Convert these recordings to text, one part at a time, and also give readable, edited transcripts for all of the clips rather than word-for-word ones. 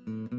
you.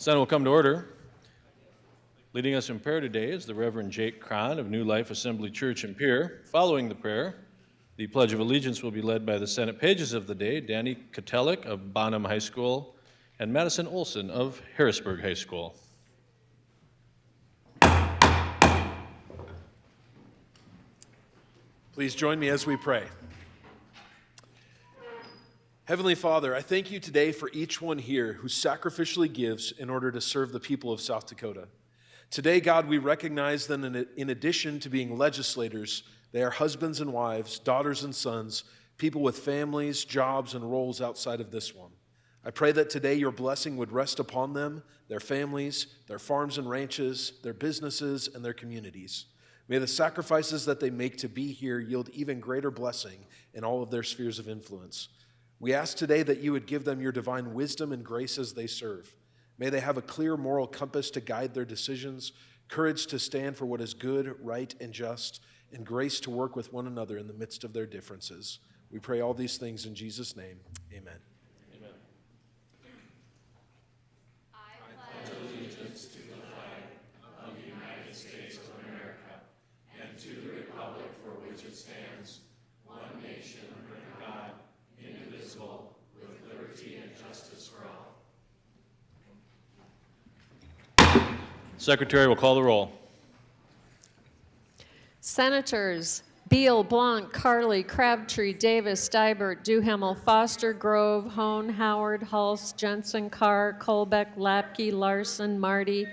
Senate will come to order. Leading us in prayer today is the Reverend Jake Cron of New Life Assembly Church in Pierre. Following the prayer, the Pledge of Allegiance will be led by the Senate pages of the day, Danny Kotelik of Bonham High School and Madison Olson of Harrisburg High School. Please join me as we pray. Heavenly Father, I thank you today for each one here who sacrificially gives in order to serve the people of South Dakota. Today, God, we recognize that in addition to being legislators, they are husbands and wives, daughters and sons, people with families, jobs, and roles outside of this one. I pray that today your blessing would rest upon them, their families, their farms and ranches, their businesses, and their communities. May the sacrifices that they make to be here yield even greater blessing in all of their spheres of influence. We ask today that you would give them your divine wisdom and grace as they serve. May they have a clear moral compass to guide their decisions, courage to stand for what is good, right, and just, and grace to work with one another in the midst of their differences. We pray all these things in Jesus' name. Amen. Amen. I pledge allegiance to the flag of the United States of America and to the republic for which it stands, one nation under God, indivisible, with liberty and justice for all. Secretary will call the roll. Senators Beal, Blanc, Carley, Crabtree, Davis, Dybert, Duhamel, Foster, Grove, Hone, Howard, Hulse, Jensen, Carr, Colbeck, Lapke, Larson, Marty,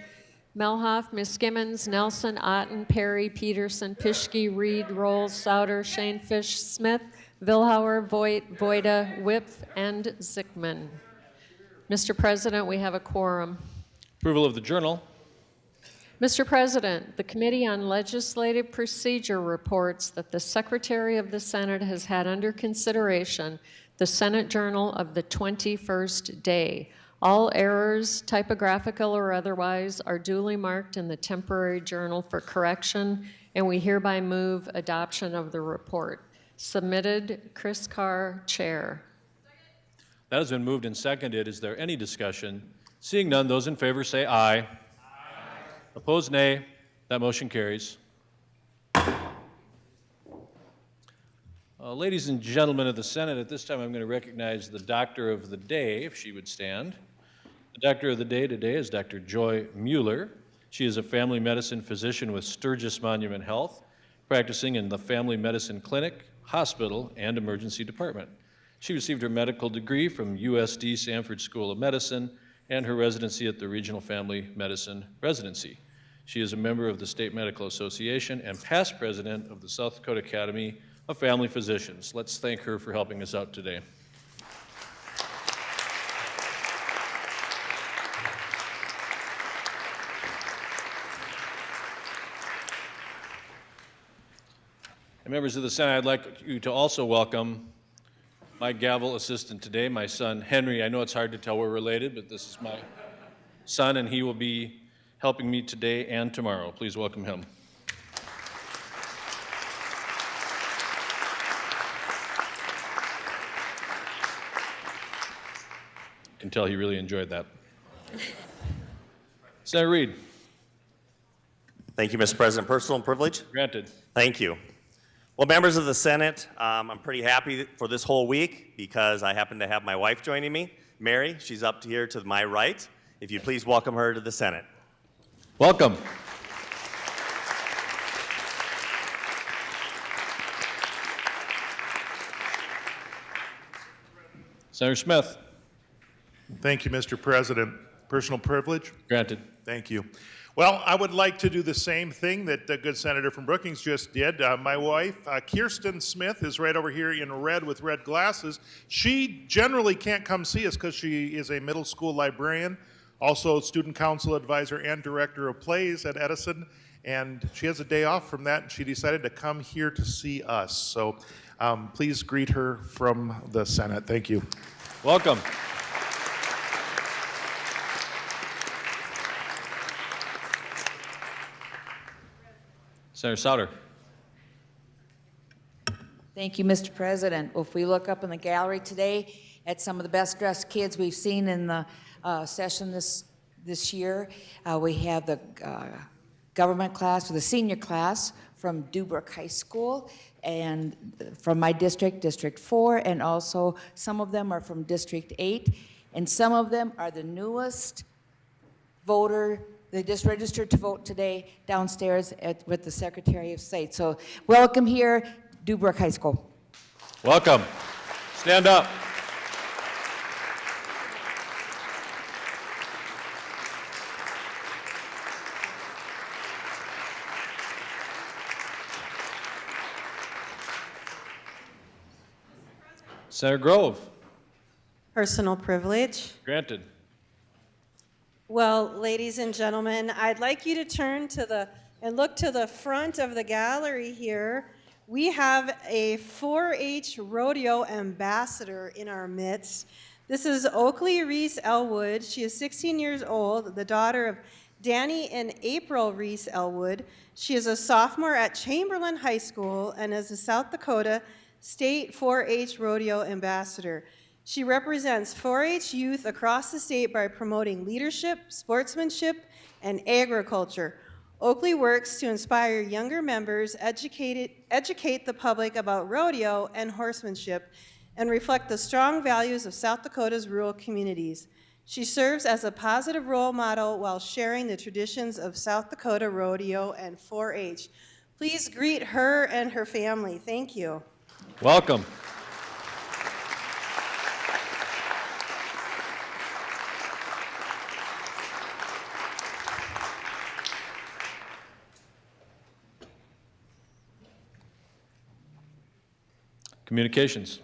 Melhoff, Miskimmons, Nelson, Otten, Perry, Peterson, Pischke, Reed, Rolls, Souter, Shanefish, Smith, Vilhauer, Voigt, Voida, Whip, and Zickman. Mr. President, we have a quorum. Approval of the journal. Mr. President, the Committee on Legislative Procedure reports that the Secretary of the Senate has had under consideration the Senate Journal of the 21st day. All errors, typographical or otherwise, are duly marked in the temporary journal for correction, and we hereby move adoption of the report. Submitted, Chris Carr, Chair. That has been moved and seconded. Is there any discussion? Seeing none, those in favor say aye. Opposed, nay. That motion carries. Ladies and gentlemen of the Senate, at this time I'm going to recognize the Doctor of the Day, if she would stand. The Doctor of the Day today is Dr. Joy Mueller. She is a family medicine physician with Sturgis Monument Health, practicing in the Family Medicine Clinic, Hospital, and Emergency Department. She received her medical degree from USD Sanford School of Medicine and her residency at the Regional Family Medicine Residency. She is a member of the State Medical Association and past president of the South Dakota Academy of Family Physicians. Let's thank her for helping us out today. And members of the Senate, I'd like you to also welcome my gavel assistant today, my son Henry. I know it's hard to tell we're related, but this is my son, and he will be helping me today and tomorrow. Please welcome him. I can tell he really enjoyed that. Senator Reed. Thank you, Mr. President. Personal privilege? Granted. Thank you. Well, members of the Senate, I'm pretty happy for this whole week because I happen to have my wife joining me, Mary. She's up here to my right. If you'd please welcome her to the Senate. Welcome. Senator Smith. Thank you, Mr. President. Personal privilege? Granted. Thank you. Well, I would like to do the same thing that the good senator from Brookings just did. My wife, Kirsten Smith, is right over here in red with red glasses. She generally can't come see us because she is a middle school librarian, also student council advisor and director of plays at Edison. And she has a day off from that, and she decided to come here to see us. So please greet her from the Senate. Thank you. Welcome. Senator Souter. Thank you, Mr. President. If we look up in the gallery today at some of the best dressed kids we've seen in the session this this year. We have the government class, or the senior class from Dubrook High School, and from my district, District 4, and also some of them are from District 8, and some of them are the newest voter. They just registered to vote today downstairs with the Secretary of State. So welcome here, Dubrook High School. Welcome. Stand up. Senator Grove, Personal privilege. granted. Well, ladies and gentlemen, I'd like you to turn to and look to the front of the gallery here. We have a 4-H rodeo ambassador in our midst. This is Oakley Reese Elwood. She is 16 years old, the daughter of Danny and April Reese Elwood. She is a sophomore at Chamberlain High School and is a South Dakota State 4-H rodeo ambassador. She represents 4-H youth across the state by promoting leadership, sportsmanship, and agriculture. Oakley works to inspire younger members, educate the public about rodeo and horsemanship, and reflect the strong values of South Dakota's rural communities. She serves as a positive role model while sharing the traditions of South Dakota rodeo and 4-H. Please greet her and her family. Thank you. Welcome. Communications.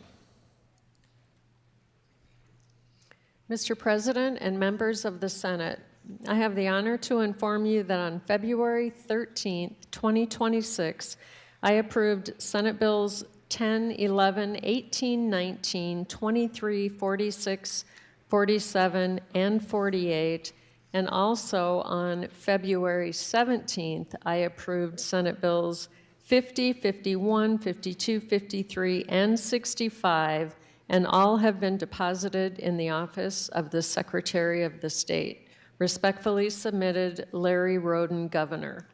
Mr. President and members of the Senate, I have the honor to inform you that on February 13th, 2026, I approved Senate Bills 10, 11, 18, 19, 23, 46, 47, and 48, and also on February 17th, I approved Senate Bills 50, 51, 52, 53, and 65, and all have been deposited in the office of the Secretary of the State. Respectfully submitted, Larry Roden, Governor.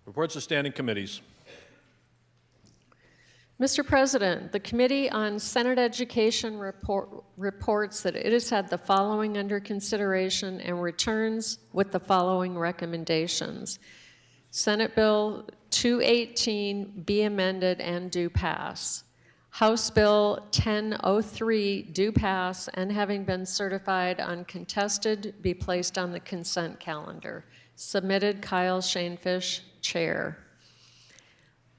Reports of standing committees. Mr. President, the Committee on Senate Education reports that it has had the following under consideration and returns with the following recommendations. Senate Bill 218 be amended and do pass. House Bill 1003 do pass and having been certified uncontested be placed on the consent calendar. Submitted, Kyle Shanefish, Chair.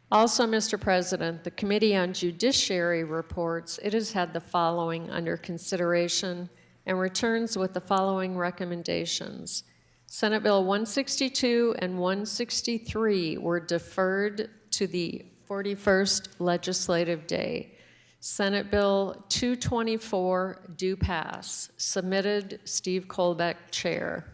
Also, Mr. President, the Committee on Judiciary reports it has had the following under consideration and returns with the following recommendations. Senate Bill 162 and 163 were deferred to the 41st legislative day. Senate Bill 224 do pass. Submitted, Steve Kolbeck, Chair.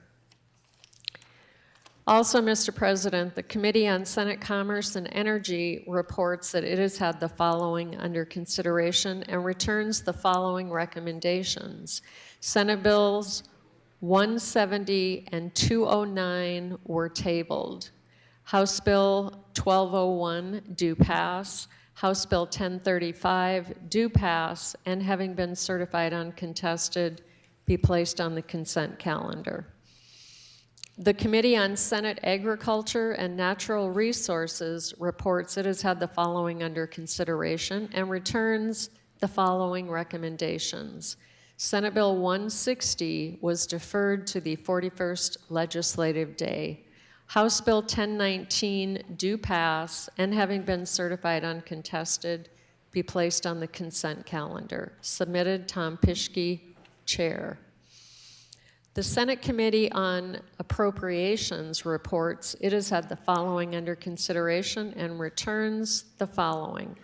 Also, Mr. President, the Committee on Senate Commerce and Energy reports that it has had the following under consideration and returns the following recommendations. Senate Bills 170 and 209 were tabled. House Bill 1201 do pass. House Bill 1035 do pass and having been certified uncontested be placed on the consent calendar. The Committee on Senate Agriculture and Natural Resources reports it has had the following under consideration and returns the following recommendations. Senate Bill 160 was deferred to the 41st legislative day. House Bill 1019 do pass and having been certified uncontested be placed on the consent calendar. Submitted, Tom Pischke, Chair. The Senate Committee on Appropriations reports it has had the following under consideration and returns the following.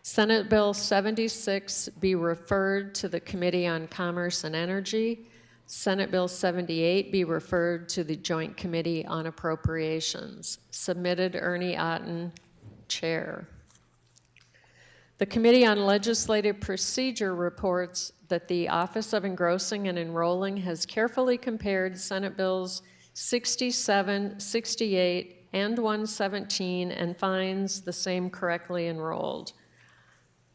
Senate Bill 76 be referred to the Committee on Commerce and Energy. Senate Bill 78 be referred to the Joint Committee on Appropriations. Submitted, Ernie Otten, Chair. The Committee on Legislative Procedure reports that the Office of Engrossing and Enrolling has carefully compared Senate Bills 67, 68, and 117 and finds the same correctly enrolled.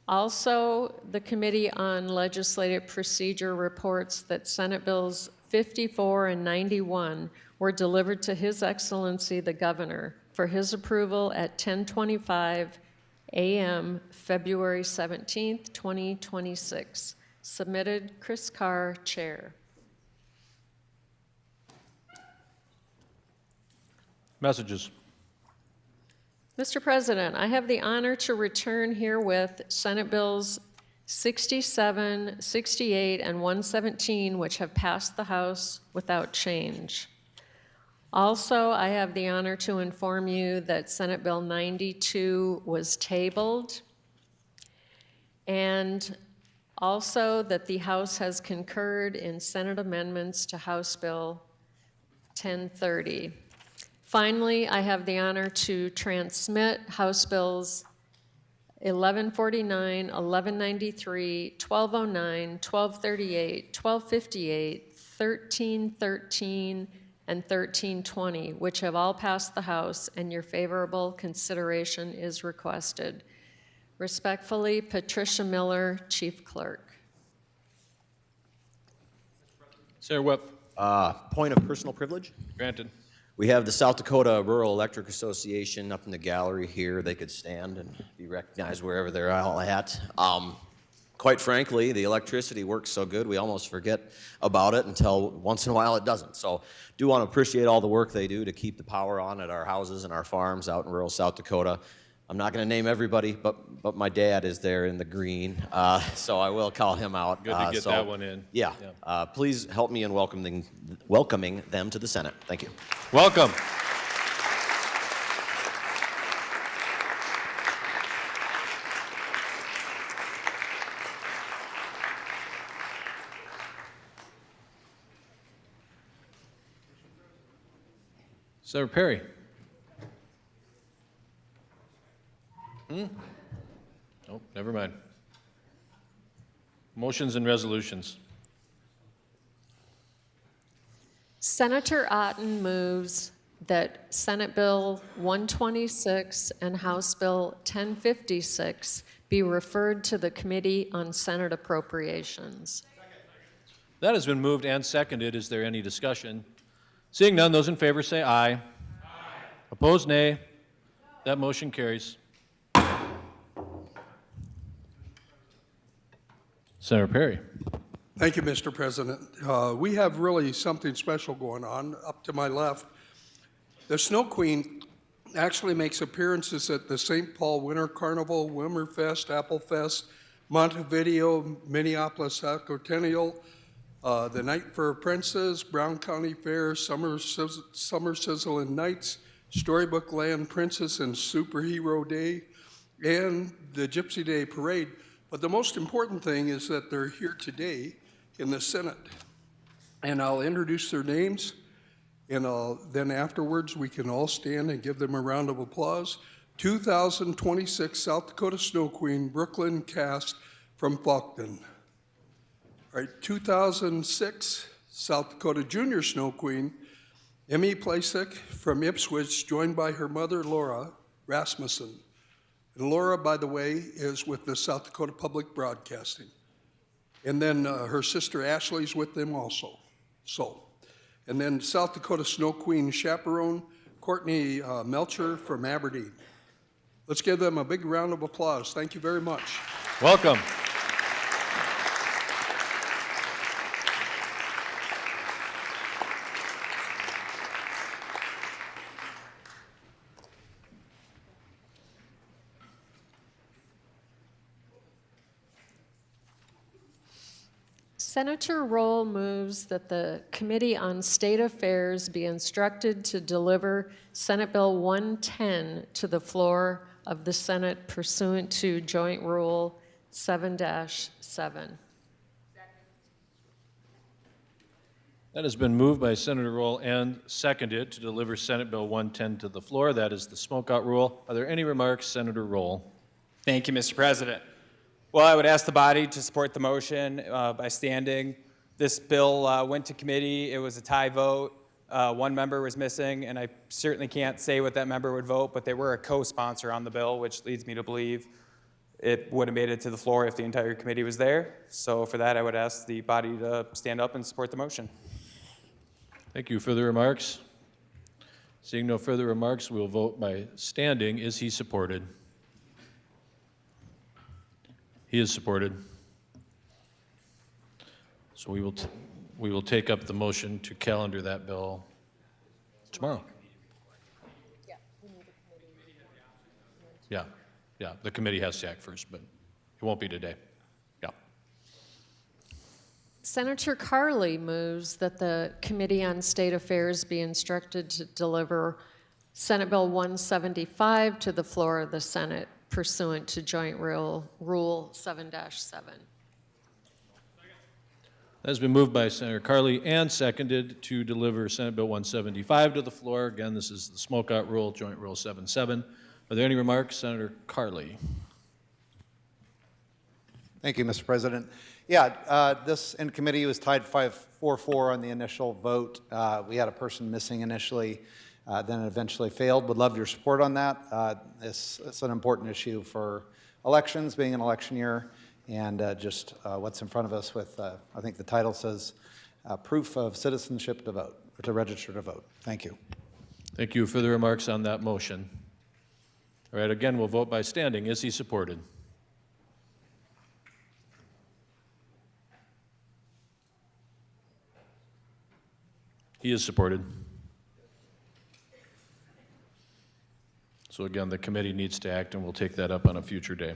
Also, the Committee on Legislative Procedure reports that Senate Bills 54 and 91 were delivered to His Excellency the Governor for his approval at 10:25 a.m. February 17th, 2026. Submitted, Chris Carr, Chair. Messages. Mr. President, I have the honor to return herewith Senate Bills 67, 68, and 117, which have passed the House without change. Also, I have the honor to inform you that Senate Bill 92 was tabled, and also that the House has concurred in Senate amendments to House Bill 1030. Finally, I have the honor to transmit House Bills 1149, 1193, 1209, 1238, 1258, 1313, and 1320, which have all passed the House, and your favorable consideration is requested. Respectfully, Patricia Miller, Chief Clerk. Sarah Whip. Point of personal privilege. Granted. We have the South Dakota Rural Electric Association up in the gallery here. They could stand and be recognized wherever they're all at. Quite frankly, the electricity works so good, we almost forget about it until once in a while it doesn't. So do want to appreciate all the work they do to keep the power on at our houses and our farms out in rural South Dakota. I'm not going to name everybody, but my dad is there in the green, so I will call him out. Good to get that one in. Yeah. Please help me in welcoming them to the Senate. Thank you. Welcome. Senator Perry. Oh, never mind. Motions and resolutions. Senator Otten moves that Senate Bill 126 and House Bill 1056 be referred to the Committee on Senate Appropriations. That has been moved and seconded. Is there any discussion? Seeing none, those in favor say aye. Aye. Opposed, nay. That motion carries. Senator Perry. Thank you, Mr. President. We have really something special going on. Up to my left, the Snow Queen actually makes appearances at the St. Paul Winter Carnival, Wilmerfest, Applefest, Montevideo, Minneapolis Aquatennial, the Night for Princes, Brown County Fair, Summer Sizzling Nights, Storybook Land Princess and Superhero Day, and the Gypsy Day Parade. But the most important thing is that they're here today in the Senate. And I'll introduce their names, and then afterwards we can all stand and give them a round of applause. 2026 South Dakota Snow Queen, Brooklyn Cast from Faulkton. All right, 2006 South Dakota Junior Snow Queen, Emmy Plasek from Ipswich, joined by her mother, Laura Rasmussen. And Laura, by the way, is with the South Dakota Public Broadcasting. And then her sister Ashley's with them also. And then South Dakota Snow Queen chaperone, Courtney Melcher from Aberdeen. Let's give them a big round of applause. Thank you very much. Welcome. Senator Roll moves that the Committee on State Affairs be instructed to deliver Senate Bill 110 to the floor of the Senate pursuant to Joint Rule 7-7. That has been moved by Senator Roll and seconded to deliver Senate Bill 110 to the floor. That is the smokeout rule. Are there any remarks, Senator Roll? Thank you, Mr. President. Well, I would ask the body to support the motion by standing. This bill went to committee. It was a tie vote. One member was missing, and I certainly can't say what that member would vote, but they were a co-sponsor on the bill, which leads me to believe it would have made it to the floor if the entire committee was there. So for that, I would ask the body to stand up and support the motion. Thank you. Further remarks? Seeing no further remarks, we'll vote by standing. Is he supported? He is supported. So we will take up the motion to calendar that bill tomorrow. Yeah, the committee has to act first, but it won't be today. Yeah. Senator Carley moves that the Committee on State Affairs be instructed to deliver Senate Bill 175 to the floor of the Senate pursuant to Joint Rule 7-7. That has been moved by Senator Carley and seconded to deliver Senate Bill 175 to the floor. Again, this is the smokeout rule, Joint Rule 7-7. Are there any remarks? Senator Carley. Thank you, Mr. President. Yeah, this in committee was tied 5-4-4 on the initial vote. We had a person missing initially, then it eventually failed. Would love your support on that. It's an important issue for elections, being an election year, and just what's in front of us with, I think the title says, proof of citizenship to vote, or to register to vote. Thank you. Thank you. Further remarks on that motion? All right, again, we'll vote by standing. Is he supported? He is supported. So again, the committee needs to act, and we'll take that up on a future day.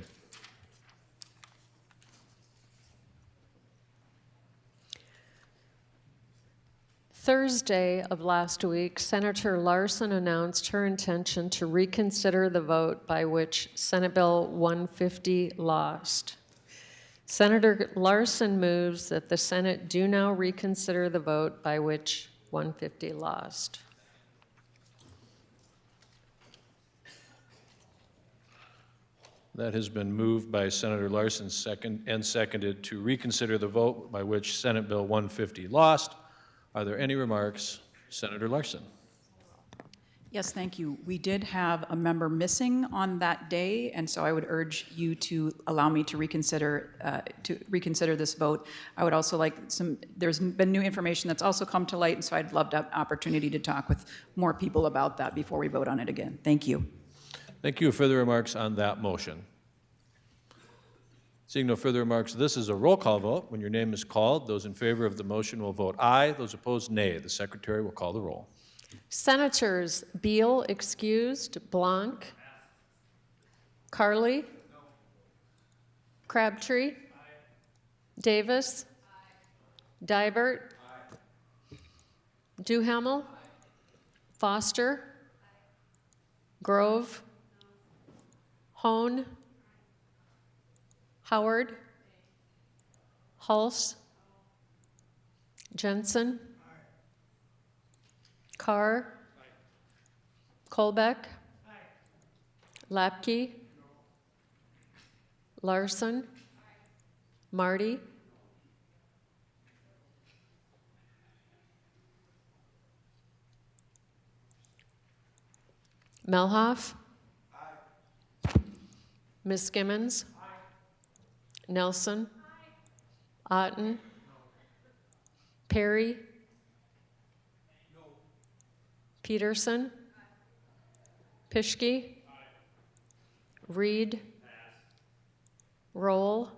Thursday of last week, Senator Larson announced her intention to reconsider the vote by which Senate Bill 150 lost. Senator Larson moves that the Senate do now reconsider the vote by which 150 lost. That has been moved by Senator Larson and seconded to reconsider the vote by which Senate Bill 150 lost. Are there any remarks? Senator Larson. Yes, thank you. We did have a member missing on that day, and so I would urge you to allow me to reconsider this vote. I would also like there's been new information that's also come to light, and so I'd love to have an opportunity to talk with more people about that before we vote on it again. Thank you. Thank you. Further remarks on that motion? Seeing no further remarks, this is a roll call vote. When your name is called, those in favor of the motion will vote aye. Those opposed, nay. The secretary will call the roll. Senators Beal, excused. Blanc. Carley. Crabtree. Davis. Dibert. Duhamel. Foster. Grove. Hone. Howard. Hulse. Jensen. Carr. Kolbeck. Lapke. Larson. Marty. Melhoff. Ms. Skimmons. Nelson. Otten. Perry. Peterson. Pischke. Reed. Roll.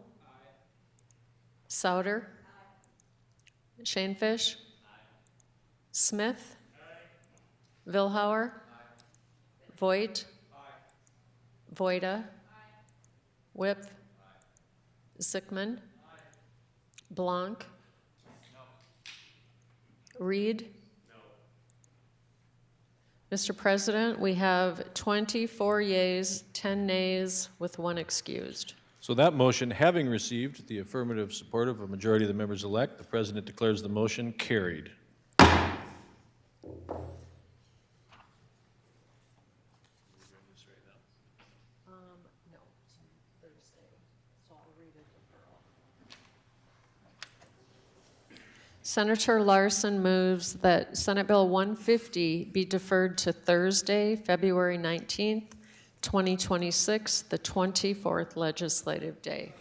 Souter. Shanefish. Smith. Vilhauer. Voigt. Voida. Whip. Sickman. Blanc. Reed. Mr. President, we have 24 yeas, 10 nays, with 1 excused. So that motion, having received the affirmative support of a majority of the members elect, the president declares the motion carried. Senator Larson moves that Senate Bill 150 be deferred to Thursday, February 19th, 2026, the 24th legislative day.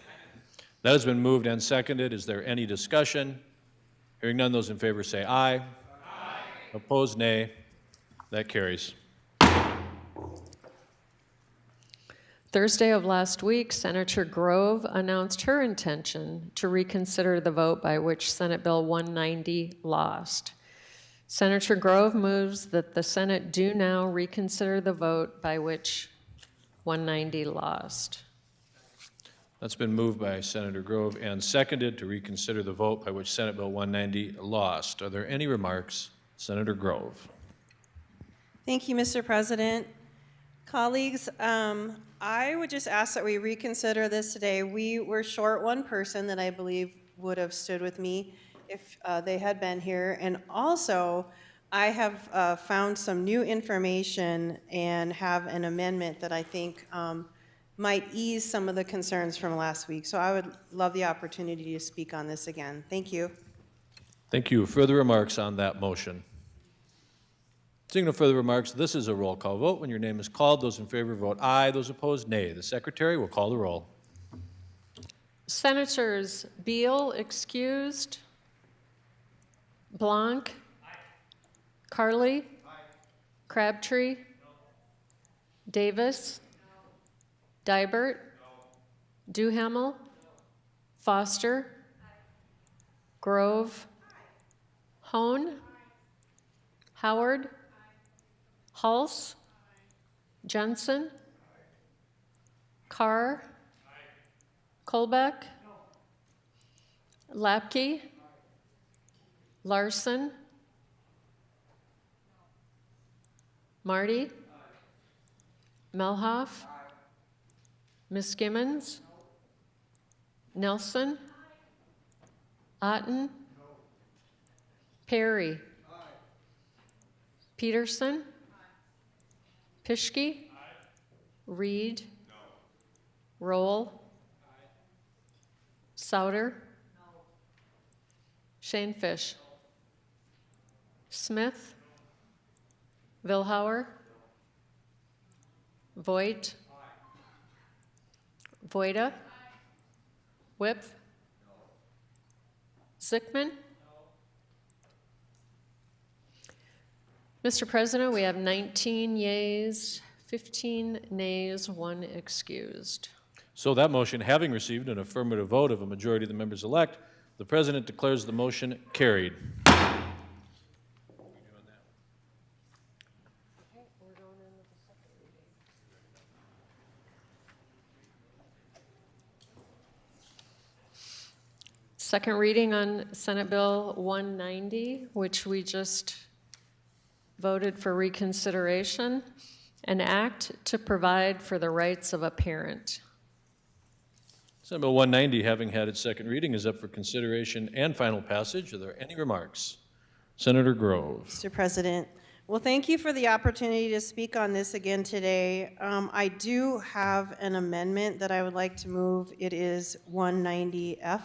That has been moved and seconded. Is there any discussion? Hearing none, those in favor say aye. Aye. Opposed, nay. That carries. Thursday of last week, Senator Grove announced her intention to reconsider the vote by which Senate Bill 190 lost. Senator Grove moves that the Senate do now reconsider the vote by which 190 lost. That's been moved by Senator Grove and seconded to reconsider the vote by which Senate Bill 190 lost. Are there any remarks? Senator Grove. Thank you, Mr. President. Colleagues, I would just ask that we reconsider this today. We were short one person that I believe would have stood with me if they had been here. And also, I have found some new information and have an amendment that I think might ease some of the concerns from last week. So I would love the opportunity to speak on this again. Thank you. Thank you. Further remarks on that motion? Seeing no further remarks, this is a roll call vote. When your name is called, those in favor vote aye, those opposed nay. The Secretary will call the roll. Senators Beal excused, Blanc, Carly, Crabtree, Davis, Dibert, Duhamel, Foster, Grove, Hone, Howard, Hulse, Jensen, Carr, Kolbeck, Lapke, Larson, Marty, Melhoff, Miskimmons, Nelson, Otten, Perry, Peterson, Pischke, Reed, Roll, Souter, Shane Fish, Smith, Vilhauer, Voigt, Voida, Whip, Zickman. Mr. President, we have 19 yeas, 15 nays, 1 excused. So that motion, having received an affirmative vote of a majority of the members elect, the President declares the motion carried. Second reading on Senate Bill 190, which we just voted for reconsideration, an act to provide for the rights of a parent. Senate Bill 190, having had its second reading, is up for consideration and final passage. Are there any remarks? Senator Grove. Mr. President, well, thank you for the opportunity to speak on this again today. I do have an amendment that I would like to move. It is 190F.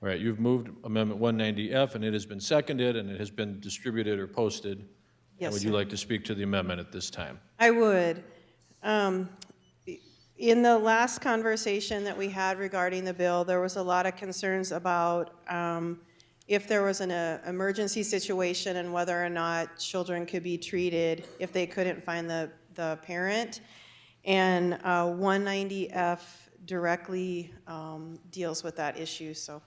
All right, you've moved Amendment 190F, and it has been seconded, and it has been distributed or posted. Yes, Would sir. you like to speak to the amendment at this time? I would. In the last conversation that we had regarding the bill, there was a lot of concerns about if there was an emergency situation and whether or not children could be treated if they couldn't find the parent. And 190F directly deals with that issue, so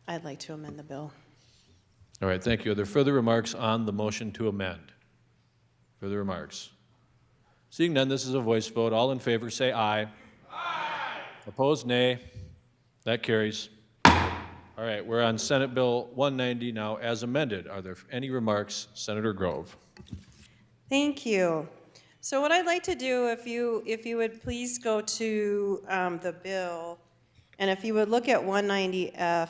I'd like to amend the bill. All right, thank you. Are there further remarks on the motion to amend? Further remarks? Seeing none, this is a voice vote. All in favor say aye. Aye. Opposed, nay. That carries. All right, we're on Senate Bill 190 now as amended. Are there any remarks? Senator Grove. Thank you. So what I'd like to do, if you would please go to the bill, and if you would look at 190F,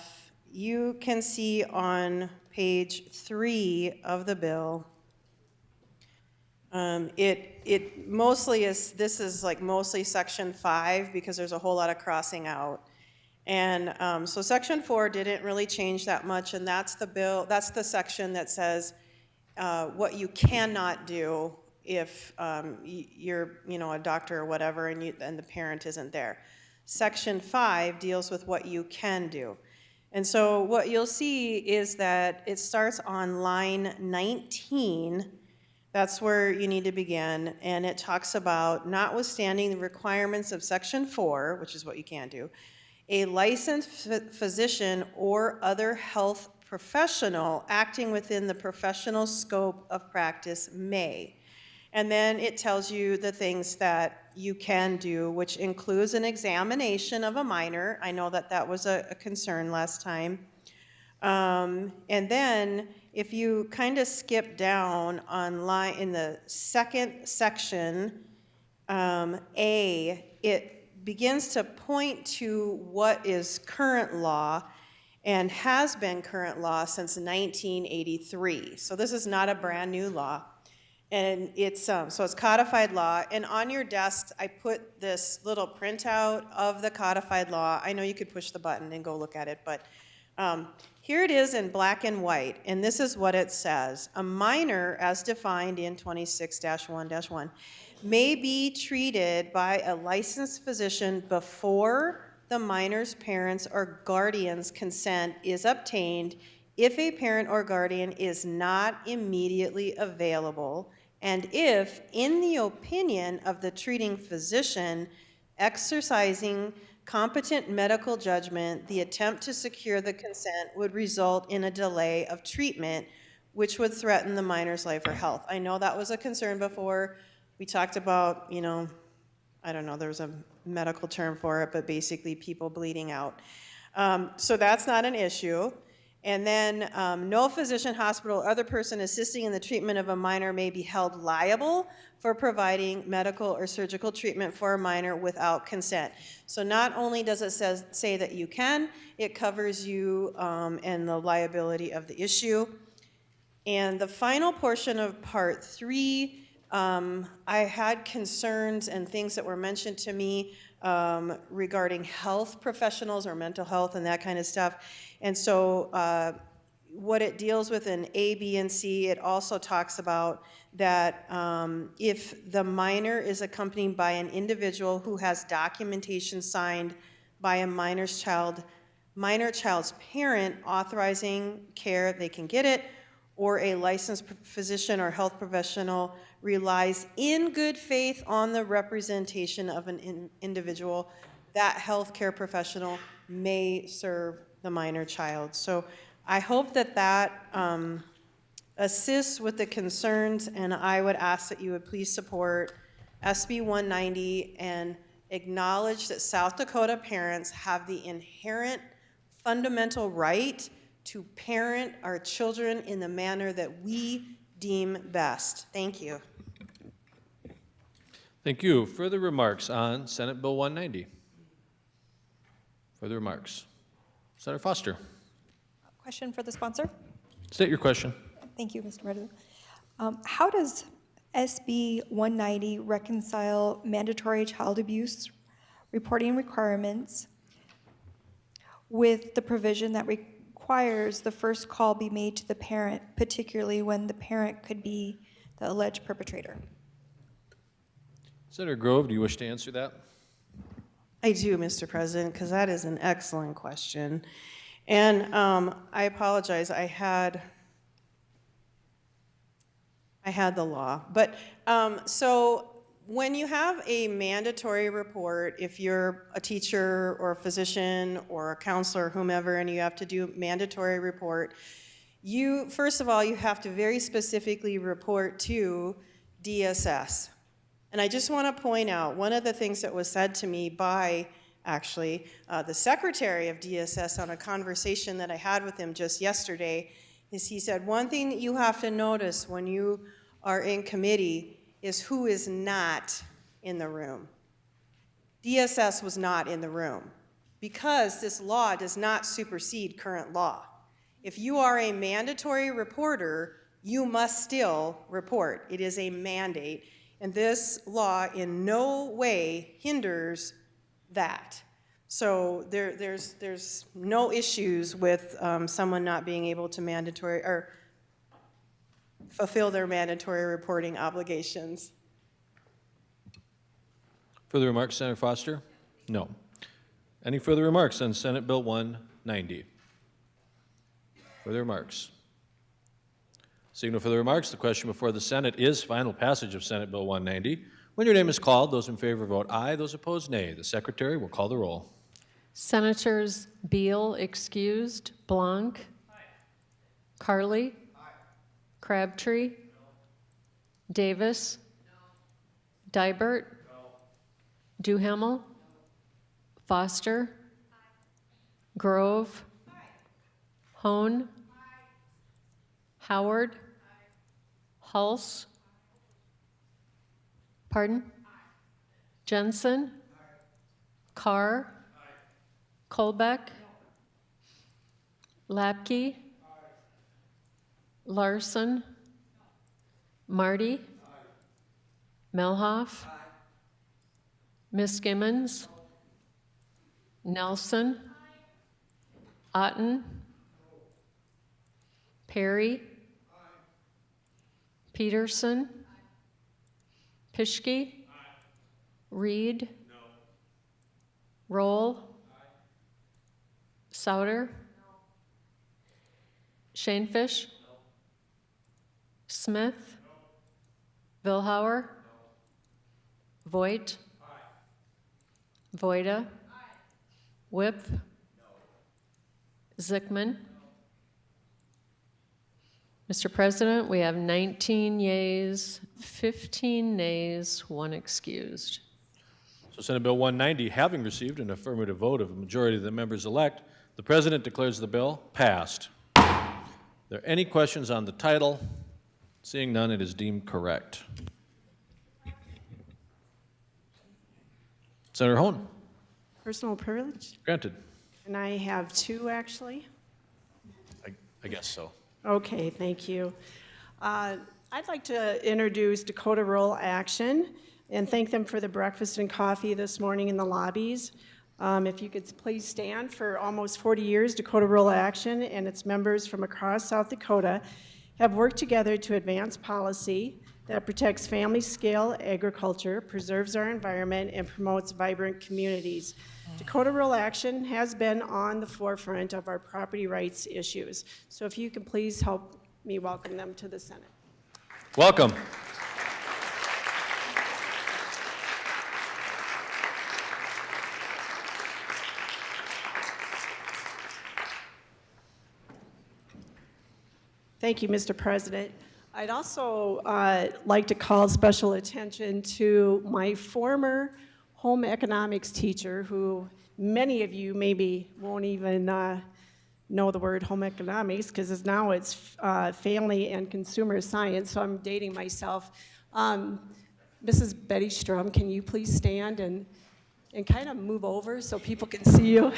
you can see on page 3 of the bill It mostly is, this is like mostly section 5 because there's a whole lot of crossing out. And so section 4 didn't really change that much, and that's the section that says what you cannot do if you're, a doctor or whatever and the parent isn't there. Section 5 deals with what you can do. And so what you'll see is that it starts on line 19. That's where you need to begin, and it talks about notwithstanding the requirements of section 4, which is what you can't do, a licensed physician or other health professional acting within the professional scope of practice may. And then it tells you the things that you can do, which includes an examination of a minor. I know that that was a concern last time. And then if you kind of skip down in the second section, it begins to point to what is current law and has been current law since 1983. So this is not a brand new law. And it's, so it's codified law. And on your desk, I put this little printout of the codified law. I know you could push the button and go look at it, but here it is in black and white. And this is what it says. A minor, as defined in 26-1-1, may be treated by a licensed physician before the minor's parents or guardian's consent is obtained if a parent or guardian is not immediately available, and if, in the opinion of the treating physician, exercising competent medical judgment, the attempt to secure the consent would result in a delay of treatment, which would threaten the minor's life or health. I know that was a concern before. We talked about, I don't know, there was a medical term for it, but basically people bleeding out. So that's not an issue. And then no physician, hospital, or other person assisting in the treatment of a minor may be held liable for providing medical or surgical treatment for a minor without consent. So not only does it say that you can, it covers you and the liability of the issue. And the final portion of Part 3, I had concerns and things that were mentioned to me regarding health professionals or mental health and that kind of stuff. And so what it deals with in A, B, and C, it also talks about that if the minor is accompanied by an individual who has documentation signed by a minor child's parent authorizing care, they can get it, or a licensed physician or health professional relies in good faith on the representation of an individual, that healthcare professional may serve the minor child. So I hope that that assists with the concerns, and I would ask that you would please support SB 190 and acknowledge that South Dakota parents have the inherent fundamental right to parent our children in the manner that we deem best. Thank you. Thank you. Further remarks on Senate Bill 190? Further remarks? Senator Foster. Question for the sponsor. State your question. Thank you, Mr. President. How does SB 190 reconcile mandatory child abuse reporting requirements with the provision that requires the first call be made to the parent, particularly when the parent could be the alleged perpetrator? Senator Grove, do you wish to answer that? I do, Mr. President, because that is an excellent question. And I apologize, I had the law. But so when you have a mandatory report, if you're a teacher or a physician or a counselor, whomever, and you have to do mandatory report, first of all, you have to very specifically report to DSS. And I just want to point out, one of the things that was said to me by, actually, the secretary of DSS on a conversation that I had with him just yesterday, is he said, one thing that you have to notice when you are in committee is who is not in the room. DSS was not in the room because this law does not supersede current law. If you are a mandatory reporter, you must still report. It is a mandate, and this law in no way hinders that. So there's no issues with someone not being able to mandatory or fulfill their mandatory reporting obligations. Further remarks, Senator Foster? No. Any further remarks on Senate Bill 190? Further remarks? Seeing no further remarks, the question before the Senate is final passage of Senate Bill 190. When your name is called, those in favor vote aye, those opposed nay. The Secretary will call the roll. Senators Beal excused, Blanc, Carly, Crabtree, Davis, Dibert, Duhamel, Foster, Grove, Hone, Howard, Hulse, pardon? Jensen, Carr, Colbeck, Lapke, Larson, Marty, Melhoff, Miskimmons, Nelson, Otten, Perry, Peterson, Pischke, Reed, Roll, Souter, Shanefish, Smith, Vilhauer, Voigt, Voida, Whip, Zickman. Mr. President, we have 19 yeas, 15 nays, 1 excused. So Senate Bill 190, having received an affirmative vote of a majority of the members elect, the President declares the bill passed. Are there any questions on the title? Seeing none, it is deemed correct. Senator Hone. Personal privilege? Granted. And I have 2, actually. I guess so. Okay, thank you. I'd like to introduce Dakota Rural Action and thank them for the breakfast and coffee this morning in the lobbies. If you could please stand. For almost 40 years, Dakota Rural Action and its members from across South Dakota have worked together to advance policy that protects family-scale agriculture, preserves our environment, and promotes vibrant communities. Dakota Rural Action has been on the forefront of our property rights issues. So if you can please help me welcome them to the Senate. Welcome. Thank you, Mr. President. I'd also like to call special attention to my former home economics teacher, who many of you maybe won't even know the word home economics, because now it's family and consumer science, so I'm dating myself. Mrs. Betty Strum, can you please stand and kind of move over so people can see you?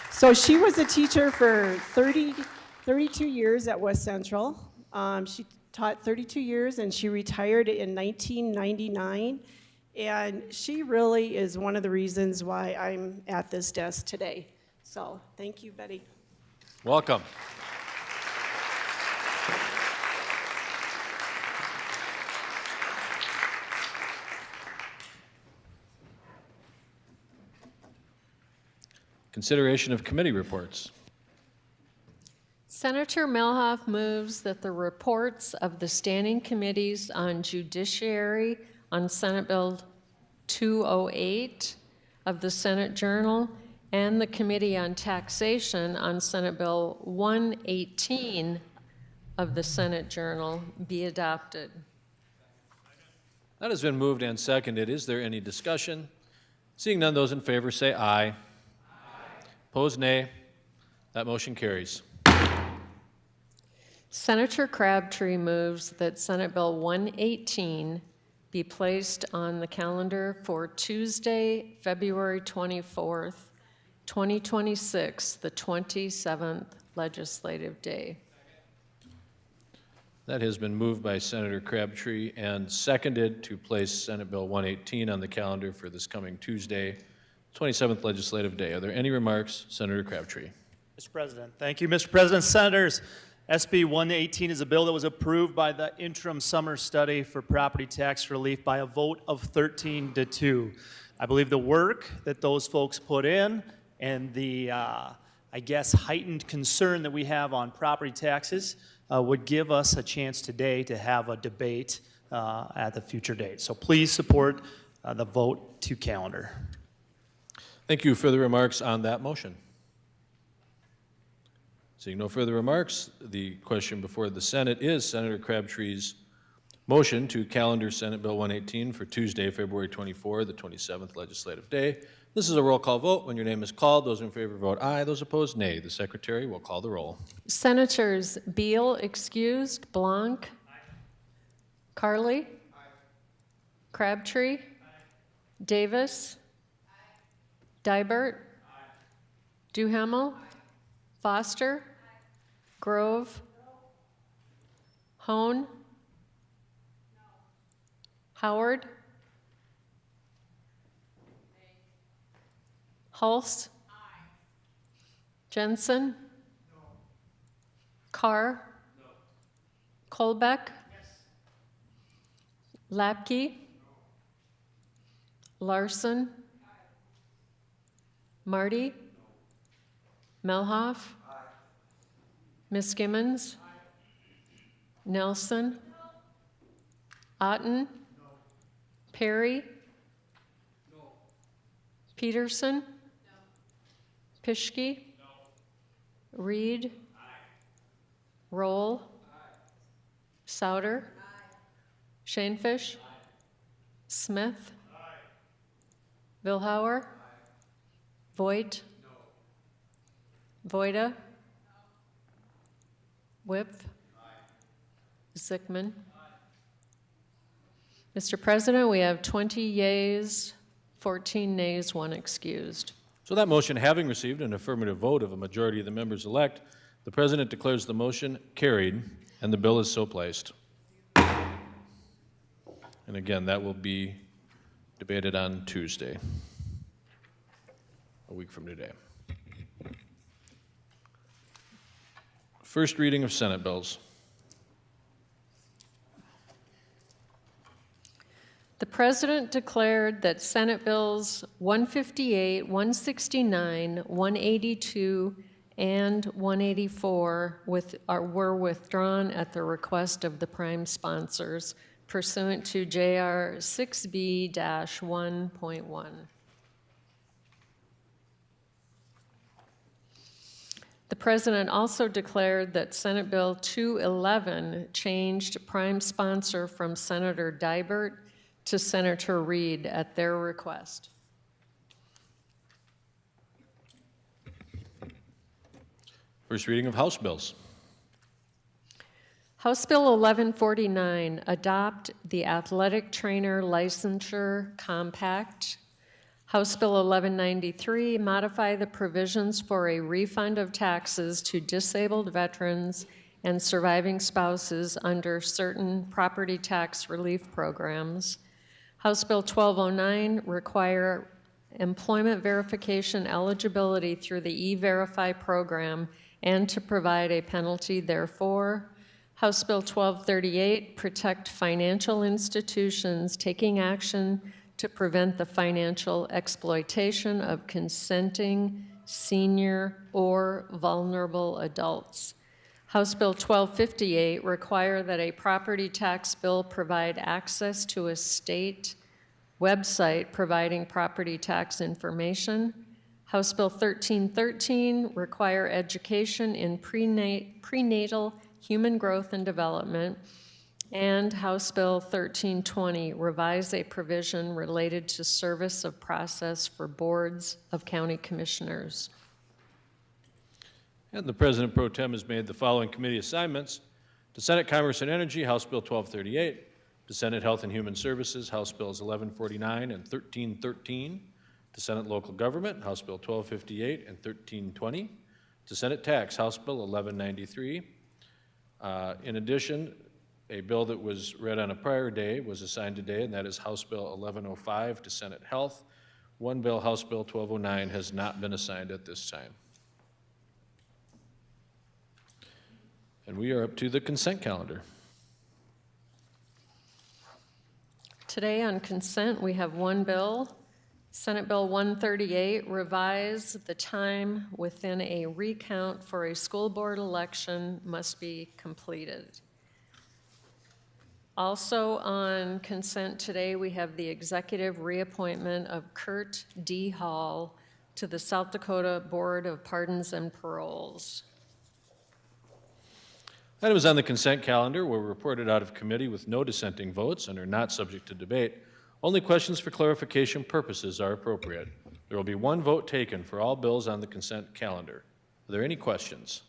So she was a teacher for 32 years at West Central. She taught 32 years and she retired in 1999. And she really is one of the reasons why I'm at this desk today. So thank you, Betty. Welcome. Consideration of committee reports. Senator Melhoff moves that the reports of the standing committees on judiciary on Senate Bill 208 of the Senate Journal and the Committee on Taxation on Senate Bill 118 of the Senate Journal be adopted. That has been moved and seconded. Is there any discussion? Seeing none, those in favor say aye. Aye. Opposed, nay. That motion carries. Senator Crabtree moves that Senate Bill 118 be placed on the calendar for Tuesday, February 24th, 2026, the 27th legislative day. That has been moved by Senator Crabtree and seconded to place Senate Bill 118 on the calendar for this coming Tuesday, 27th legislative day. Are there any remarks? Senator Crabtree. Mr. President. Thank you, Mr. President. Senators, SB 118 is a bill that was approved by the interim summer study for property tax relief by a vote of 13 to 2. I believe the work that those folks put in and the, I guess, heightened concern that we have on property taxes would give us a chance today to have a debate at the future date. So please support the vote to calendar. Thank you. Further remarks on that motion? Seeing no further remarks, the question before the Senate is Senator Crabtree's motion to calendar Senate Bill 118 for Tuesday, February 24, the 27th legislative day. This is a roll call vote. When your name is called, those in favor vote aye, those opposed nay. The Secretary will call the roll. Senators Beal excused, Blanc, Carly, Crabtree, Davis, Dibert, Duhamel, Foster, Grove, Hone, Howard, Hulse, Jensen, Carr, Kolbeck, Lapke, Larson, Marty, Melhoff, Miss Gimmons, Nelson, Otten, Perry, Peterson, Pischke, Reed, Roll, Souter, Shanefish, Smith, Vilhauer, Voigt, Voida, Whipf, Zickman. Mr. President, we have 20 yeas, 14 nays, 1 excused. So that motion having received an affirmative vote of a majority of the members elect, the President declares the motion carried and the bill is so placed. And again, that will be debated on Tuesday, a week from today. First reading of Senate bills. The President declared that Senate Bills 158, 169, 182, and 184 were withdrawn at the request of the prime sponsors pursuant to JR 6B-1.1. The President also declared that Senate Bill 211 changed prime sponsor from Senator Dibert to Senator Reed at their request. First reading of House bills. House Bill 1149, adopt the Athletic Trainer Licensure Compact. House Bill 1193, modify the provisions for a refund of taxes to disabled veterans and surviving spouses under certain property tax relief programs. House Bill 1209, require employment verification eligibility through the E-Verify program and to provide a penalty therefor. House Bill 1238, protect financial institutions taking action to prevent the financial exploitation of consenting senior or vulnerable adults. House Bill 1258, require that a property tax bill provide access to a state website providing property tax information. House Bill 1313, require education in prenatal human growth and development. And House Bill 1320, revise a provision related to service of process for boards of county commissioners. And the President Pro Tem has made the following committee assignments: to Senate Commerce and Energy, House Bill 1238; to Senate Health and Human Services, House Bills 1149 and 1313; to Senate Local Government, House Bill 1258 and 1320; to Senate Tax, House Bill 1193. In addition, A bill that was read on a prior day was assigned today, and that is House Bill 1105 to Senate Health. One bill, House Bill 1209, has not been assigned at this time. And we are up to the consent calendar. Today on consent, we have one bill, Senate Bill 138, revise the time within a recount for a school board election must be completed. Also on consent today, we have the executive reappointment of Kurt D. Hall to the South Dakota Board of Pardons and Paroles. Items on the consent calendar were reported out of committee with no dissenting votes and are not subject to debate. Only questions for clarification purposes are appropriate. There will be one vote taken for all bills on the consent calendar. Are there any questions?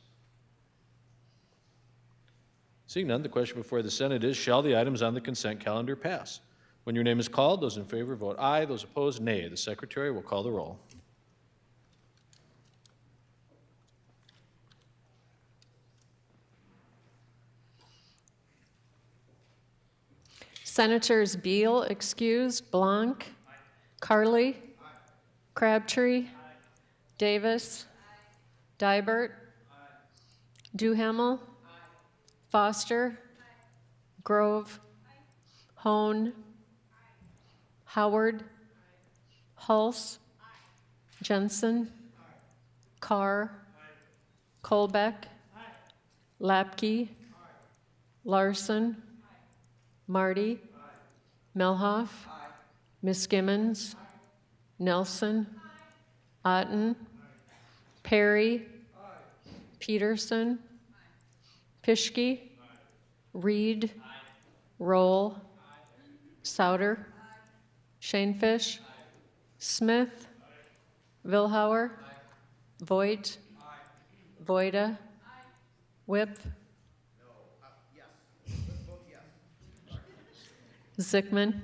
Seeing none, the question before the Senate is, shall the items on the consent calendar pass? When your name is called, those in favor vote aye, those opposed nay. The Secretary will call the roll. Senators Beal excused, Blanc, Carly, Crabtree, Davis, Dybert, Duhamel, Foster, Grove, Hone, Howard, Hulse, Jensen, Carr, Colbeck, Lapke, Larson, Marty, Melhoff, Miskimmons, Nelson, Otten, Perry, Peterson, Pischke, Reed, Roll, Souter, Shanefish, Smith, Vilhauer, Voigt, Voida, Whip, Zickman.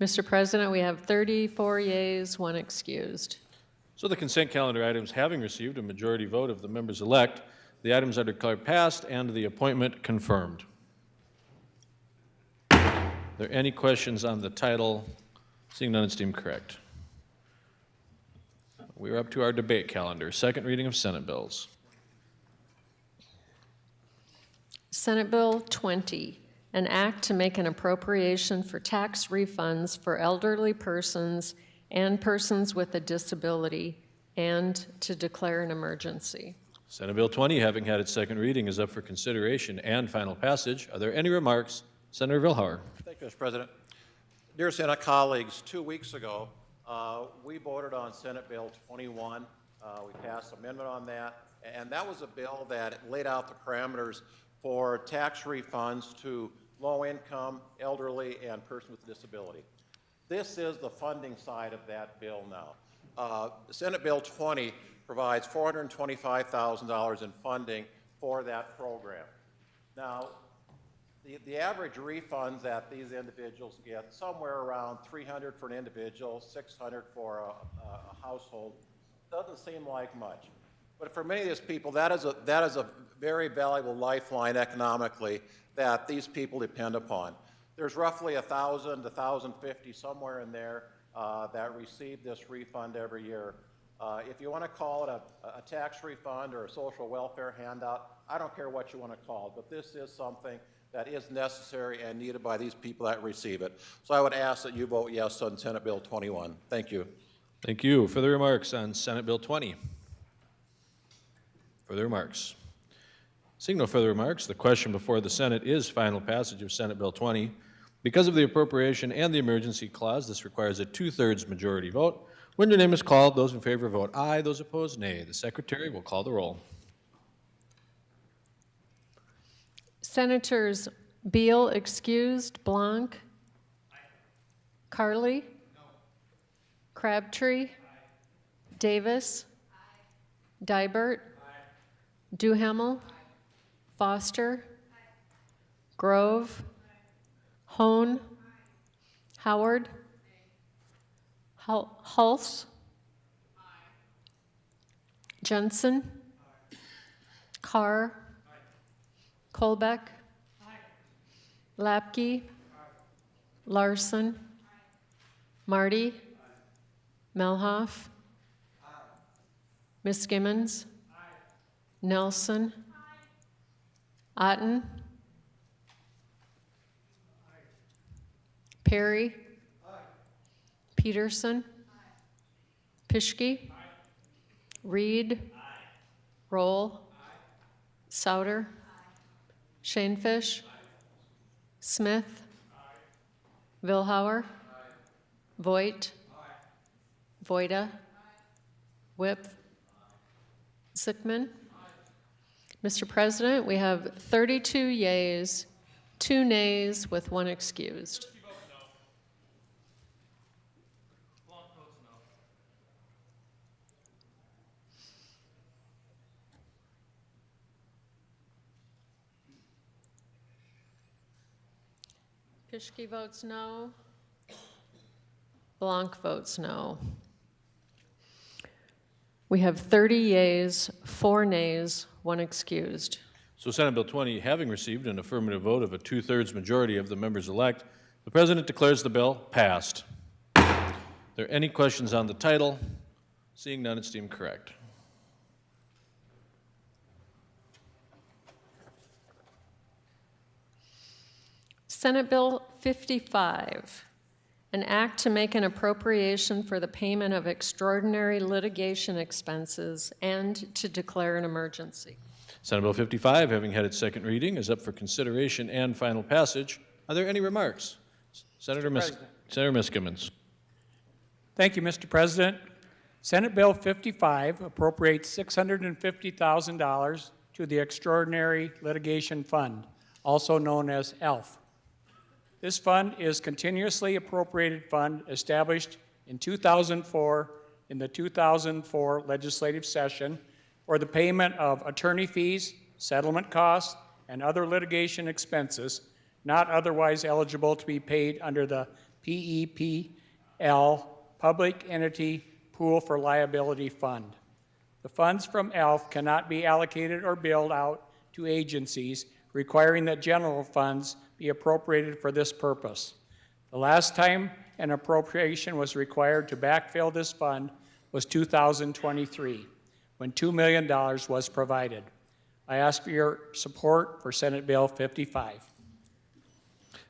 Mr. President, we have 34 yeas, 1 excused. So the consent calendar items having received a majority vote of the members-elect, the items are declared passed and the appointment confirmed. Are there any questions on the title? Seeing none, it's deemed correct. We are up to our debate calendar. Second reading of Senate bills. Senate Bill 20, an act to make an appropriation for tax refunds for elderly persons and persons with a disability, and to declare an emergency. Senate Bill 20, having had its second reading, is up for consideration and final passage. Are there any remarks? Senator Vilhauer. Thank you, Mr. President. Dear Senate colleagues, 2 weeks ago, we voted on Senate Bill 21. We passed an amendment on that, and that was a bill that laid out the parameters for tax refunds to low-income, elderly, and persons with a disability. This is the funding side of that bill now. Senate Bill 20 provides $425,000 in funding for that program. Now, the average refunds that these individuals get, somewhere around $300 for an individual, $600 for a household, doesn't seem like much. But for many of these people, that is a very valuable lifeline economically that these people depend upon. There's roughly 1,000 to 1,050, somewhere in there, that receive this refund every year. If you want to call it a tax refund or a social welfare handout, I don't care what you want to call it, but this is something that is necessary and needed by these people that receive it. So I would ask that you vote yes on Senate Bill 21. Thank you. Thank you. Further remarks on Senate Bill 20? Further remarks? Seeing no further remarks, the question before the Senate is final passage of Senate Bill 20. Because of the appropriation and the emergency clause, this requires a 2/3 majority vote. When your name is called, those in favor vote aye, those opposed nay. The Secretary will call the roll. Senators Beal excused, Blanc, Carly, Crabtree, Davis, Dybert, Duhamel, Foster, Grove, Hone, Howard, Hulse, Jensen, Carr, Colbeck, Lapke, Larson, Marty, Melhoff, Miskimmons, Nelson, Otten, Perry, Peterson, Pischke, Reed, Roll, Souter, Shanefish, Smith, Vilhauer, Voigt, Voida, Whip, Sickman. Mr. President, we have 32 yeas, 2 nays with 1 excused. Pischke votes no. Blanc votes no. We have 30 yeas, 4 nays, 1 excused. So Senate Bill 20, having received an affirmative vote of a 2/3 majority of the members elect, the President declares the bill passed. Are there any questions on the title? Seeing none, it's deemed correct. Senate Bill 55, an act to make an appropriation for the payment of extraordinary litigation expenses and to declare an emergency. Senate Bill 55, having had its second reading, is up for consideration and final passage. Are there any remarks? Senator Miskimmons. Thank you, Mr. President. Senate Bill 55 appropriates $650,000 to the Extraordinary Litigation Fund, also known as ELF. This fund is continuously appropriated fund established in 2004 in the 2004 legislative session for the payment of attorney fees, settlement costs, and other litigation expenses not otherwise eligible to be paid under the PEPL, Public Entity Pool for Liability Fund. The funds from ELF cannot be allocated or billed out to agencies, requiring that general funds be appropriated for this purpose. The last time an appropriation was required to backfill this fund was 2023, when $2 million was provided. I ask for your support for Senate Bill 55.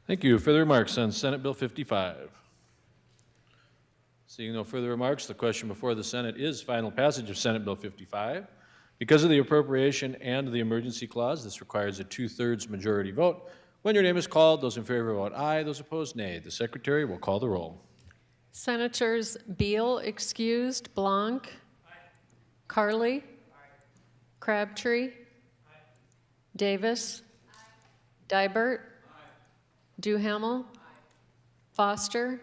Thank you. Further remarks on Senate Bill 55? Seeing no further remarks, the question before the Senate is final passage of Senate Bill 55. Because of the appropriation and the emergency clause, this requires a 2/3 majority vote. When your name is called, those in favor vote aye, those opposed nay. The Secretary will call the roll. Senators Beal excused, Blanc, Carly, Crabtree, Davis, Dibert, Duhamel, Foster,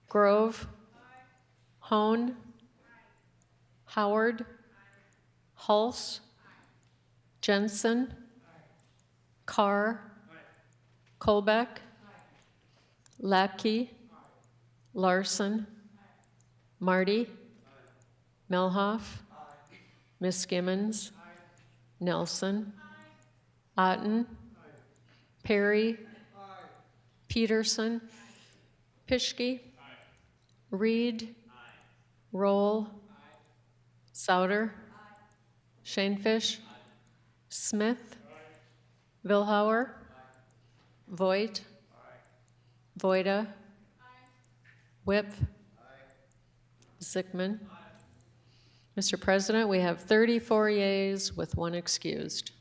Grove, Hone, Howard, Hulse, Jensen, Carr, Kolbeck, Lapke, Larson, Marty, Melhoff, Miskimmons, Nelson, Otten, Perry, Peterson, Pischke, Reed, Roll, Souter, Shanefish, Smith, Vilhauer, Voigt, Voida, Whip, Sickman. Mr. President, we have 34 yeas with 1 excused.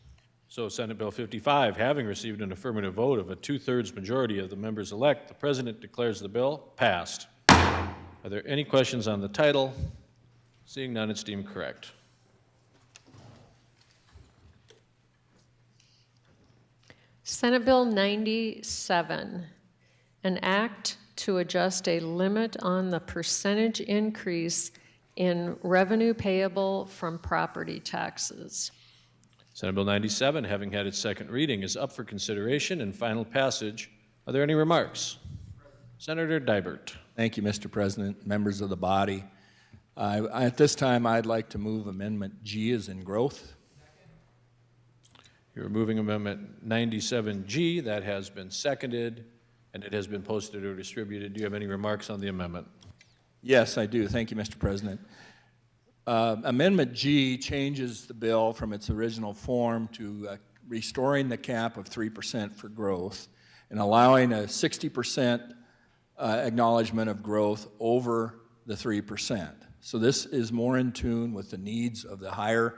So Senate Bill 55, having received an affirmative vote of a 2/3 majority of the members elect, the President declares the bill passed. Are there any questions on the title? Seeing none, it's deemed correct. Senate Bill 97, an act to adjust a limit on the percentage increase in revenue payable from property taxes. Senate Bill 97, having had its second reading, is up for consideration and final passage. Are there any remarks? Senator Dibert. Thank you, Mr. President, members of the body. At this time, I'd like to move Amendment G as in growth. You're removing Amendment 97G. That has been seconded, and it has been posted or distributed. Do you have any remarks on the amendment? Yes, I do. Thank you, Mr. President. Amendment G changes the bill from its original form to restoring the cap of 3% for growth and allowing a 60% acknowledgement of growth over the 3%. So this is more in tune with the needs of the higher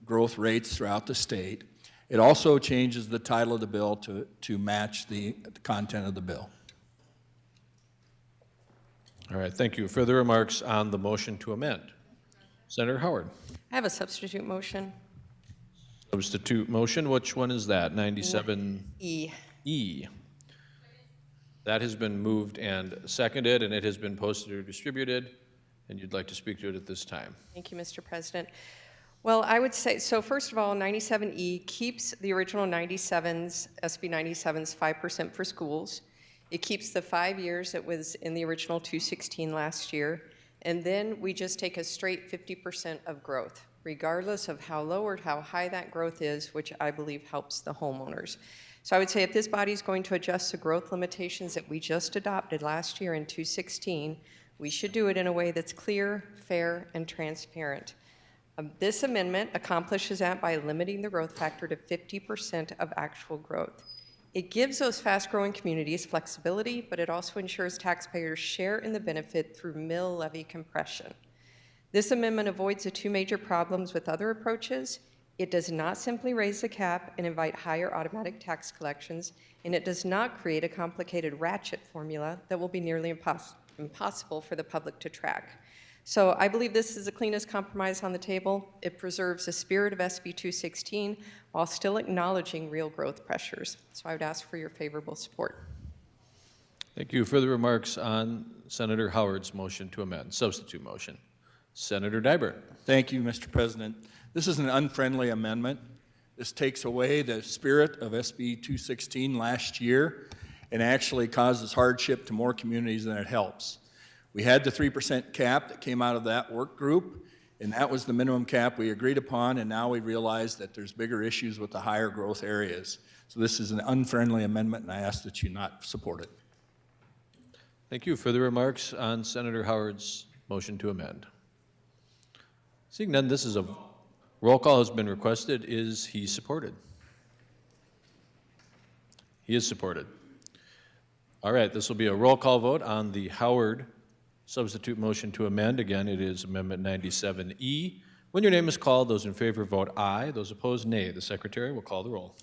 growth rates throughout the state. It also changes the title of the bill to match the content of the bill. All right, thank you. Further remarks on the motion to amend? Senator Howard. I have a substitute motion. Substitute motion, which one is that? 97E. E. That has been moved and seconded, and it has been posted or distributed, and you'd like to speak to it at this time. Thank you, Mr. President. Well, I would say, so first of all, 97E keeps the original 97's, SB 97's 5% for schools. It keeps the 5 years that was in the original 216 last year. And then we just take a straight 50% of growth, regardless of how low or how high that growth is, which I believe helps the homeowners. So I would say if this body is going to adjust the growth limitations that we just adopted last year in 216, we should do it in a way that's clear, fair, and transparent. This amendment accomplishes that by limiting the growth factor to 50% of actual growth. It gives those fast-growing communities flexibility, but it also ensures taxpayers share in the benefit through mill levy compression. This amendment avoids the two major problems with other approaches. It does not simply raise the cap and invite higher automatic tax collections, and it does not create a complicated ratchet formula that will be nearly impossible for the public to track. So I believe this is the cleanest compromise on the table. It preserves the spirit of SB 216 while still acknowledging real growth pressures. So I would ask for your favorable support. Thank you. Further remarks on Senator Howard's motion to amend, substitute motion? Senator Dibert. Thank you, Mr. President. This is an unfriendly amendment. This takes away the spirit of SB 216 last year and actually causes hardship to more communities than it helps. We had the 3% cap that came out of that work group, and that was the minimum cap we agreed upon, and now we realize that there's bigger issues with the higher growth areas. So this is an unfriendly amendment, and I ask that you not support it. Thank you. Further remarks on Senator Howard's motion to amend? Seeing none, this is a roll call has been requested. Is he supported? He is supported. All right, this will be a roll call vote on the Howard substitute motion to amend. Again, it is Amendment 97E. When your name is called, those in favor vote aye. Those opposed, nay. The Secretary will call the roll.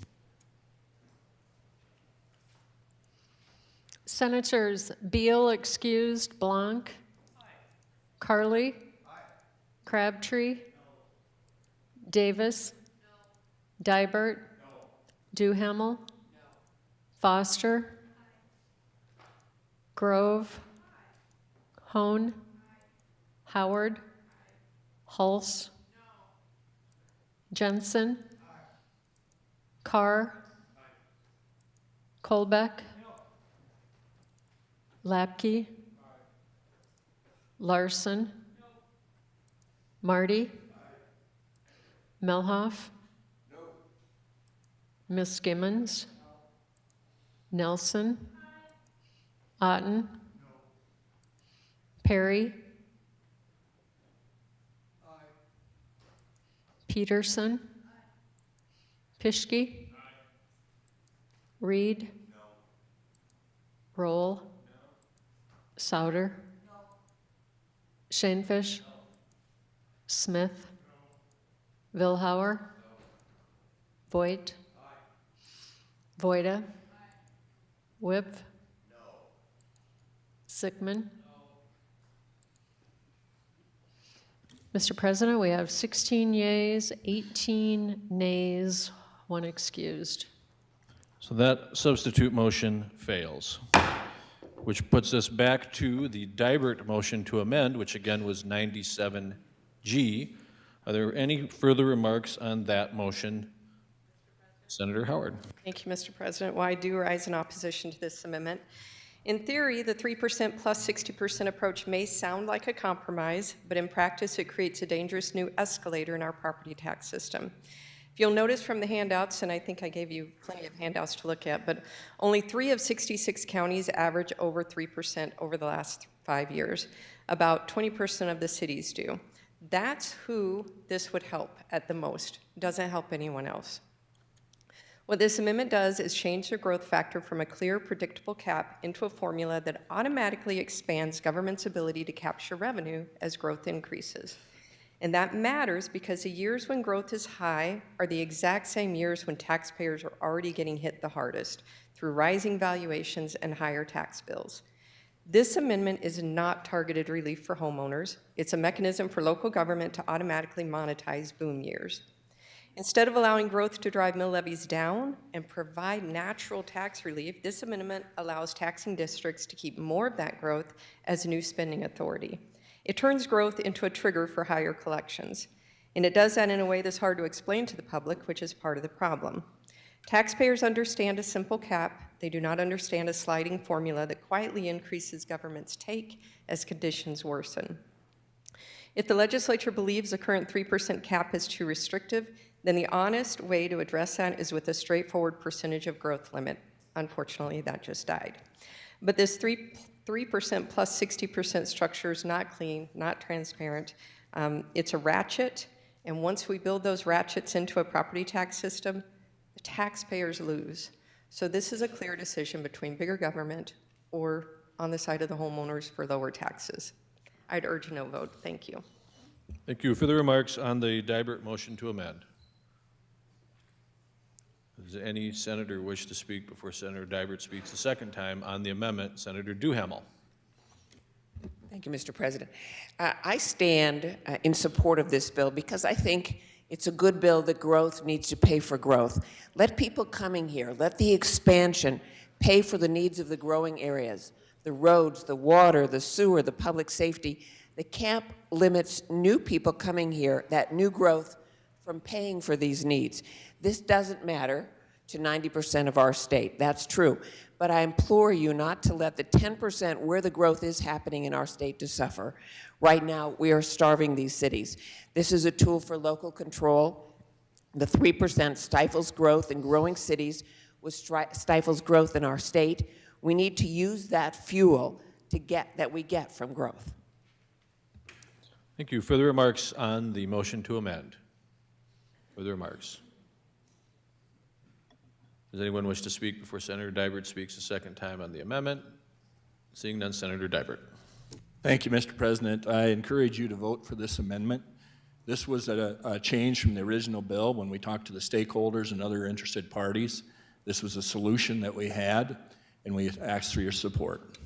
Senators Beal excused, Blanc. Aye. Carly. Aye. Crabtree. No. Davis. No. Dibert. No. Duhamel. No. Foster. Aye. Grove. Aye. Hone. Aye. Howard. Aye. Hulse. No. Jensen. Aye. Carr. Aye. Kolbeck. Lapke. Aye. Larson. No. Marty. Aye. Melhoff. No. Miss Gimmons. No. Nelson. Aye. Otten. No. Perry. Aye. Peterson. Aye. Pischke. Aye. Reed. No. Roll. Souter. No. Shanefish. No. Smith. No. Vilhauer. No. Voigt. Aye. Voida. Aye. Whip. No. Sickman. No. Mr. President, we have 16 yeas, 18 nays, 1 excused. So that substitute motion fails, which puts us back to the Dibert motion to amend, which again was 97G. Are there any further remarks on that motion? Senator Howard. Thank you, Mr. President. Well, I do rise in opposition to this amendment. In theory, the 3% plus 60% approach may sound like a compromise, but in practice, it creates a dangerous new escalator in our property tax system. If you'll notice from the handouts, and I think I gave you plenty of handouts to look at, but only 3 of 66 counties average over 3% over the last 5 years. About 20% of the cities do. That's who this would help at the most. It doesn't help anyone else. What this amendment does is change the growth factor from a clear, predictable cap into a formula that automatically expands government's ability to capture revenue as growth increases. And that matters because the years when growth is high are the exact same years when taxpayers are already getting hit the hardest through rising valuations and higher tax bills. This amendment is not targeted relief for homeowners. It's a mechanism for local government to automatically monetize boom years. Instead of allowing growth to drive mill levies down and provide natural tax relief, this amendment allows taxing districts to keep more of that growth as a new spending authority. It turns growth into a trigger for higher collections. And it does that in a way that's hard to explain to the public, which is part of the problem. Taxpayers understand a simple cap. They do not understand a sliding formula that quietly increases government's take as conditions worsen. If the legislature believes the current 3% cap is too restrictive, then the honest way to address that is with a straightforward percentage of growth limit. Unfortunately, that just died. But this 3% plus 60% structure is not clean, not transparent. It's a ratchet, and once we build those ratchets into a property tax system, the taxpayers lose. So this is a clear decision between bigger government or on the side of the homeowners for lower taxes. I'd urge a no vote. Thank you. Thank you. Further remarks on the Dibert motion to amend? Does any senator wish to speak before Senator Dibert speaks a second time on the amendment? Senator Duhamel. Thank you, Mr. President. I stand in support of this bill because I think it's a good bill that growth needs to pay for growth. Let people coming here, let the expansion pay for the needs of the growing areas, the roads, the water, the sewer, the public safety. The cap limits new people coming here, that new growth, from paying for these needs. This doesn't matter to 90% of our state. That's true. But I implore you not to let the 10% where the growth is happening in our state to suffer. Right now, we are starving these cities. This is a tool for local control. The 3% stifles growth in growing cities, which stifles growth in our state. We need to use that fuel that we get from growth. Thank you. Further remarks on the motion to amend? Further remarks? Does anyone wish to speak before Senator Dibert speaks a second time on the amendment? Seeing none, Senator Dibert. Thank you, Mr. President. I encourage you to vote for this amendment. This was a change from the original bill when we talked to the stakeholders and other interested parties. This was a solution that we had, and we asked for your support.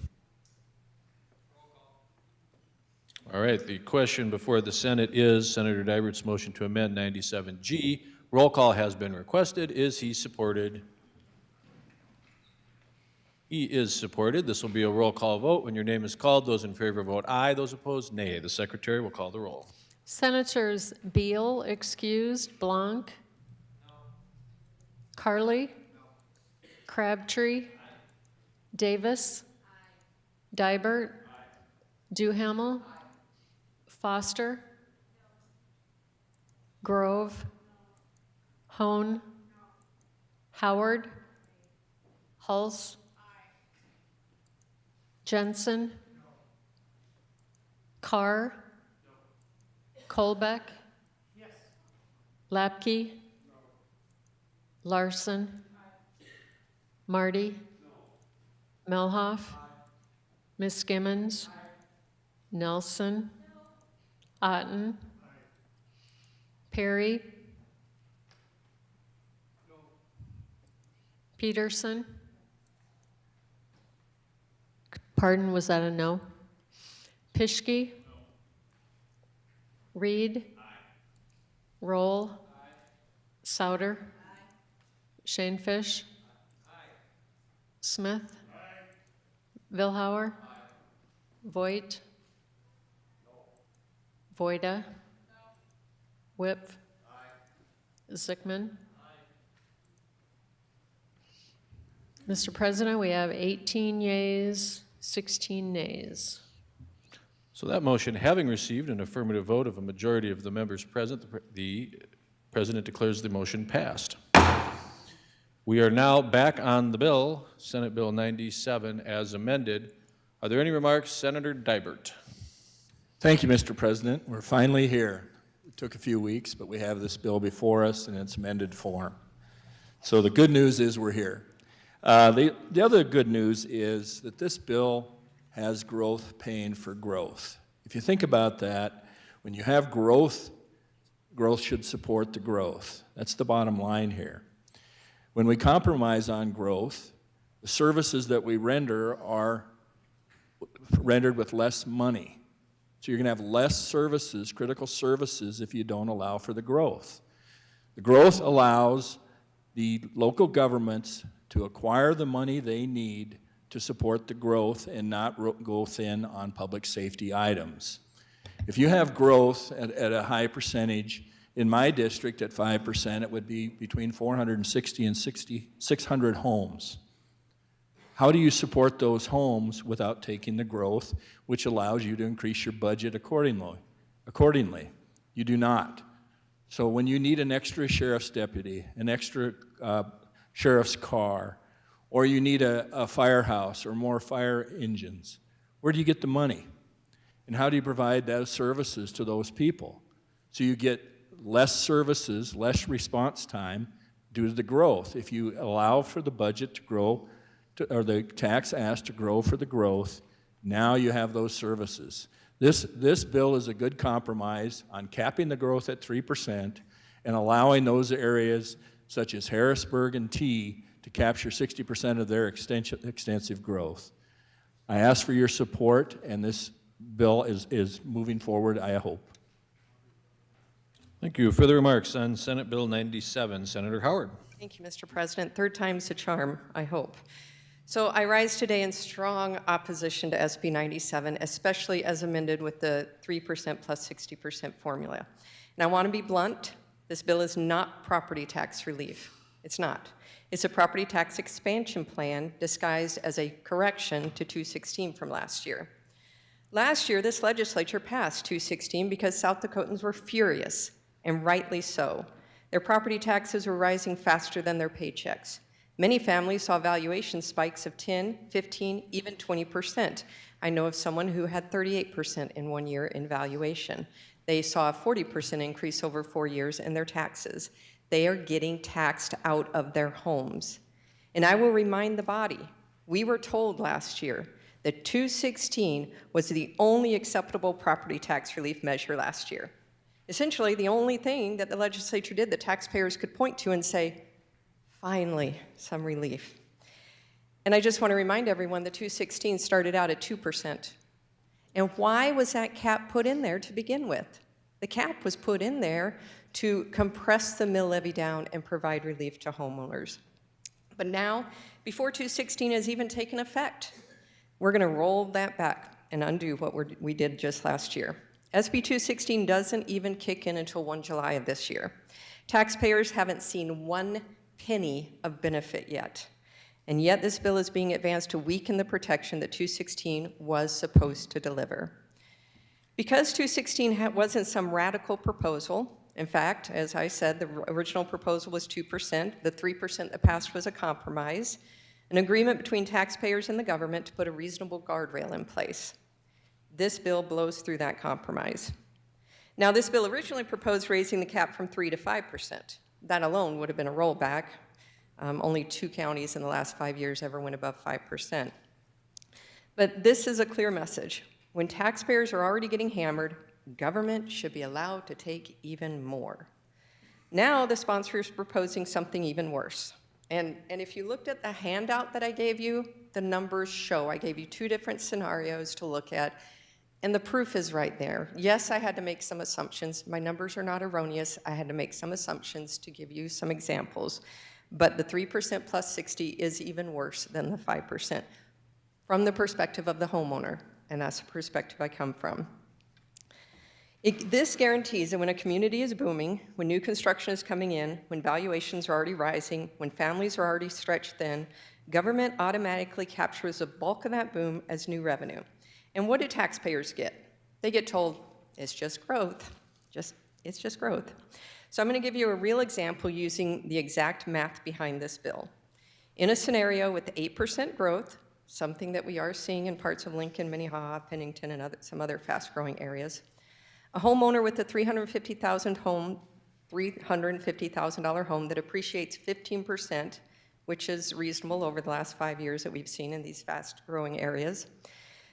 All right, the question before the Senate is Senator Dibert's motion to amend 97G. Roll call has been requested. Is he supported? He is supported. This will be a roll call vote. When your name is called, those in favor vote aye, those opposed nay. The Secretary will call the roll. Senators Beal, excused. Blanc? No. Carly? No. Crabtree? Aye. Davis? Aye. Dibert? Aye. Duhamel? Aye. Foster? No. Grove? No. Hone? No. Howard? Hulse? Aye. Jensen? No. Carr? Kolbeck? Yes. Lapke? No. Larson? Aye. Marty? No. Melhoff? Aye. Ms. Skimmons? Aye. Nelson? No. Otten? Aye. Perry? No. Peterson? Pardon, was that a no? Pischke? Reed? Aye. Roll? Aye. Souter? Aye. Shanefish? Aye. Smith? Aye. Vilhauer? Aye. Voigt? No. Voida? No. Whip? Aye. Zickman? Aye. Mr. President, we have 18 yeas, 16 nays. So that motion, having received an affirmative vote of a majority of the members present, the President declares the motion passed. We are now back on the bill, Senate Bill 97, as amended. Are there any remarks? Senator Dibert. Thank you, Mr. President. We're finally here. It took a few weeks, but we have this bill before us in its amended form. So the good news is we're here. The other good news is that this bill has growth paying for growth. If you think about that, when you have growth, growth should support the growth. That's the bottom line here. When we compromise on growth, the services that we render are rendered with less money. So you're going to have less services, critical services, if you don't allow for the growth. The growth allows the local governments to acquire the money they need to support the growth and not go thin on public safety items. If you have growth at a high percentage, in my district at 5%, it would be between 460 and 600 homes. How do you support those homes without taking the growth, which allows you to increase your budget accordingly? You do not. So when you need an extra sheriff's deputy, an extra sheriff's car, or you need a firehouse or more fire engines, where do you get the money? And how do you provide those services to those people? So you get less services, less response time due to the growth. If you allow for the budget to grow, or the tax ask to grow for the growth, now you have those services. This bill is a good compromise on capping the growth at 3% and allowing those areas such as Harrisburg and T to capture 60% of their extensive growth. I ask for your support, and this bill is moving forward, I hope. Thank you. Further remarks on Senate Bill 97, Senator Howard. Thank you, Mr. President. Third time's a charm, I hope. So I rise today in strong opposition to SB 97, especially as amended with the 3% plus 60% formula. And I want to be blunt. This bill is not property tax relief. It's not. It's a property tax expansion plan disguised as a correction to 216 from last year. Last year, this legislature passed 216 because South Dakotans were furious, and rightly so. Their property taxes were rising faster than their paychecks. Many families saw valuation spikes of 10, 15, even 20%. I know of someone who had 38% in 1 year in valuation. They saw a 40% increase over 4 years in their taxes. They are getting taxed out of their homes. And I will remind the body, we were told last year that 216 was the only acceptable property tax relief measure last year. Essentially, the only thing that the legislature did that taxpayers could point to and say, finally, some relief. And I just want to remind everyone that 216 started out at 2%. And why was that cap put in there to begin with? The cap was put in there to compress the mill levy down and provide relief to homeowners. But now, before 216 has even taken effect, we're going to roll that back and undo what we did just last year. SB 216 doesn't even kick in until 1 July of this year. Taxpayers haven't seen 1 penny of benefit yet. And yet this bill is being advanced to weaken the protection that 216 was supposed to deliver. Because 216 wasn't some radical proposal, in fact, as I said, the original proposal was 2%. The 3% that passed was a compromise, an agreement between taxpayers and the government to put a reasonable guardrail in place. This bill blows through that compromise. Now, this bill originally proposed raising the cap from 3 to 5%. That alone would have been a rollback. Only 2 counties in the last 5 years ever went above 5%. But this is a clear message. When taxpayers are already getting hammered, government should be allowed to take even more. Now the sponsor is proposing something even worse. And if you looked at the handout that I gave you, the numbers show. I gave you 2 different scenarios to look at, and the proof is right there. Yes, I had to make some assumptions. My numbers are not erroneous. I had to make some assumptions to give you some examples. But the 3% plus 60 is even worse than the 5% from the perspective of the homeowner, and that's the perspective I come from. This guarantees that when a community is booming, when new construction is coming in, when valuations are already rising, when families are already stretched thin, government automatically captures the bulk of that boom as new revenue. And what do taxpayers get? They get told, it's just growth. It's just growth. So I'm going to give you a real example using the exact math behind this bill. In a scenario with 8% growth, something that we are seeing in parts of Lincoln, Minnehaha, Pennington, and some other fast-growing areas, a homeowner with a $350,000 home that appreciates 15%, which is reasonable over the last 5 years that we've seen in these fast-growing areas,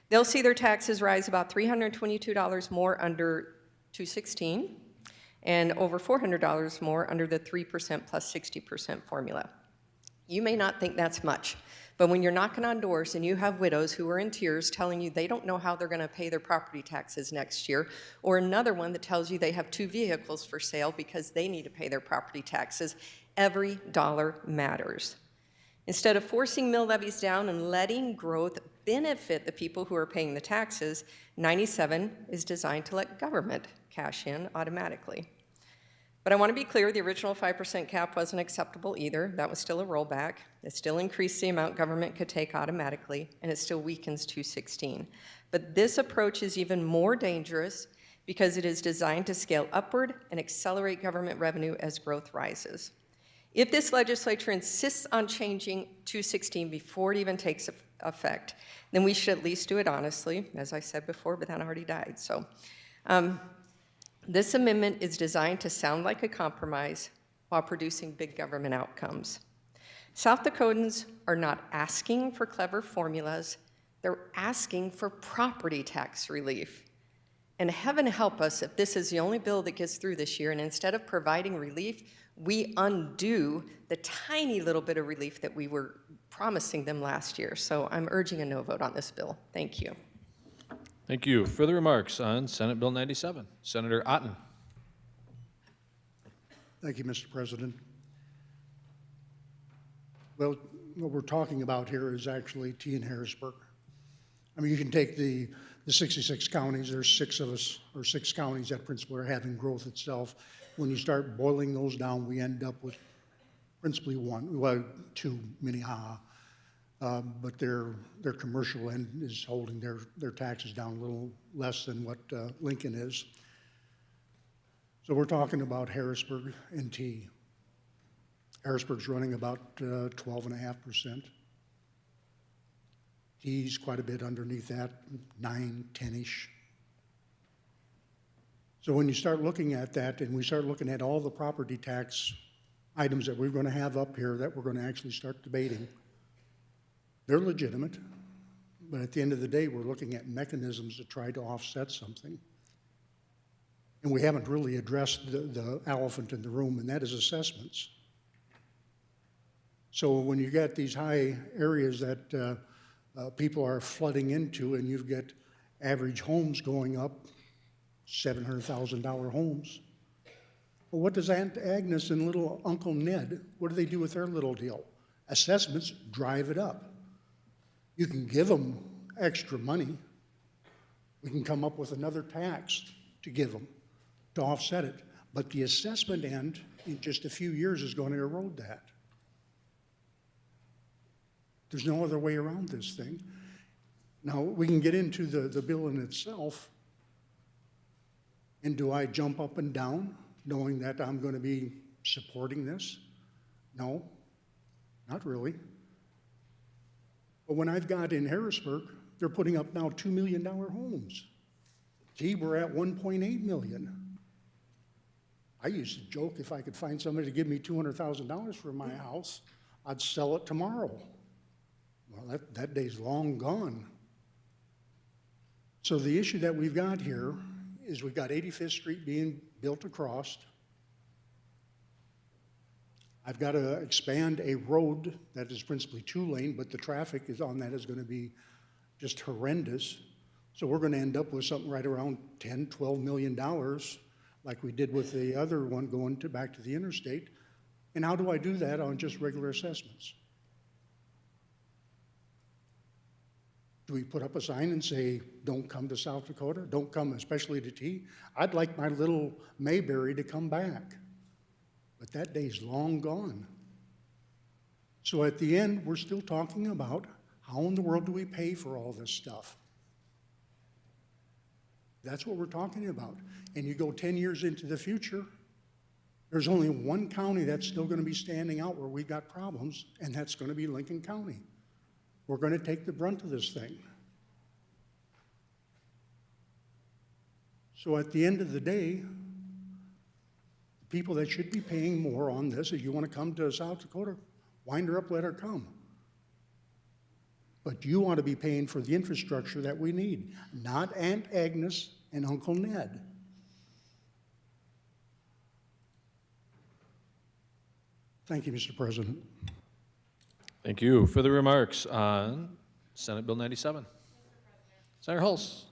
they'll see their taxes rise about $322 more under 216 and over $400 more under the 3% plus 60% formula. You may not think that's much, but when you're knocking on doors and you have widows who are in tears telling you they don't know how they're going to pay their property taxes next year, or another one that tells you they have 2 vehicles for sale because they need to pay their property taxes, every dollar matters. Instead of forcing mill levies down and letting growth benefit the people who are paying the taxes, 97 is designed to let government cash in automatically. But I want to be clear, the original 5% cap wasn't acceptable either. That was still a rollback. It still increased the amount government could take automatically, and it still weakens 216. But this approach is even more dangerous because it is designed to scale upward and accelerate government revenue as growth rises. If this legislature insists on changing 216 before it even takes effect, then we should at least do it honestly, as I said before, but that already died. So this amendment is designed to sound like a compromise while producing big government outcomes. South Dakotans are not asking for clever formulas, they're asking for property tax relief. And heaven help us if this is the only bill that gets through this year, and instead of providing relief, we undo the tiny little bit of relief that we were promising them last year. So I'm urging a no vote on this bill. Thank you. Thank you. Further remarks on Senate Bill 97? Senator Otten. Thank you, Mr. President. Well, what we're talking about here is actually T and Harrisburg. I mean, you can take the 66 counties, there's 6 of us, or 6 counties that principally are having growth itself. When you start boiling those down, we end up with principally 2, Minnehaha. But their commercial end is holding their taxes down a little less than what Lincoln is. So we're talking about Harrisburg and T. Harrisburg's running about 12.5%. T's quite a bit underneath that, 9, 10-ish. So when you start looking at that and we start looking at all the property tax items that we're going to have up here that we're going to actually start debating, they're legitimate, but at the end of the day, we're looking at mechanisms to try to offset something. And we haven't really addressed the elephant in the room, and that is assessments. So when you got these high areas that people are flooding into, and you've got average homes going up, $700,000 homes, well, what does Aunt Agnes and little Uncle Ned, what do they do with their little deal? Assessments drive it up. You can give them extra money. We can come up with another tax to give them to offset it. But the assessment end in just a few years is going to erode that. There's no other way around this thing. Now, we can get into the bill in itself. And do I jump up and down knowing that I'm going to be supporting this? No, not really. But when I've got in Harrisburg, they're putting up now $2 million homes. Gee, we're at $1.8 million. I used to joke if I could find somebody to give me $200,000 for my house, I'd sell it tomorrow. Well, that day's long gone. So the issue that we've got here is we've got 85th Street being built across. I've got to expand a road that is principally 2-lane, but the traffic is on that is going to be just horrendous. So we're going to end up with something right around $10, $12 million, like we did with the other one going back to the interstate. And how do I do that on just regular assessments? Do we put up a sign and say, don't come to South Dakota? Don't come especially to T? I'd like my little Mayberry to come back. But that day's long gone. So at the end, we're still talking about how in the world do we pay for all this stuff? That's what we're talking about. And you go 10 years into the future, There's only one county that's still going to be standing out where we got problems, and that's going to be Lincoln County. We're going to take the brunt of this thing. So at the end of the day, the people that should be paying more on this, if you want to come to South Dakota, wind her up, let her come. But you want to be paying for the infrastructure that we need, not Aunt Agnes and Uncle Ned. Thank you, Mr. President. Thank you. Further remarks on Senate Bill 97? Senator Hulse.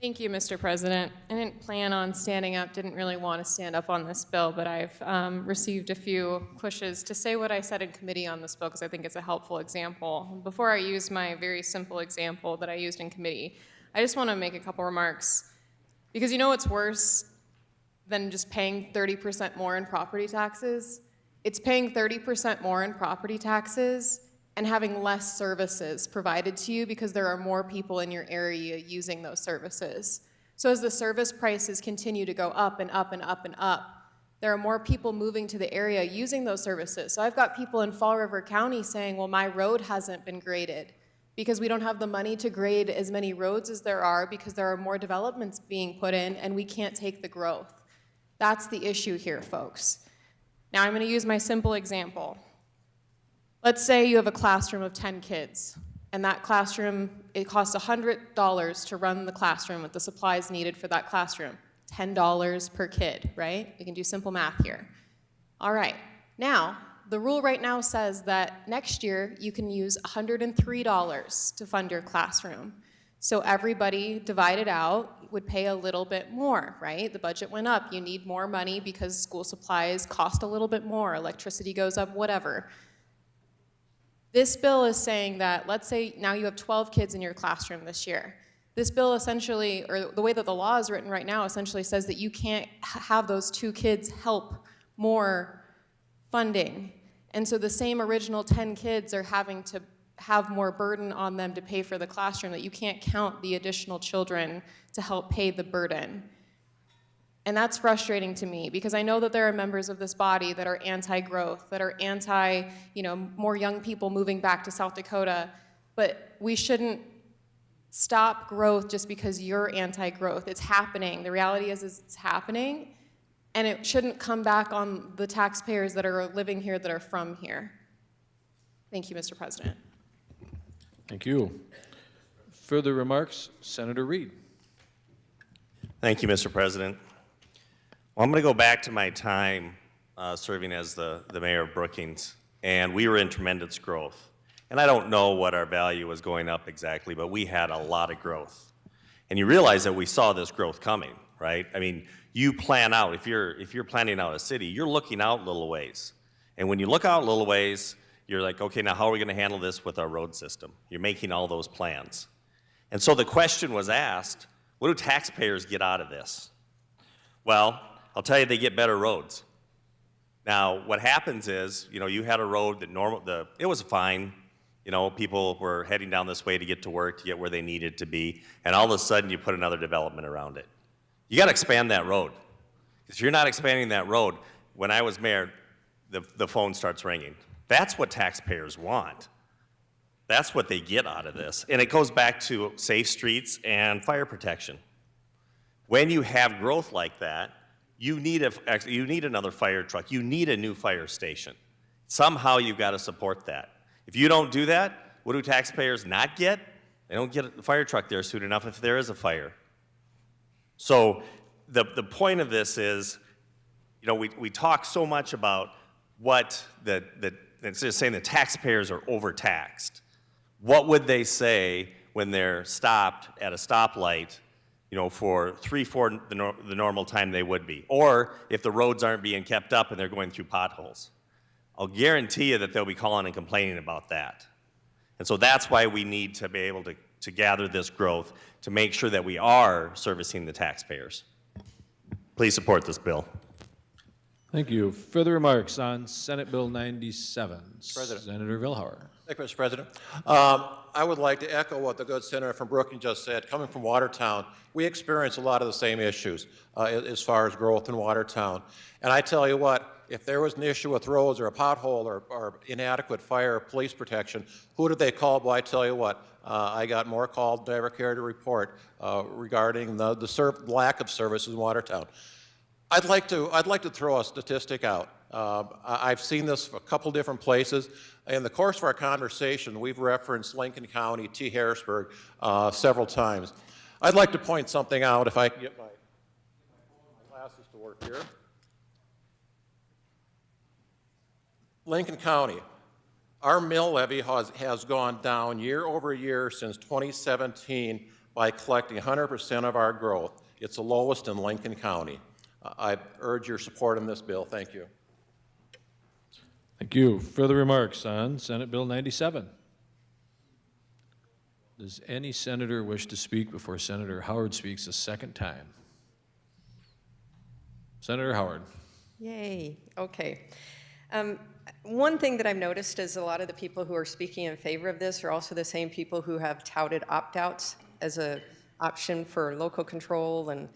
Thank you, Mr. President. I didn't plan on standing up, didn't really want to stand up on this bill, but I've received a few pushes to say what I said in committee on this bill because I think it's a helpful example. Before I use my very simple example that I used in committee, I just want to make a couple remarks because you know what's worse than just paying 30% more in property taxes? It's paying 30% more in property taxes and having less services provided to you because there are more people in your area using those services. So as the service prices continue to go up and up and up and up, there are more people moving to the area using those services. So I've got people in Fall River County saying, well, my road hasn't been graded because we don't have the money to grade as many roads as there are because there are more developments being put in and we can't take the growth. That's the issue here, folks. Now I'm going to use my simple example. Let's say you have a classroom of 10 kids, and that classroom, it costs $100 to run the classroom with the supplies needed for that classroom. $10 per kid, right? We can do simple math here. All right, now, the rule right now says that next year you can use $103 to fund your classroom. So everybody divided out would pay a little bit more, right? The budget went up. You need more money because school supplies cost a little bit more, electricity goes up, whatever. This bill is saying that, let's say now you have 12 kids in your classroom this year. This bill essentially, or the way that the law is written right now, essentially says that you can't have those 2 kids help more funding. And so the same original 10 kids are having to have more burden on them to pay for the classroom, that you can't count the additional children to help pay the burden. And that's frustrating to me because I know that there are members of this body that are anti-growth, that are anti, more young people moving back to South Dakota, but we shouldn't stop growth just because you're anti-growth. It's happening. The reality is it's happening, and it shouldn't come back on the taxpayers that are living here, that are from here. Thank you, Mr. President. Thank you. Further remarks? Senator Reed. Thank you, Mr. President. Well, I'm going to go back to my time serving as the mayor of Brookings, and we were in tremendous growth. And I don't know what our value was going up exactly, but we had a lot of growth. And you realize that we saw this growth coming, right? I mean, you plan out, if you're planning out a city, you're looking out little ways. And when you look out little ways, you're like, okay, now how are we going to handle this with our road system? You're making all those plans. And so the question was asked, what do taxpayers get out of this? Well, I'll tell you, they get better roads. Now, what happens is, you had a road that it was fine. People were heading down this way to get to work, to get where they needed to be, and all of a sudden you put another development around it. You got to expand that road. If you're not expanding that road, when I was mayor, the phone starts ringing. That's what taxpayers want. That's what they get out of this. And it goes back to safe streets and fire protection. When you have growth like that, you need another fire truck. You need a new fire station. Somehow you've got to support that. If you don't do that, what do taxpayers not get? They don't get a fire truck there soon enough if there is a fire. So the point of this is, we talk so much about what it's just saying the taxpayers are overtaxed. What would they say when they're stopped at a stoplight, for 3/4 the normal time they would be? Or if the roads aren't being kept up and they're going through potholes? I'll guarantee you that they'll be calling and complaining about that. And so that's why we need to be able to gather this growth to make sure that we are servicing the taxpayers. Please support this bill. Thank you. Further remarks on Senate Bill 97? President. Senator Vilhauer. Thank you, Mr. President. I would like to echo what the good senator from Brookings just said. Coming from Watertown, we experience a lot of the same issues as far as growth in Watertown. And I tell you what, if there was an issue with roads or a pothole or inadequate fire or police protection, who did they call? Well, I tell you what, I got more calls than I ever cared to report regarding the lack of service in Watertown. I'd like to throw a statistic out. I've seen this a couple different places. In the course of our conversation, we've referenced Lincoln County, T. Harrisburg, several times. I'd like to point something out, if I can get my glasses to work here. Lincoln County, our mill levy has gone down year over year since 2017 by collecting 100% of our growth. It's the lowest in Lincoln County. I urge your support in this bill. Thank you. Thank you. Further remarks on Senate Bill 97? Does any senator wish to speak before Senator Howard speaks a second time? Senator Howard. Yay, okay. One thing that I've noticed is a lot of the people who are speaking in favor of this are also the same people who have touted opt-outs as an option for local control and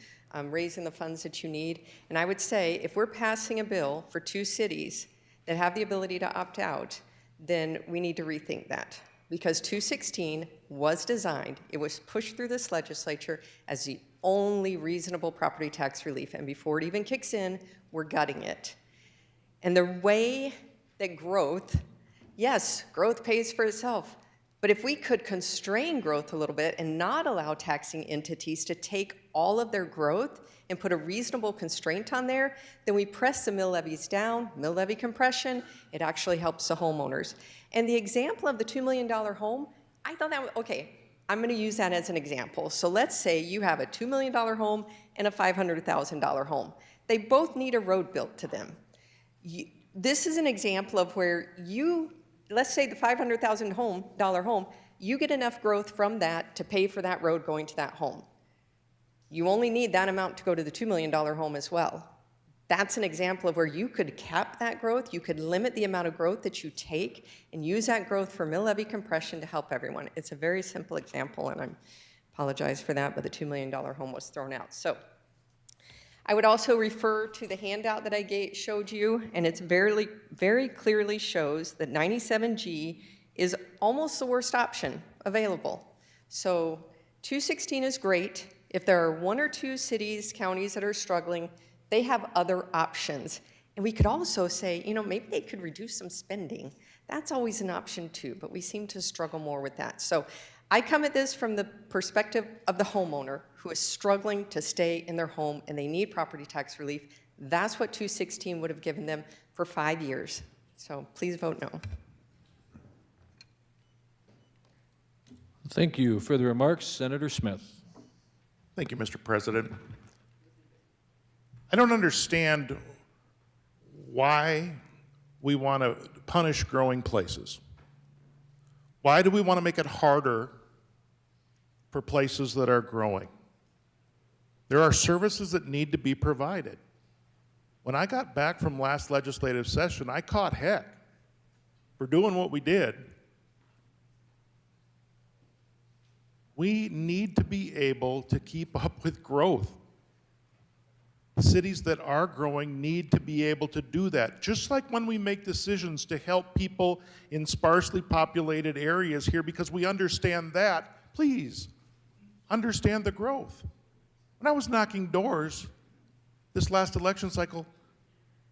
raising the funds that you need. And I would say if we're passing a bill for 2 cities that have the ability to opt out, then we need to rethink that. Because 216 was designed, it was pushed through this legislature as the only reasonable property tax relief. And before it even kicks in, we're gutting it. And the way that growth, yes, growth pays for itself. But if we could constrain growth a little bit and not allow taxing entities to take all of their growth and put a reasonable constraint on there, then we press the mill levies down, mill levy compression, it actually helps the homeowners. And the example of the $2 million home, I thought that was, okay, I'm gonna use that as an example. So let's say you have a $2 million home and a $500,000 home. They both need a road built to them. This is an example of where let's say the $500,000 home, you get enough growth from that to pay for that road going to that home. You only need that amount to go to the $2 million home as well. That's an example of where you could cap that growth, you could limit the amount of growth that you take and use that growth for mill levy compression to help everyone. It's a very simple example, and I apologize for that, but the $2 million home was thrown out. So I would also refer to the handout that I showed you, and it's very clearly shows that 97G is almost the worst option available. So 216 is great. If there are 1 or 2 cities, counties that are struggling, they have other options. And we could also say, you know, maybe they could reduce some spending. That's always an option too, but we seem to struggle more with that. So I come at this from the perspective of the homeowner who is struggling to stay in their home and they need property tax relief. That's what 216 would have given them for 5 years. So please vote no. Thank you. Further remarks, Senator Smith. Thank you, Mr. President. I don't understand why we want to punish growing places. Why do we want to make it harder for places that are growing? There are services that need to be provided. When I got back from last legislative session, I caught heck for doing what we did. We need to be able to keep up with growth. The cities that are growing need to be able to do that. Just like when we make decisions to help people in sparsely populated areas here, because we understand that, please, understand the growth. When I was knocking doors this last election cycle,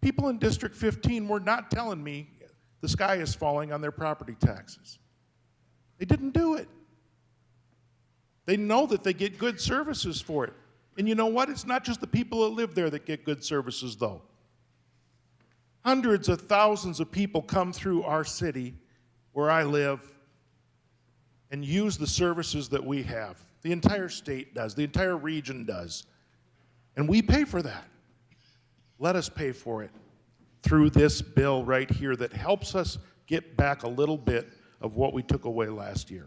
people in District 15 were not telling me the sky is falling on their property taxes. They didn't do it. They know that they get good services for it. And you know what? It's not just the people that live there that get good services, though. Hundreds of thousands of people come through our city, where I live, and use the services that we have. The entire state does. The entire region does. And we pay for that. Let us pay for it through this bill right here that helps us get back a little bit of what we took away last year.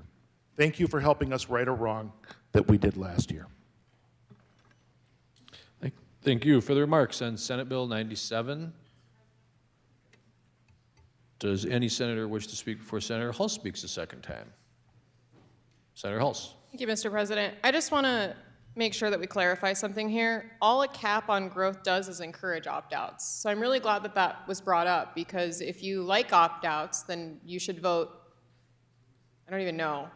Thank you for helping us right a wrong that we did last year. Thank you. Further remarks on Senate Bill 97? Does any senator wish to speak before Senator Hulse speaks a second time? Senator Hulse. Thank you, Mr. President. I just want to make sure that we clarify something here. All a cap on growth does is encourage opt-outs. So I'm really glad that that was brought up, because if you like opt-outs, then you should vote, I don't even know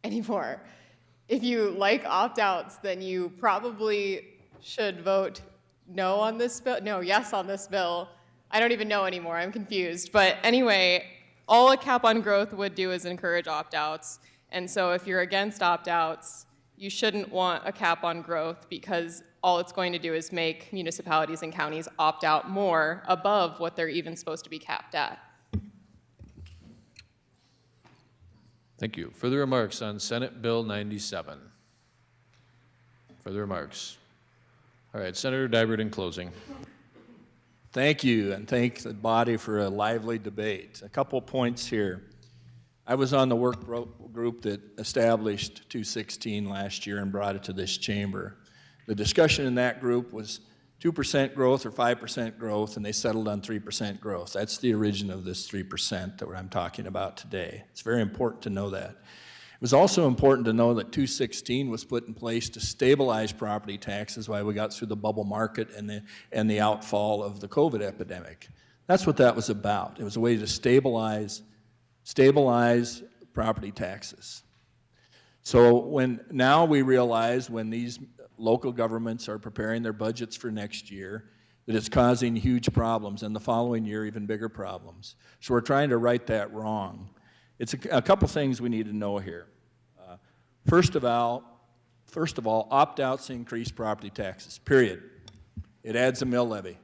anymore. If you like opt-outs, then you probably should vote no on this bill, no, yes on this bill. I don't even know anymore, I'm confused. But anyway, all a cap on growth would do is encourage opt-outs. And so if you're against opt-outs, you shouldn't want a cap on growth, because all it's going to do is make municipalities and counties opt out more above what they're even supposed to be capped at. Thank you. Further remarks on Senate Bill 97? Further remarks? All right, Senator Dybert in closing. Thank you, and thank the body for a lively debate. A couple points here. I was on the work group that established 216 last year and brought it to this chamber. The discussion in that group was 2% growth or 5% growth, and they settled on 3% growth. That's the origin of this 3% that I'm talking about today. It's very important to know that. It was also important to know that 216 was put in place to stabilize property taxes while we got through the bubble market and the outfall of the COVID epidemic. That's what that was about. It was a way to stabilize property taxes. So now we realize when these local governments are preparing their budgets for next year that it's causing huge problems, and the following year even bigger problems. So we're trying to right that wrong. It's a couple things we need to know here. First of all, opt-outs increase property taxes, period. It adds a mill levy.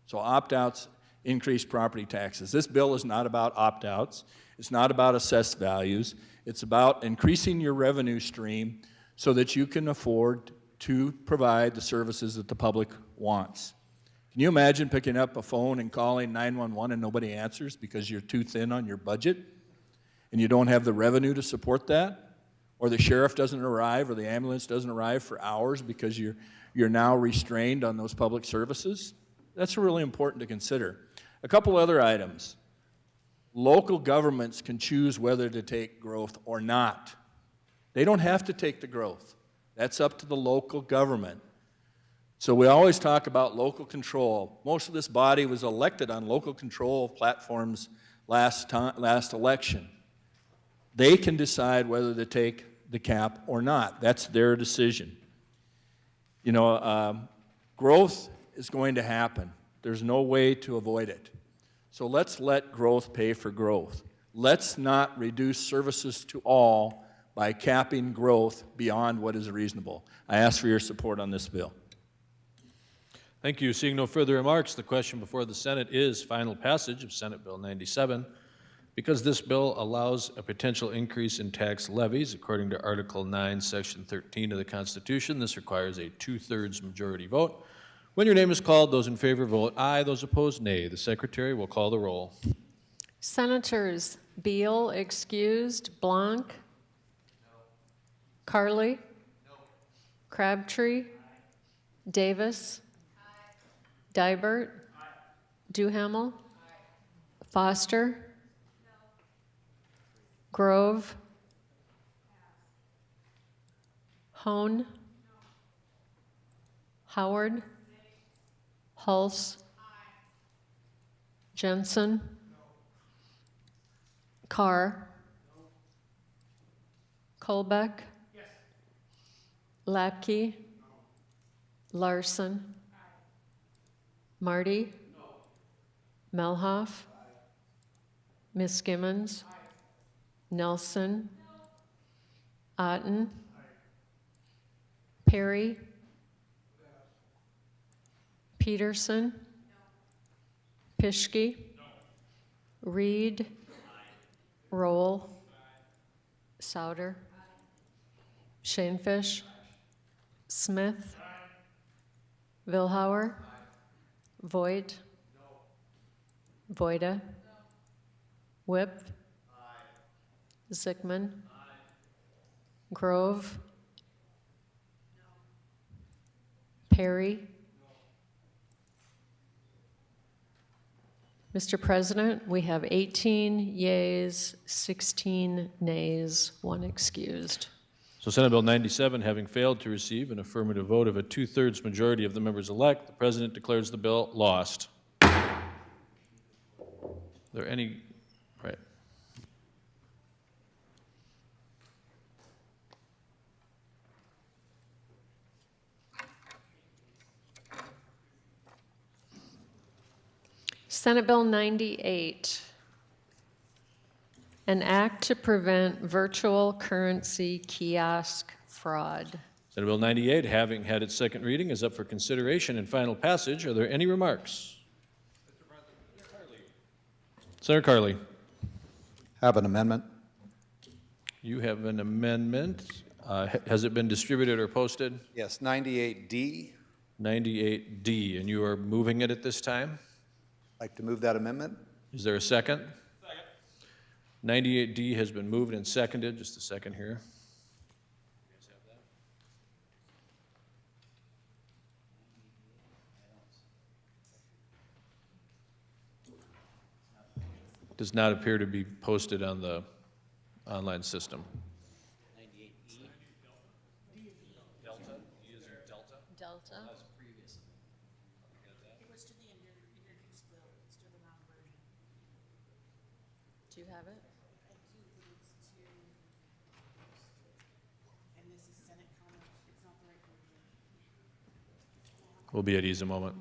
So opt-outs increase property taxes. This bill is not about opt-outs. It's not about assessed values. It's about increasing your revenue stream so that you can afford to provide the services that the public wants. Can you imagine picking up a phone and calling 911 and nobody answers because you're too thin on your budget and you don't have the revenue to support that? Or the sheriff doesn't arrive, or the ambulance doesn't arrive for hours because you're now restrained on those public services? That's really important to consider. A couple other items. Local governments can choose whether to take growth or not. They don't have to take the growth. That's up to the local government. So we always talk about local control. Most of this body was elected on local control platforms last election. They can decide whether to take the cap or not. That's their decision. You know, growth is going to happen. There's no way to avoid it. So let's let growth pay for growth. Let's not reduce services to all by capping growth beyond what is reasonable. I ask for your support on this bill. Thank you. Seeing no further remarks, the question before the Senate is final passage of Senate Bill 97. Because this bill allows a potential increase in tax levies, according to Article 9, Section 13 of the Constitution, this requires a 2/3 majority vote. When your name is called, those in favor vote aye, those opposed nay. The Secretary will call the roll. Senators Beal, excused. Blanc? No. Carly? No. Crabtree? Aye. Davis? Aye. Dybert? Aye. Duhamel? Aye. Foster? No. Grove? Hone? No. Howard? Hulse? Jensen? Carr? Colbeck? Lapke? Larson? Marty? Melhoff? Miskimmons? Nelson? Otten? Perry? Peterson? Pischke? Reed? Roll? Souter? Shanefish? Smith? Vilhauer? Voigt? Voida? Whip? Zickman? Grove? Perry? Mr. President, we have 18 yeas, 16 nays, 1 excused. So Senate Bill 97 having failed to receive an affirmative vote of a 2/3 majority of the members elect, the President declares the bill lost. Are there any, right? Senate Bill 98, an act to prevent virtual currency kiosk fraud. Senate Bill 98, having had its second reading, is up for consideration and final passage. Are there any remarks? Senator Carley. Have an amendment. You have an amendment. Has it been distributed or posted? Yes, 98D. 98D, and you are moving it at this time? Like to move that amendment? Is there a second? Second. 98D has been moved and seconded. Just a second here. Does not appear to be posted on the online system. 98E. Delta? D is in Delta? Delta. It was to the introduced bill, it's to the non-version. Do you have it? I do, but it's to, and this is Senate comments, it's not the right version. We'll be at ease a moment.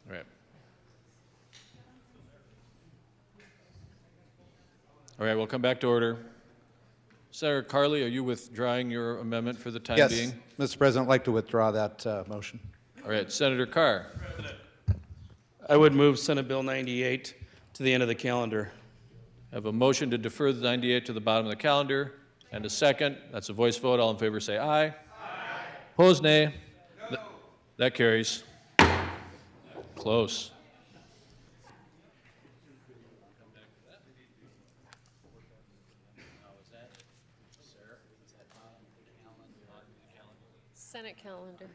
All right. All right, we'll come back to order. Senator Carley, are you withdrawing your amendment for the time Yes, being? Mr. President, I'd like to withdraw that motion. All right, Senator Carr. I would move Senate Bill 98 to the end of the calendar. I have a motion to defer the 98 to the bottom of the calendar and a second. That's a voice vote. All in favor say aye. Aye. Opposed, nay. No. That carries. Close. Senate calendar.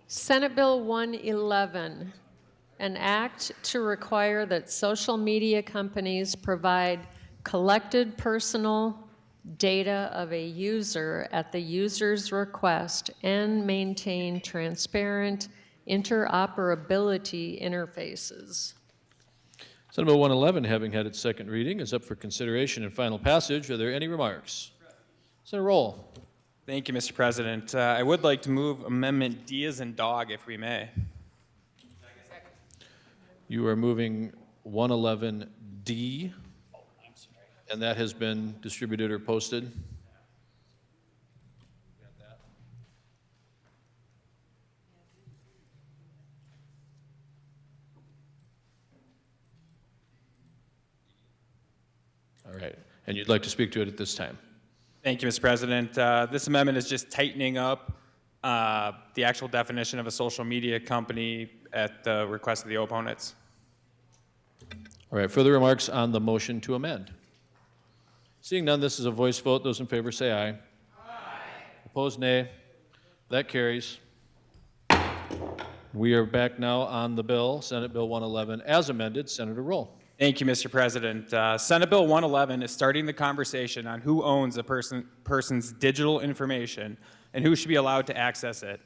Senate Bill 111, an act to require that social media companies provide collected personal data of a user at the user's request and maintain transparent interoperability interfaces. Senate Bill 111, having had its second reading, is up for consideration and final passage. Are there any remarks? Senator Roll. Thank you, Mr. President. I would like to move Amendment D as in dog, if we may. You are moving 111D, and that has been distributed or posted. All right, and you'd like to speak to it at this time? Thank you, Mr. President. This amendment is just tightening up the actual definition of a social media company at the request of the opponents. All right, further remarks on the motion to amend? Seeing none, this is a voice vote. Those in favor say aye. Aye. Opposed, nay. That carries. We are back now on the bill, Senate Bill 111, as amended. Senator Roll. Thank you, Mr. President. Senate Bill 111 is starting the conversation on who owns a person's digital information and who should be allowed to access it.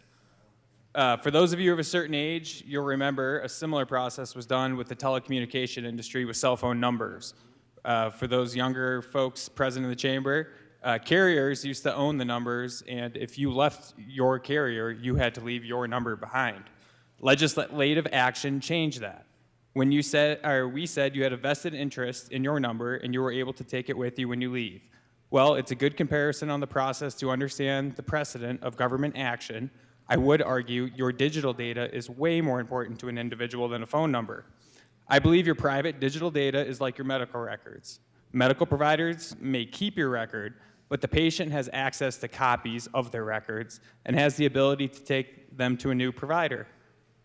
For those of you of a certain age, you'll remember a similar process was done with the telecommunication industry with cell phone numbers. For those younger folks present in the chamber, carriers used to own the numbers, and if you left your carrier, you had to leave your number behind. Legislative action changed that. When we said you had a vested interest in your number and you were able to take it with you when you leave. Well, it's a good comparison on the process to understand the precedent of government action. I would argue your digital data is way more important to an individual than a phone number. I believe your private digital data is like your medical records. Medical providers may keep your record, but the patient has access to copies of their records and has the ability to take them to a new provider,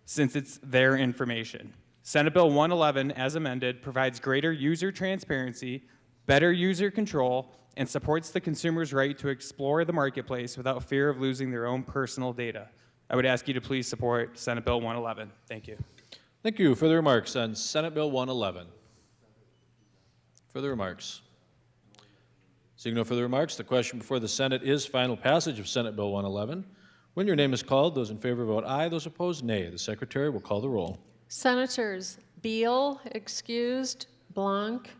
since it's their information. Senate Bill 111, as amended, provides greater user transparency, better user control, and supports the consumer's right to explore the marketplace without fear of losing their own personal data. I would ask you to please support Senate Bill 111. Thank you. Thank you. Further remarks on Senate Bill 111? Further remarks? Seeing no further remarks, the question before the Senate is final passage of Senate Bill 111. When your name is called, those in favor vote aye, those opposed nay. The Secretary will call the roll. Senators Beal, excused, Blanc,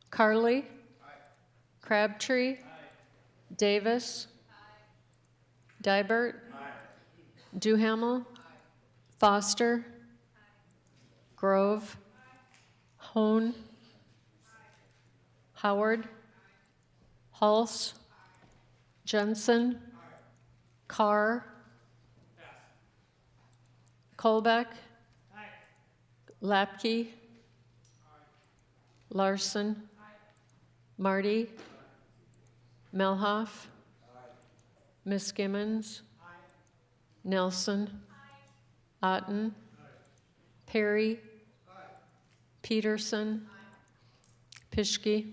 Carly, Crabtree, Davis, Dibert, Duhamel, Foster, Grove, Hone, Howard, Hulse, Jensen, Carr, Kolbeck, Lapke, Larson, Marty, Melhoff, Miskimmons, Nelson, Otten, Perry, Peterson, Pischke,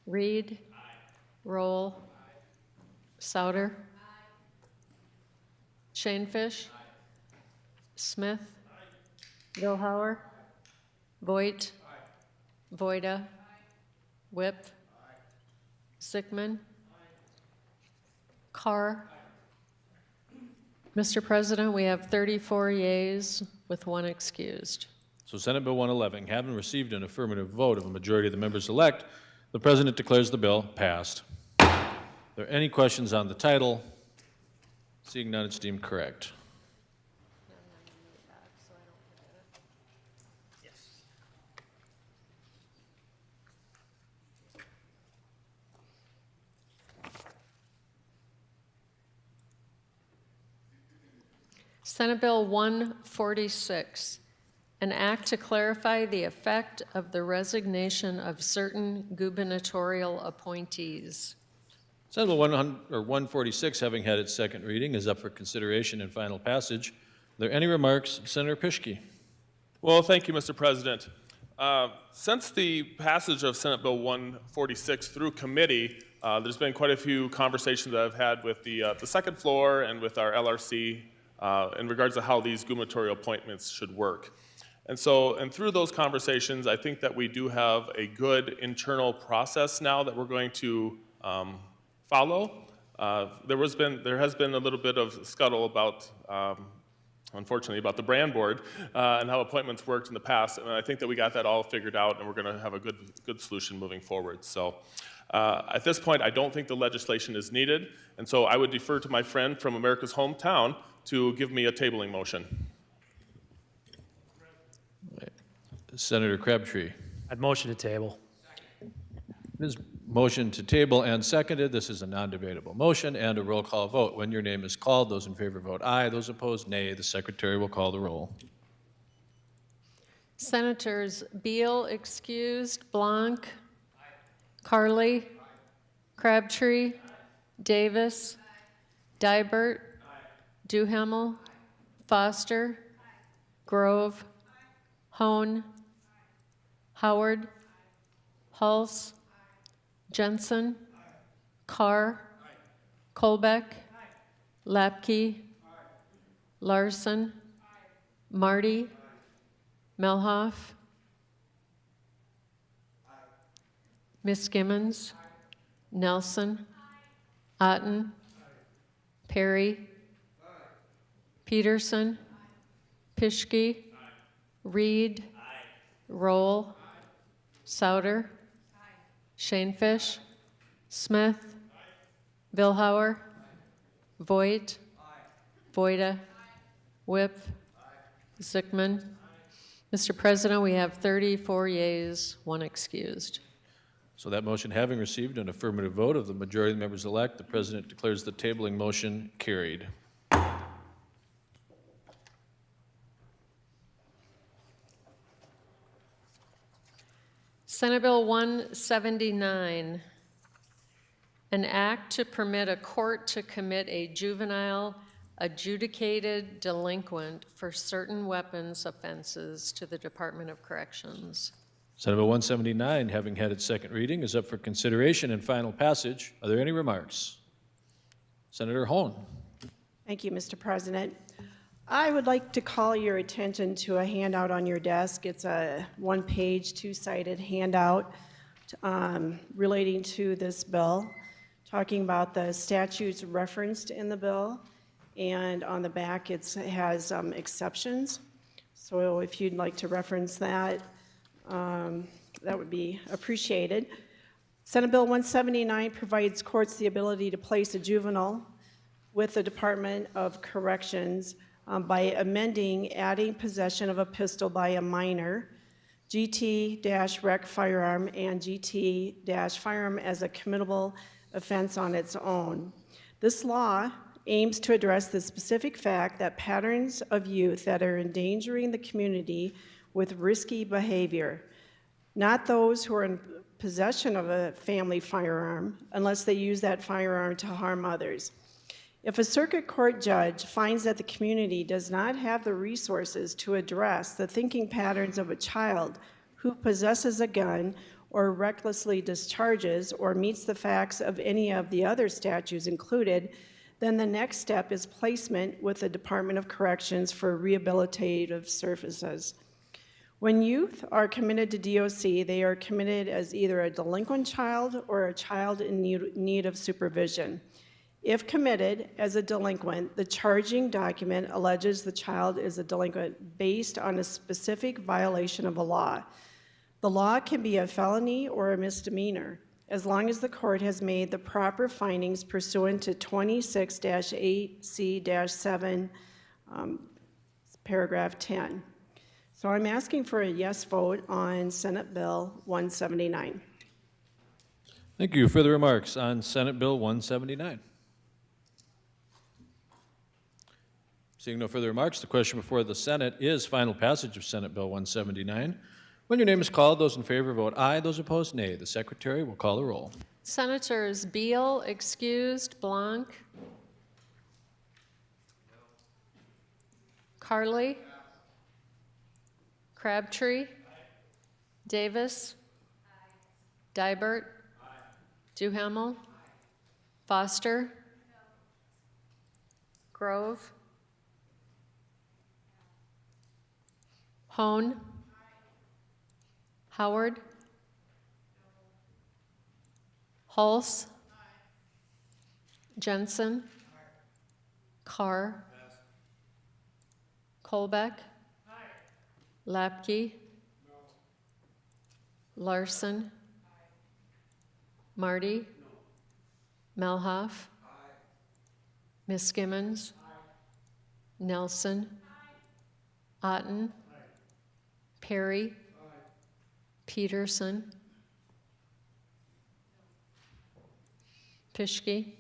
Reed, Roll, Souter, Shanefish, Smith, Billhauer, Voigt, Voida, Whip, Sickman, Carr. Mr. President, we have 34 yeas with 1 excused. So Senate Bill 111, having received an affirmative vote of a majority of the members elect, the President declares the bill passed. Are there any questions on the title? Seeing none, it's deemed correct. Senate Bill 146, an act to clarify the effect of the resignation of certain gubernatorial appointees. Senate Bill 146, having had its second reading, is up for consideration and final passage. Are there any remarks? Senator Pischke. Well, thank you, Mr. President. Since the passage of Senate Bill 146 through committee, there's been quite a few conversations that I've had with the second floor and with our LRC in regards to how these gubernatorial appointments should work. And through those conversations, I think that we do have a good internal process now that we're going to follow. There has been a little bit of scuttle about, unfortunately, about the brand board and how appointments worked in the past. And I think that we got that all figured out, and we're going to have a good solution moving forward. So at this point, I don't think the legislation is needed. And so I would defer to my friend from America's hometown to give me a tabling motion. Senator Crabtree. I'd motion to table. It is motion to table and seconded. This is a non-debatable motion and a roll call vote. When your name is called, those in favor vote aye. Those opposed, nay. The Secretary will call the roll. Senators Beal, excused, Blanc, Carly, Crabtree, Davis, Dibert, Duhamel, Foster, Grove, Hone, Howard, Hulse, Jensen, Carr, Kolbeck, Lapke, Larson. Marty. Melhoff. Miskimmons. Nelson. Otten. Perry. Peterson. Pischke. Reed. Roll. Souter. Shanefish. Smith. Billhauer. Voigt. Voida. Whip. Zickman. Mr. President, we have 34 yeas, 1 excused. So that motion having received an affirmative vote of the majority of the members elect, the president declares the tabling motion carried. Senate Bill 179, an act to permit a court to commit a juvenile adjudicated delinquent for certain weapons offenses to the Department of Corrections. Senate Bill 179, having had its second reading, is up for consideration and final passage. Are there any remarks? Senator Hone. Thank you, Mr. President. I would like to call your attention to a handout on your desk. It's a one-page, two-sided handout relating to this bill, talking about the statutes referenced in the bill, and on the back it has exceptions. So if you'd like to reference that, that would be appreciated. Senate Bill 179 provides courts the ability to place a juvenile with the Department of Corrections by amending, adding possession of a pistol by a minor, GT-rec firearm, and GT-firearm as a committable offense on its own. This law aims to address the specific fact that patterns of youth that are endangering the community with risky behavior, not those who are in possession of a family firearm unless they use that firearm to harm others. If a circuit court judge finds that the community does not have the resources to address the thinking patterns of a child who possesses a gun or recklessly discharges or meets the facts of any of the other statutes included, then the next step is placement with the Department of Corrections for rehabilitative services. When youth are committed to DOC, they are committed as either a delinquent child or a child in need of supervision. If committed as a delinquent, the charging document alleges the child is a delinquent based on a specific violation of a law. The law can be a felony or a misdemeanor, as long as the court has made the proper findings pursuant to 26-8C-7, paragraph 10. So I'm asking for a yes vote on Senate Bill 179. Thank you. Further remarks on Senate Bill 179? Seeing no further remarks, the question before the Senate is final passage of Senate Bill 179. When your name is called, those in favor vote aye, those opposed nay. The Secretary will call the roll. Senators Beal, excused. Blanc. Carly. Crabtree. Davis. Dibert. Duhamel. Foster. Grove. Hone. Howard. Hulse. Jensen. Carr. Kolbeck. Lapke. Larson. Marty. Melhoff. Miskimmons. Nelson. Otten. Perry. Peterson. Pischke.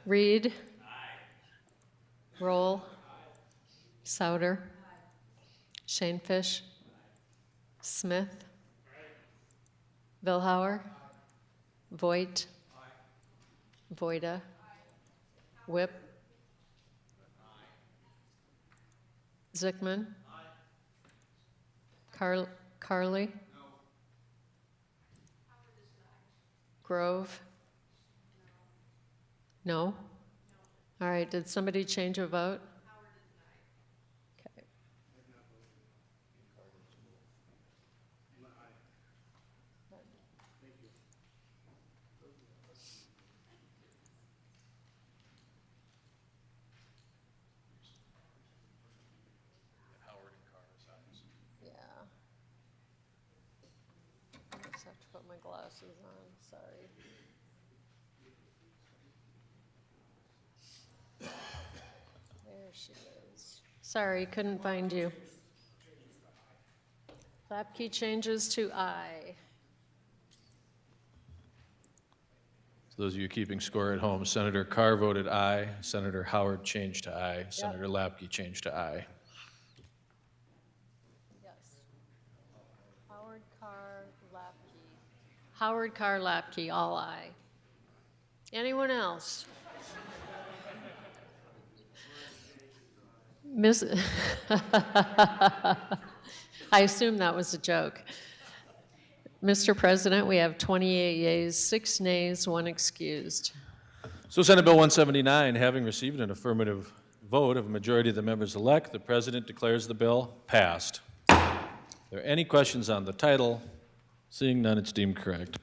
Reed. Roll. Souter. Shanefish. Smith. Billhauer. Voigt. Voida. Whip. Zickman. Carly. Grove. No? All right, did somebody change a vote? Okay. Yeah. I just have to put my glasses on, sorry. There she is. Sorry, couldn't find you. Lapke changes to aye. So those of you keeping score at home, Senator Carr voted aye, Senator Howard changed to aye, Senator Lapke changed to aye. Yes. Howard Carr, Lapke. Howard Carr, Lapke, all aye. Anyone else? Miss, I assume that was a joke. Mr. President, we have 28 yeas, 6 nays, 1 excused. So Senate Bill 179, having received an affirmative vote of a majority of the members elect, the President declares the bill passed. Are there any questions on the title? Seeing none, it's deemed correct.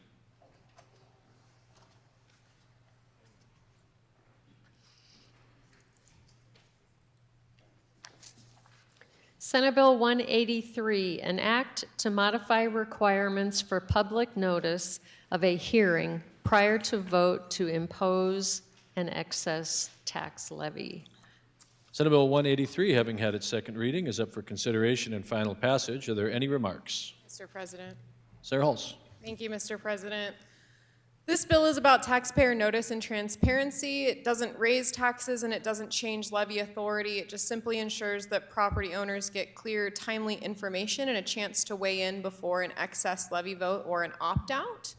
Senate Bill 183, an act to modify requirements for public notice of a hearing prior to vote to impose an excess tax levy. Senate Bill 183, having had its second reading, is up for consideration and final passage. Are there any remarks? Mr. President. Sarah Hulse. Thank you, Mr. President. This bill is about taxpayer notice and transparency. It doesn't raise taxes and it doesn't change levy authority. It just simply ensures that property owners get clear, timely information and a chance to weigh in before an excess levy vote or an opt-out.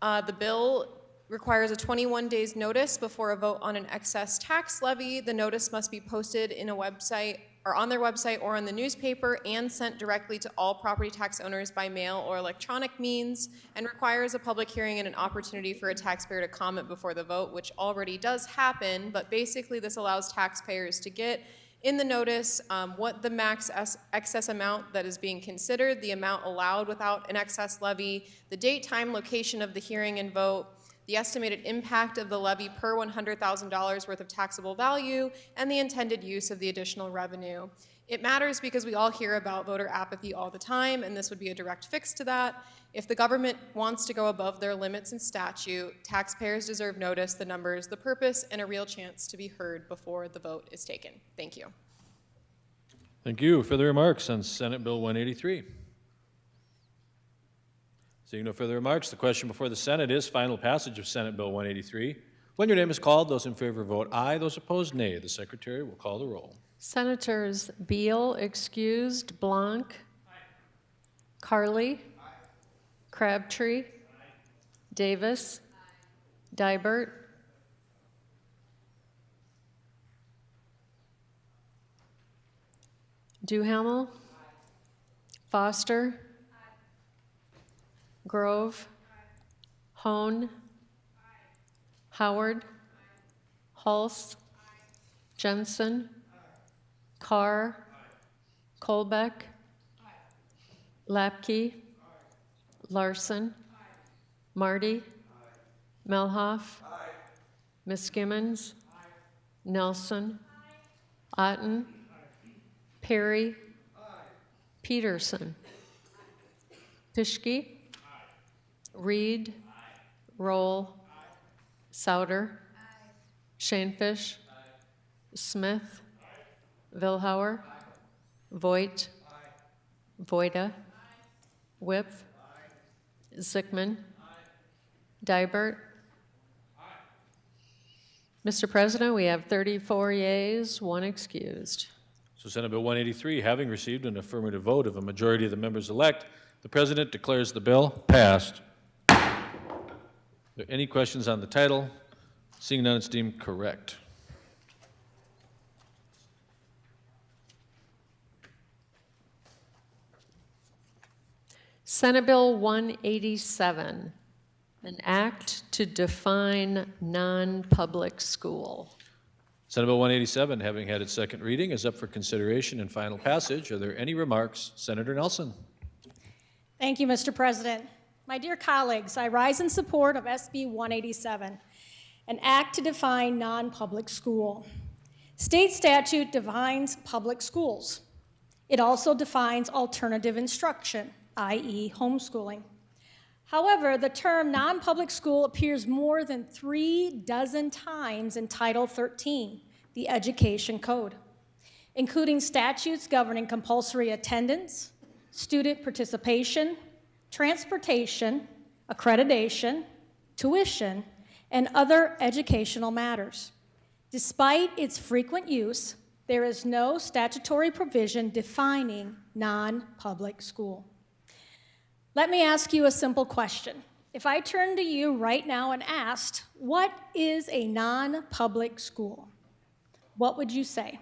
The bill requires a 21 days notice before a vote on an excess tax levy. The notice must be posted in a website or on their website or on the newspaper and sent directly to all property tax owners by mail or electronic means, and requires a public hearing and an opportunity for a taxpayer to comment before the vote, which already does happen, but basically this allows taxpayers to get in the notice what the max excess amount that is being considered, the amount allowed without an excess levy, the date, time, location of the hearing and vote, the estimated impact of the levy per $100,000 worth of taxable value, and the intended use of the additional revenue. It matters because we all hear about voter apathy all the time, and this would be a direct fix to that. If the government wants to go above their limits in statute, taxpayers deserve notice, the numbers, the purpose, and a real chance to be heard before the vote is taken. Thank you. Thank you. Further remarks on Senate Bill 183? Seeing no further remarks, the question before the Senate is final passage of Senate Bill 183. When your name is called, those in favor vote aye, those opposed nay. The Secretary will call the roll. Senators Beal, excused, Blanc, Carly, Crabtree, Davis, Dibert, Duhamel, Foster, Grove, Hone, Howard, Hulse, Jensen, Carr, Kolbeck, Lapke, Larson, Marty, Melhoff, Miskimmons, Nelson, Otten, Perry, Peterson, Pischke, Reed, Roll, Souter, Shanefish, Smith, Vilhauer, Voigt, Voida, Whip, Zickman, Dibert. Mr. President, we have 34 yeas, 1 excused. So Senate Bill 183, having received an affirmative vote of a majority of the members elect, the President declares the bill passed. Are there any questions on the title? Seeing none, it's deemed correct. Senate Bill 187, An act to define non-public school. Senate Bill 187, having had its second reading, is up for consideration and final passage. Are there any remarks? Senator Nelson. Thank you, Mr. President. My dear colleagues, I rise in support of SB 187, an act to define non-public school. State statute defines public schools. It also defines alternative instruction, i.e. homeschooling. However, the term non-public school appears more than 36 times in Title 13, the Education Code, including statutes governing compulsory attendance, student participation, transportation, accreditation, tuition, and other educational matters. Despite its frequent use, there is no statutory provision defining non-public school. Let me ask you a simple question. If I turned to you right now and asked, what is a non-public school? What would you say?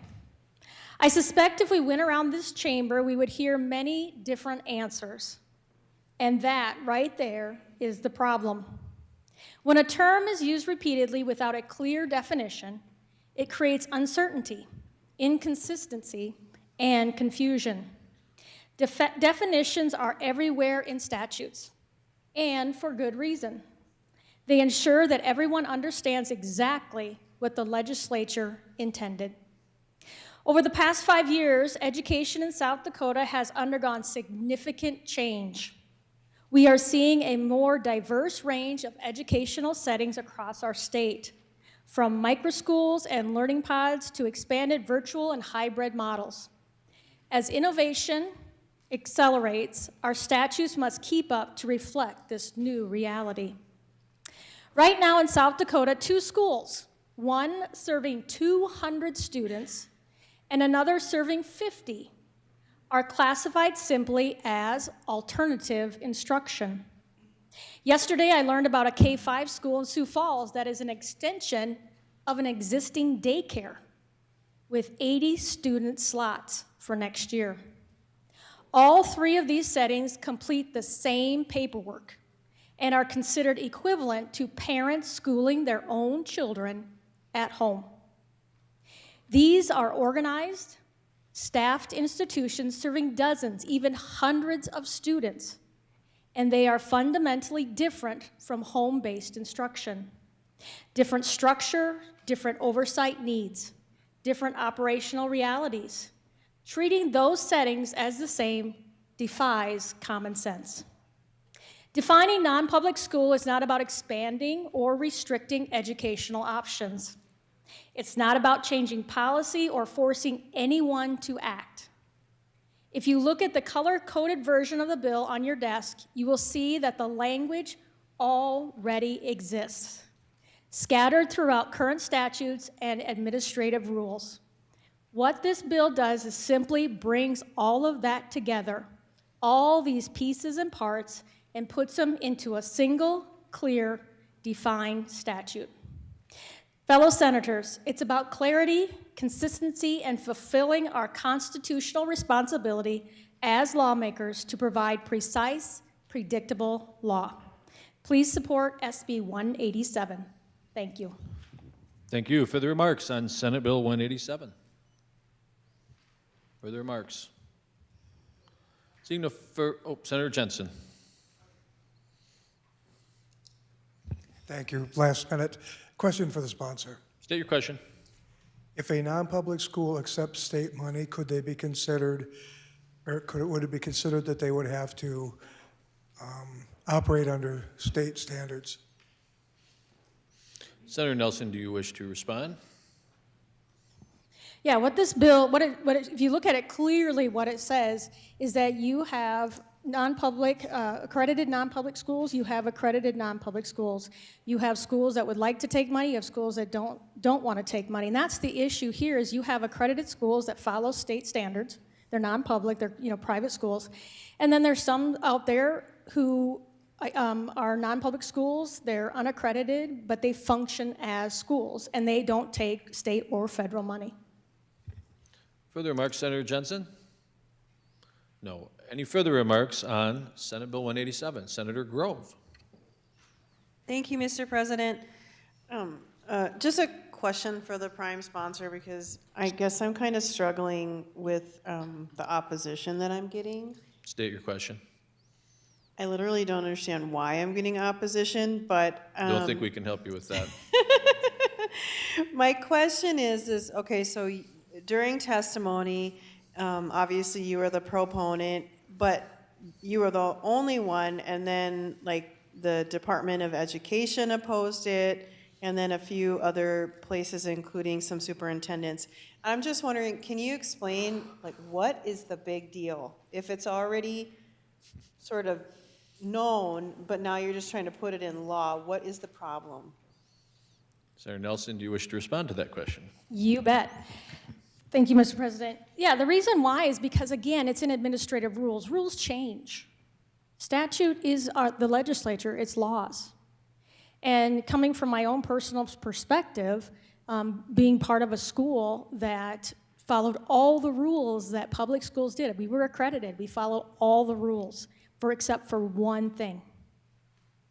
I suspect if we went around this chamber, we would hear many different answers. And that right there is the problem. When a term is used repeatedly without a clear definition, it creates uncertainty, inconsistency, and confusion. Definitions are everywhere in statutes, and for good reason. They ensure that everyone understands exactly what the legislature intended. Over the past 5 years, education in South Dakota has undergone significant change. We are seeing a more diverse range of educational settings across our state, from microschools and learning pods to expanded virtual and hybrid models. As innovation accelerates, our statutes must keep up to reflect this new reality. Right now in South Dakota, 2 schools, one serving 200 students and another serving 50, are classified simply as alternative instruction. Yesterday, I learned about a K-5 school in Sioux Falls that is an extension of an existing daycare with 80 student slots for next year. All 3 of these settings complete the same paperwork and are considered equivalent to parents schooling their own children at home. These are organized, staffed institutions serving dozens, even hundreds of students, and they are fundamentally different from home-based instruction. Different structure, different oversight needs, different operational realities. Treating those settings as the same defies common sense. Defining non-public school is not about expanding or restricting educational options. It's not about changing policy or forcing anyone to act. If you look at the color-coded version of the bill on your desk, you will see that the language already exists, scattered throughout current statutes and administrative rules. What this bill does is simply brings all of that together, all these pieces and parts, and puts them into a single, clear, defined statute. Fellow senators, it's about clarity, consistency, and fulfilling our constitutional responsibility as lawmakers to provide precise, predictable law. Please support SB 187. Thank you. Thank you. Further remarks on Senate Bill 187? Further remarks? Seeing no Senator Jensen. Thank you. Last minute. Question for the sponsor. State your question. If a non-public school accepts state money, could they be considered, or would it be considered that they would have to operate under state standards? Senator Nelson, do you wish to respond? Yeah, what this bill, if you look at it clearly, what it says is that you have non-public, accredited non-public schools, you have accredited non-public schools. You have schools that would like to take money, you have schools that don't want to take money. And that's the issue here is you have accredited schools that follow state standards. They're non-public, they're private schools. And then there's some out there who are non-public schools, they're unaccredited, but they function as schools, and they don't take state or federal money. Further remarks, Senator Jensen? No. Any further remarks on Senate Bill 187? Senator Grove. Thank you, Mr. President. Just a question for the prime sponsor, because I guess I'm kind of struggling with the opposition that I'm getting. State your question. I literally don't understand why I'm getting opposition, but Don't think we can help you with that. my question is okay, so during testimony, obviously you were the proponent, but you were the only one, and then like the Department of Education opposed it, and then a few other places, including some superintendents. I'm just wondering, can you explain, like, what is the big deal? If it's already sort of known, but now you're just trying to put it in law, what is the problem? Senator Nelson, do you wish to respond to that question? You bet. Thank you, Mr. President. Yeah, the reason why is because, again, it's in administrative rules. Rules change. Statute is the legislature, it's laws. And coming from my own personal perspective, being part of a school that followed all the rules that public schools did, we were accredited, we followed all the rules except for one thing,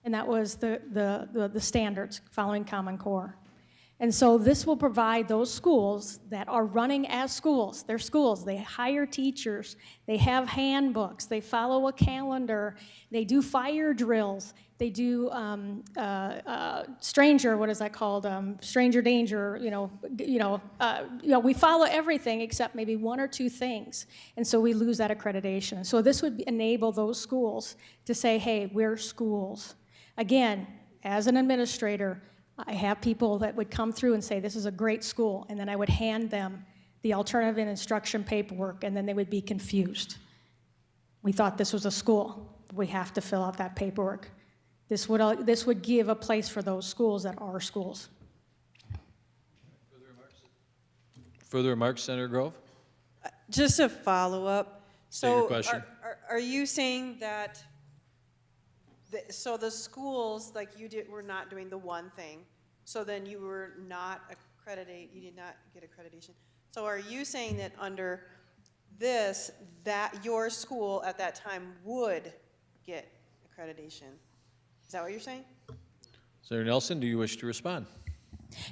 and that was the standards following Common Core. And so this will provide those schools that are running as schools, they're schools, they hire teachers, they have handbooks, they follow a calendar, they do fire drills, they do stranger, what is that called? Stranger danger, we follow everything except maybe one or two things. And so we lose that accreditation. So this would enable those schools to say, hey, we're schools. Again, as an administrator, I have people that would come through and say, this is a great school, and then I would hand them the alternative instruction paperwork, and then they would be confused. We thought this was a school. We have to fill out that paperwork. This would give a place for those schools that are schools. Further remarks, Senator Grove? Just a follow-up. State your So question. are you saying that, so the schools, like were not doing the one thing, so then you were not accredited, you did not get accreditation. So are you saying that under this, that your school at that time would get accreditation? Is that what you're saying? Senator Nelson, do you wish to respond?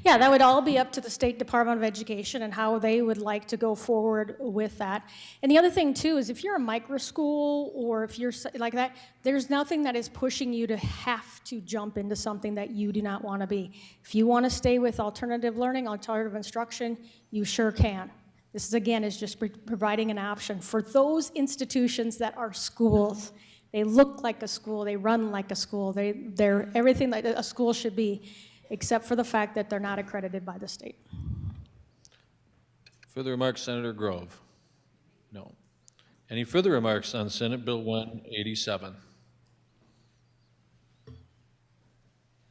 Yeah, that would all be up to the State Department of Education and how they would like to go forward with that. And the other thing, too, is if you're a micro school or if you're like that, there's nothing that is pushing you to have to jump into something that you do not want to be. If you want to stay with alternative learning, alternative instruction, you sure can. This, again, is just providing an option for those institutions that are schools. They look like a school, they run like a school, they're everything that a school should be, except for the fact that they're not accredited by the state. Further remarks, Senator Grove? No. Any further remarks on Senate Bill 187?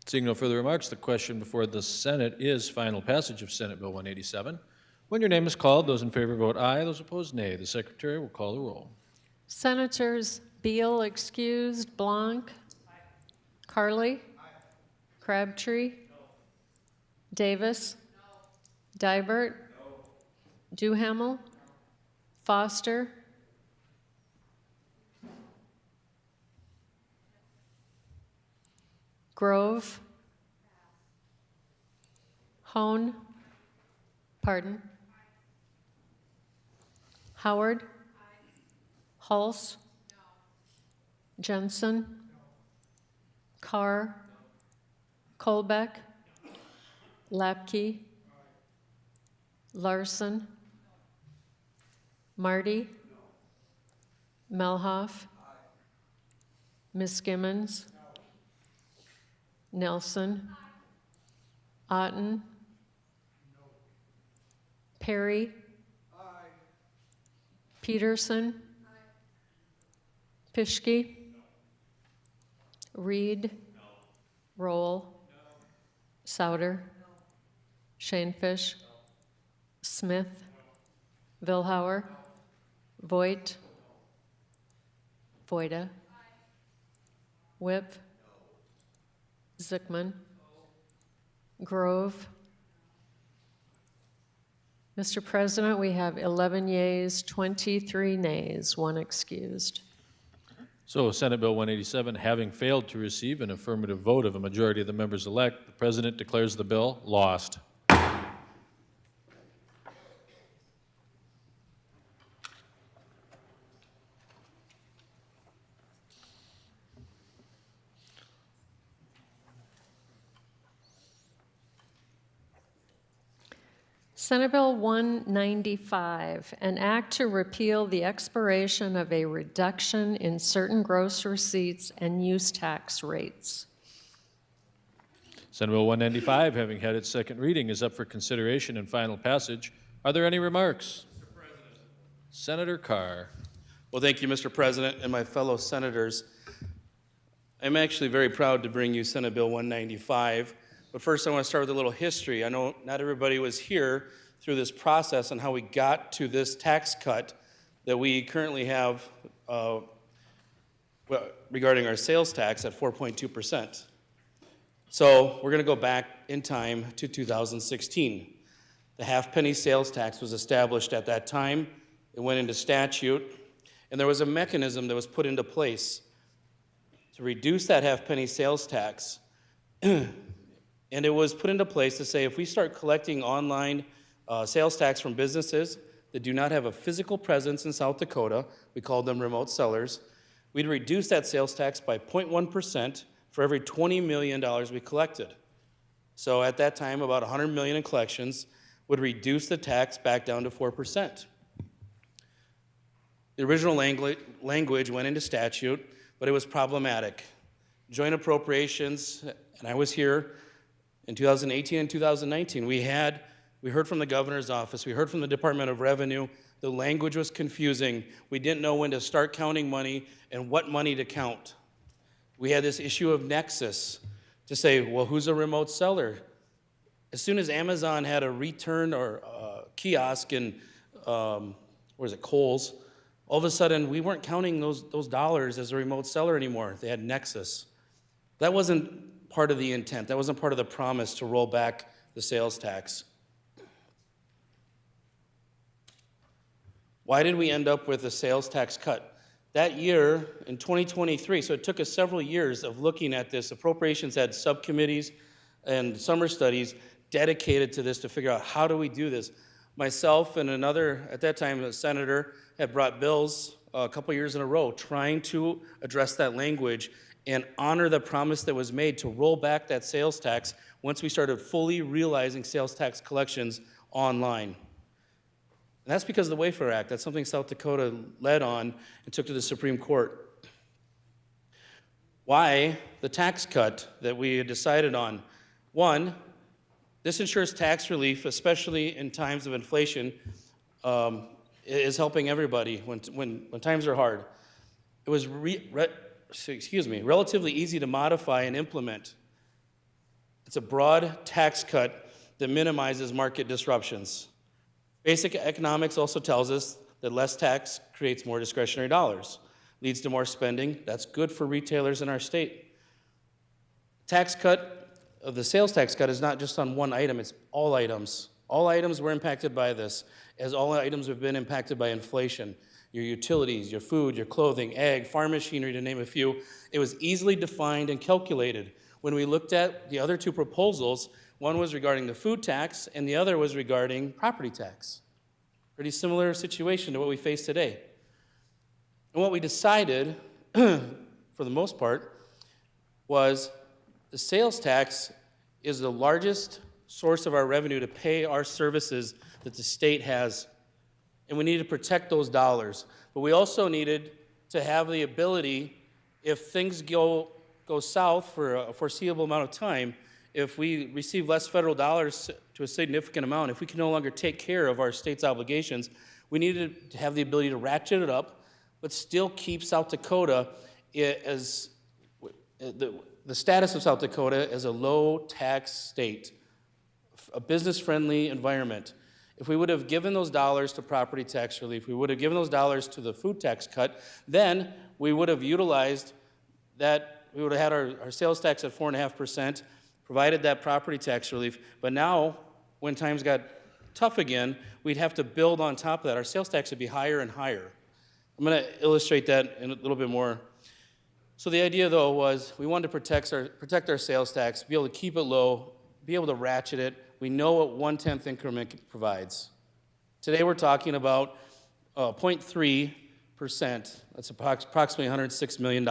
Seeing no further remarks, the question before the Senate is final passage of Senate Bill 187. When your name is called, those in favor vote aye, those opposed nay. The Secretary will call the roll. Senators Beal excused, Blanc, Carly, Crabtree, Davis, Dibert, Duhamel, Foster, Grove, Hone, Howard, Hulse, Jensen, Carr, Kolbeck, Lapke, Larson, Marty, Melhoff, Miskimmons, Nelson, Otten, Perry, Peterson, Pischke, Reed, Roll, Souter, Shanefish, Smith, Vilhauer, Voigt, Voida, Whip, Zickman, Grove. Mr. President, we have 11 yeas, 23 nays, 1 excused. So Senate Bill 187, having failed to receive an affirmative vote of a majority of the members elect, the President declares the bill lost. Senate Bill 195, an act to repeal the expiration of a reduction in certain gross receipts and use tax rates. Senate Bill 195, having had its second reading, is up for consideration and final passage. Are there any remarks? Mr. President. Senator Carr. Well, thank you, Mr. President, and my fellow senators. I'm actually very proud to bring you Senate Bill 195. But first, I want to start with a little history. I know not everybody was here through this process and how we got to this tax cut that we currently have regarding our sales tax at 4.2%. So we're going to go back in time to 2016. The half-penny sales tax was established at that time. It went into statute, and there was a mechanism that was put into place to reduce that half-penny sales tax. And it was put into place to say if we start collecting online sales tax from businesses that do not have a physical presence in South Dakota, we call them remote sellers, we'd reduce that sales tax by 0.1% for every $20 million we collected. So at that time, about $100 million in collections would reduce the tax back down to 4%. The original language went into statute, but it was problematic. Joint appropriations, and I was here, in 2018 and 2019, we heard from the governor's office, we heard from the Department of Revenue, the language was confusing. We didn't know when to start counting money and what money to count. We had this issue of nexus to say, well, who's a remote seller? As soon as Amazon had a return or kiosk in, Kohl's, all of a sudden we weren't counting those dollars as a remote seller anymore. They had nexus. That wasn't part of the intent. That wasn't part of the promise to roll back the sales tax. Why did we end up with a sales tax cut? That year, in 2023, so it took us several years of looking at this. Appropriations had subcommittees and summer studies dedicated to this to figure out how do we do this. Myself and another, at that time, a senator, had brought bills a couple years in a row trying to address that language and honor the promise that was made to roll back that sales tax once we started fully realizing sales tax collections online. And that's because of the Wayfair Act. That's something South Dakota led on and took to the Supreme Court. Why the tax cut that we had decided on? One, this ensures tax relief, especially in times of inflation, is helping everybody when times are hard. It was relatively easy to modify and implement. It's a broad tax cut that minimizes market disruptions. Basic economics also tells us that less tax creates more discretionary dollars, leads to more spending. That's good for retailers in our state. Tax cut, the sales tax cut is not just on one item, it's all items. All items were impacted by this, as all items have been impacted by inflation. Your utilities, your food, your clothing, ag, farm machinery, to name a few. It was easily defined and calculated. When we looked at the other two proposals, one was regarding the food tax and the other was regarding property tax. Pretty similar situation to what we face today. And what we decided, for the most part, was the sales tax is the largest source of our revenue to pay our services that the state has. And we needed to protect those dollars. But we also needed to have the ability, if things go south for a foreseeable amount of time, if we receive less federal dollars to a significant amount, if we can no longer take care of our state's obligations, we needed to have the ability to ratchet it up, but still keep South Dakota as the status of South Dakota as a low-tax state, a business-friendly environment. If we would have given those dollars to property tax relief, we would have given those dollars to the food tax cut, then we would have utilized that, we would have had our sales tax at 4.5%, provided that property tax relief. But now, when times got tough again, we'd have to build on top of that. Our sales tax would be higher and higher. I'm going to illustrate that in a little bit more. So the idea, though, was we wanted to protect our sales tax, be able to keep it low, be able to ratchet it. We know what 1/10 increment provides. Today we're talking about 0.3%. That's approximately $106 million.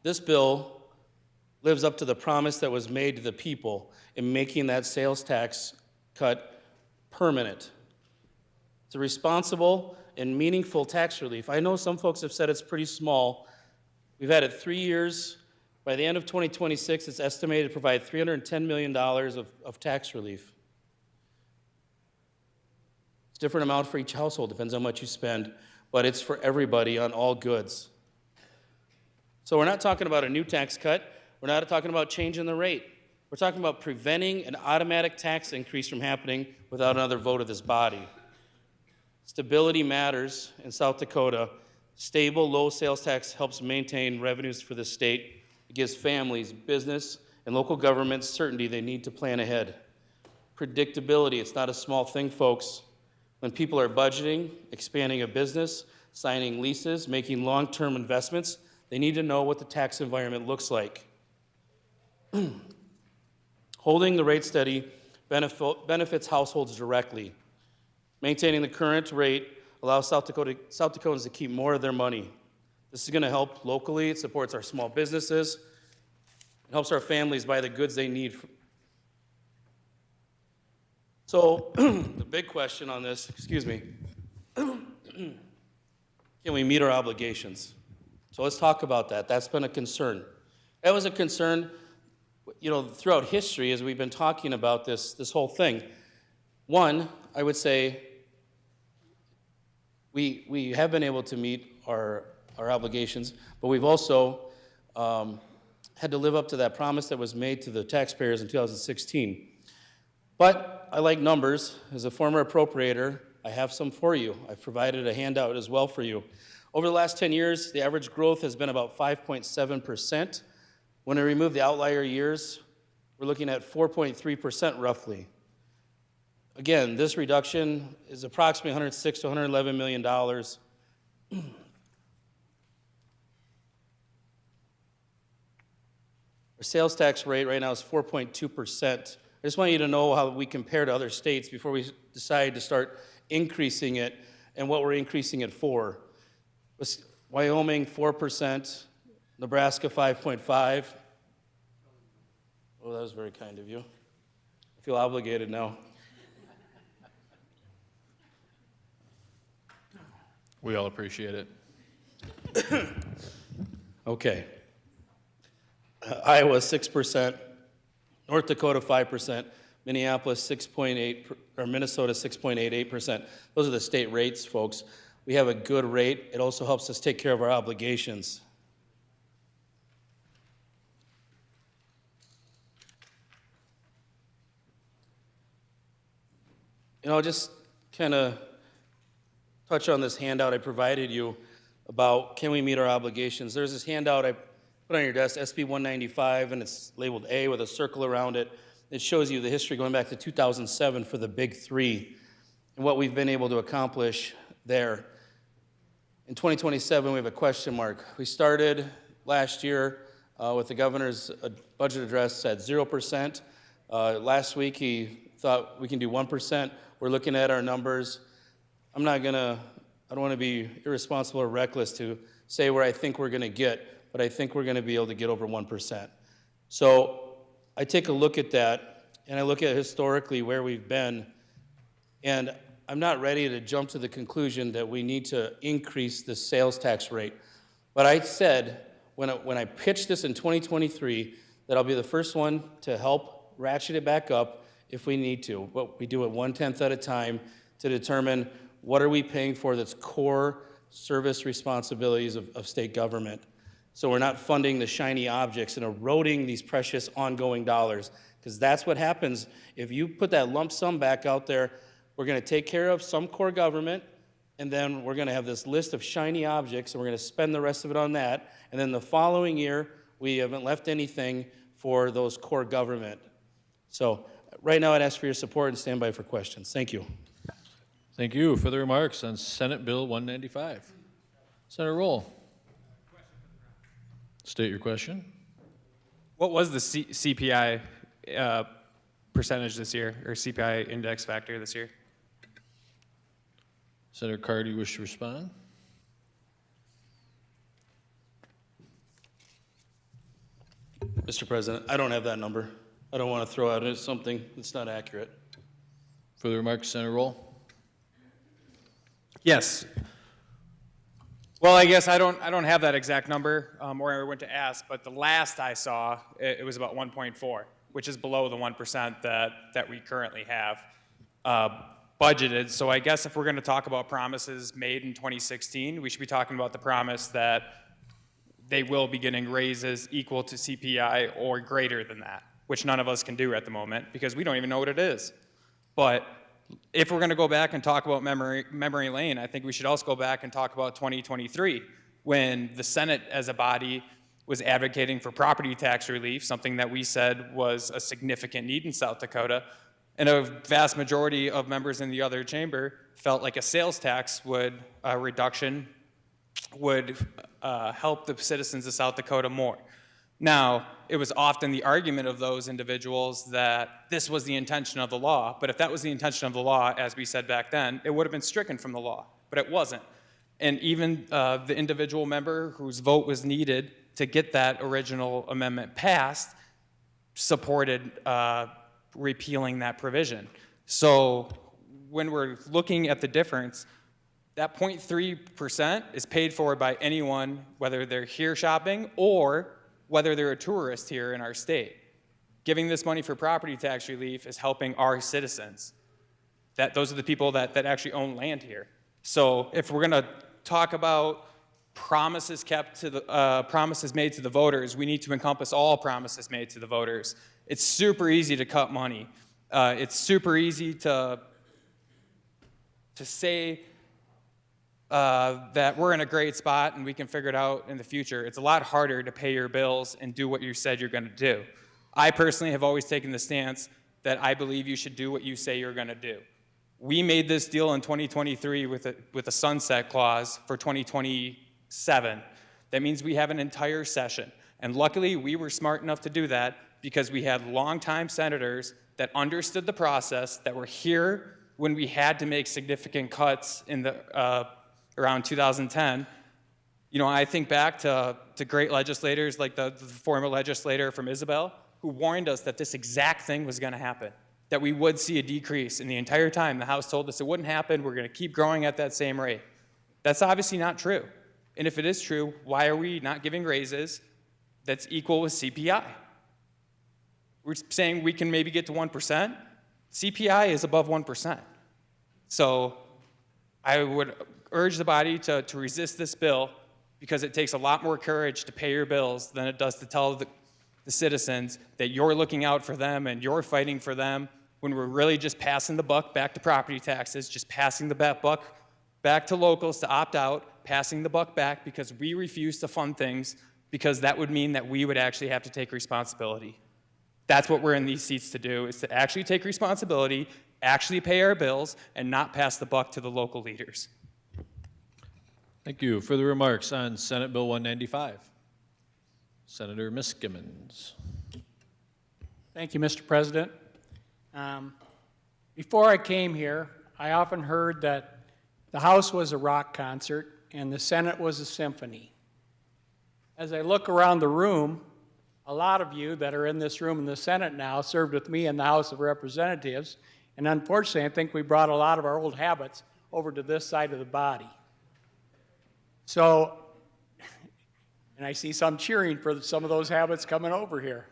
This bill lives up to the promise that was made to the people in making that sales tax cut permanent. It's a responsible and meaningful tax relief. I know some folks have said it's pretty small. We've had it 3 years. By the end of 2026, it's estimated to provide $310 million of tax relief. It's a different amount for each household, depends on how much you spend, but it's for everybody on all goods. So we're not talking about a new tax cut. We're not talking about changing the rate. We're talking about preventing an automatic tax increase from happening without another vote of this body. Stability matters in South Dakota. Stable, low sales tax helps maintain revenues for the state. It gives families, business, and local governments certainty they need to plan ahead. Predictability, it's not a small thing, folks. When people are budgeting, expanding a business, signing leases, making long-term investments, they need to know what the tax environment looks like. Holding the rate steady benefits households directly. Maintaining the current rate allows South Dakotans to keep more of their money. This is going to help locally. It supports our small businesses. It helps our families buy the goods they need. So the big question on this, excuse me, can we meet our obligations? So let's talk about that. That's been a concern. That was a concern, throughout history as we've been talking about this whole thing. One, I would say we have been able to meet our obligations, but we've also had to live up to that promise that was made to the taxpayers in 2016. But I like numbers. As a former appropriator, I have some for you. I've provided a handout as well for you. Over the last 10 years, the average growth has been about 5.7%. When I remove the outlier years, we're looking at 4.3% roughly. Again, this reduction is approximately $106 to $111 million. Our sales tax rate right now is 4.2%. I just want you to know how we compare to other states before we decide to start increasing it and what we're increasing it for. Wyoming, 4%, Nebraska, 5.5%. Oh, that was very kind of you. I feel obligated now. We all appreciate it. Okay. Iowa, 6%. North Dakota, 5%. Minneapolis, 6.8%, or Minnesota, 6.88%. Those are the state rates, folks. We have a good rate. It also helps us take care of our obligations. I'll just kind of touch on this handout I provided you about can we meet our obligations. There's this handout I put on your desk, SB 195, and it's labeled A with a circle around it. It shows you the history going back to 2007 for the big three and what we've been able to accomplish there. In 2027, we have a question mark. We started last year with the governor's budget address at 0%. Last week, he thought we can do 1%. We're looking at our numbers. I don't want to be irresponsible or reckless to say where I think we're going to get, but I think we're going to be able to get over 1%. So I take a look at that, and I look at historically where we've been, and I'm not ready to jump to the conclusion that we need to increase the sales tax rate. But I said, when I pitched this in 2023, that I'll be the first one to help ratchet it back up if we need to. But we do it 1/10 at a time to determine what are we paying for that's core service responsibilities of state government. So we're not funding the shiny objects and eroding these precious ongoing dollars, because that's what happens if you put that lump sum back out there. We're going to take care of some core government, and then we're going to have this list of shiny objects, and we're going to spend the rest of it on that. And then the following year, we haven't left anything for those core government. So right now, I'd ask for your support and stand by for questions. Thank you. Thank you. Further remarks on Senate Bill 195? Senator Roll. State your question. What was the CPI percentage this year, or CPI index factor this year? Senator Carr, do you wish to respond? Mr. President, I don't have that number. I don't want to throw out something that's not accurate. Further remarks, Senator Roll? Yes. Well, I guess I don't have that exact number, or I went to ask, but the last I saw, it was about 1.4, which is below the 1% that we currently have budgeted. So I guess if we're going to talk about promises made in 2016, we should be talking about the promise that they will be getting raises equal to CPI or greater than that, which none of us can do at the moment because we don't even know what it is. But if we're going to go back and talk about memory lane, I think we should also go back and talk about 2023, when the Senate as a body was advocating for property tax relief, something that we said was a significant need in South Dakota, and a vast majority of members in the other chamber felt like a sales tax reduction would help the citizens of South Dakota more. Now, it was often the argument of those individuals that this was the intention of the law, but if that was the intention of the law, as we said back then, it would have been stricken from the law, but it wasn't. And even the individual member whose vote was needed to get that original amendment passed supported repealing that provision. So when we're looking at the difference, that 0.3% is paid for by anyone, whether they're here shopping or whether they're a tourist here in our state. Giving this money for property tax relief is helping our citizens. Those are the people that actually own land here. So if we're gonna talk about promises kept to the promises made to the voters, we need to encompass all promises made to the voters. It's super easy to cut money. It's super easy to say that we're in a great spot and we can figure it out in the future. It's a lot harder to pay your bills and do what you said you're going to do. I personally have always taken the stance that I believe you should do what you say you're going to do. We made this deal in 2023 with a sunset clause for 2027. That means we have an entire session. And luckily, we were smart enough to do that because we had longtime senators that understood the process, that were here when we had to make significant cuts in the around 2010. You know, I think back to great legislators like the former legislator from Isabel, who warned us that this exact thing was going to happen, that we would see a decrease. And the entire time, the House told us it wouldn't happen, we're going to keep growing at that same rate. That's obviously not true. And if it is true, why are we not giving raises that's equal with CPI? We're saying we can maybe get to 1%. CPI is above 1%. So I would urge the body to resist this bill because it takes a lot more courage to pay your bills than it does to tell the citizens that you're looking out for them and you're fighting for them when we're really just passing the buck back to property taxes, just passing the buck back to locals to opt out, passing the buck back because we refuse to fund things because that would mean that we would actually have to take responsibility. That's what we're in these seats to do, is to actually take responsibility, actually pay our bills, and not pass the buck to the local leaders. Thank you. Further remarks on Senate Bill 195? Senator Miskimins. Thank you, Mr. President. Before I came here, I often heard that the House was a rock concert and the Senate was a symphony. As I look around the room, a lot of you that are in this room in the Senate now served with me in the House of Representatives, and unfortunately, I think we brought a lot of our old habits over to this side of the body. So, and I see some cheering for some of those habits coming over here.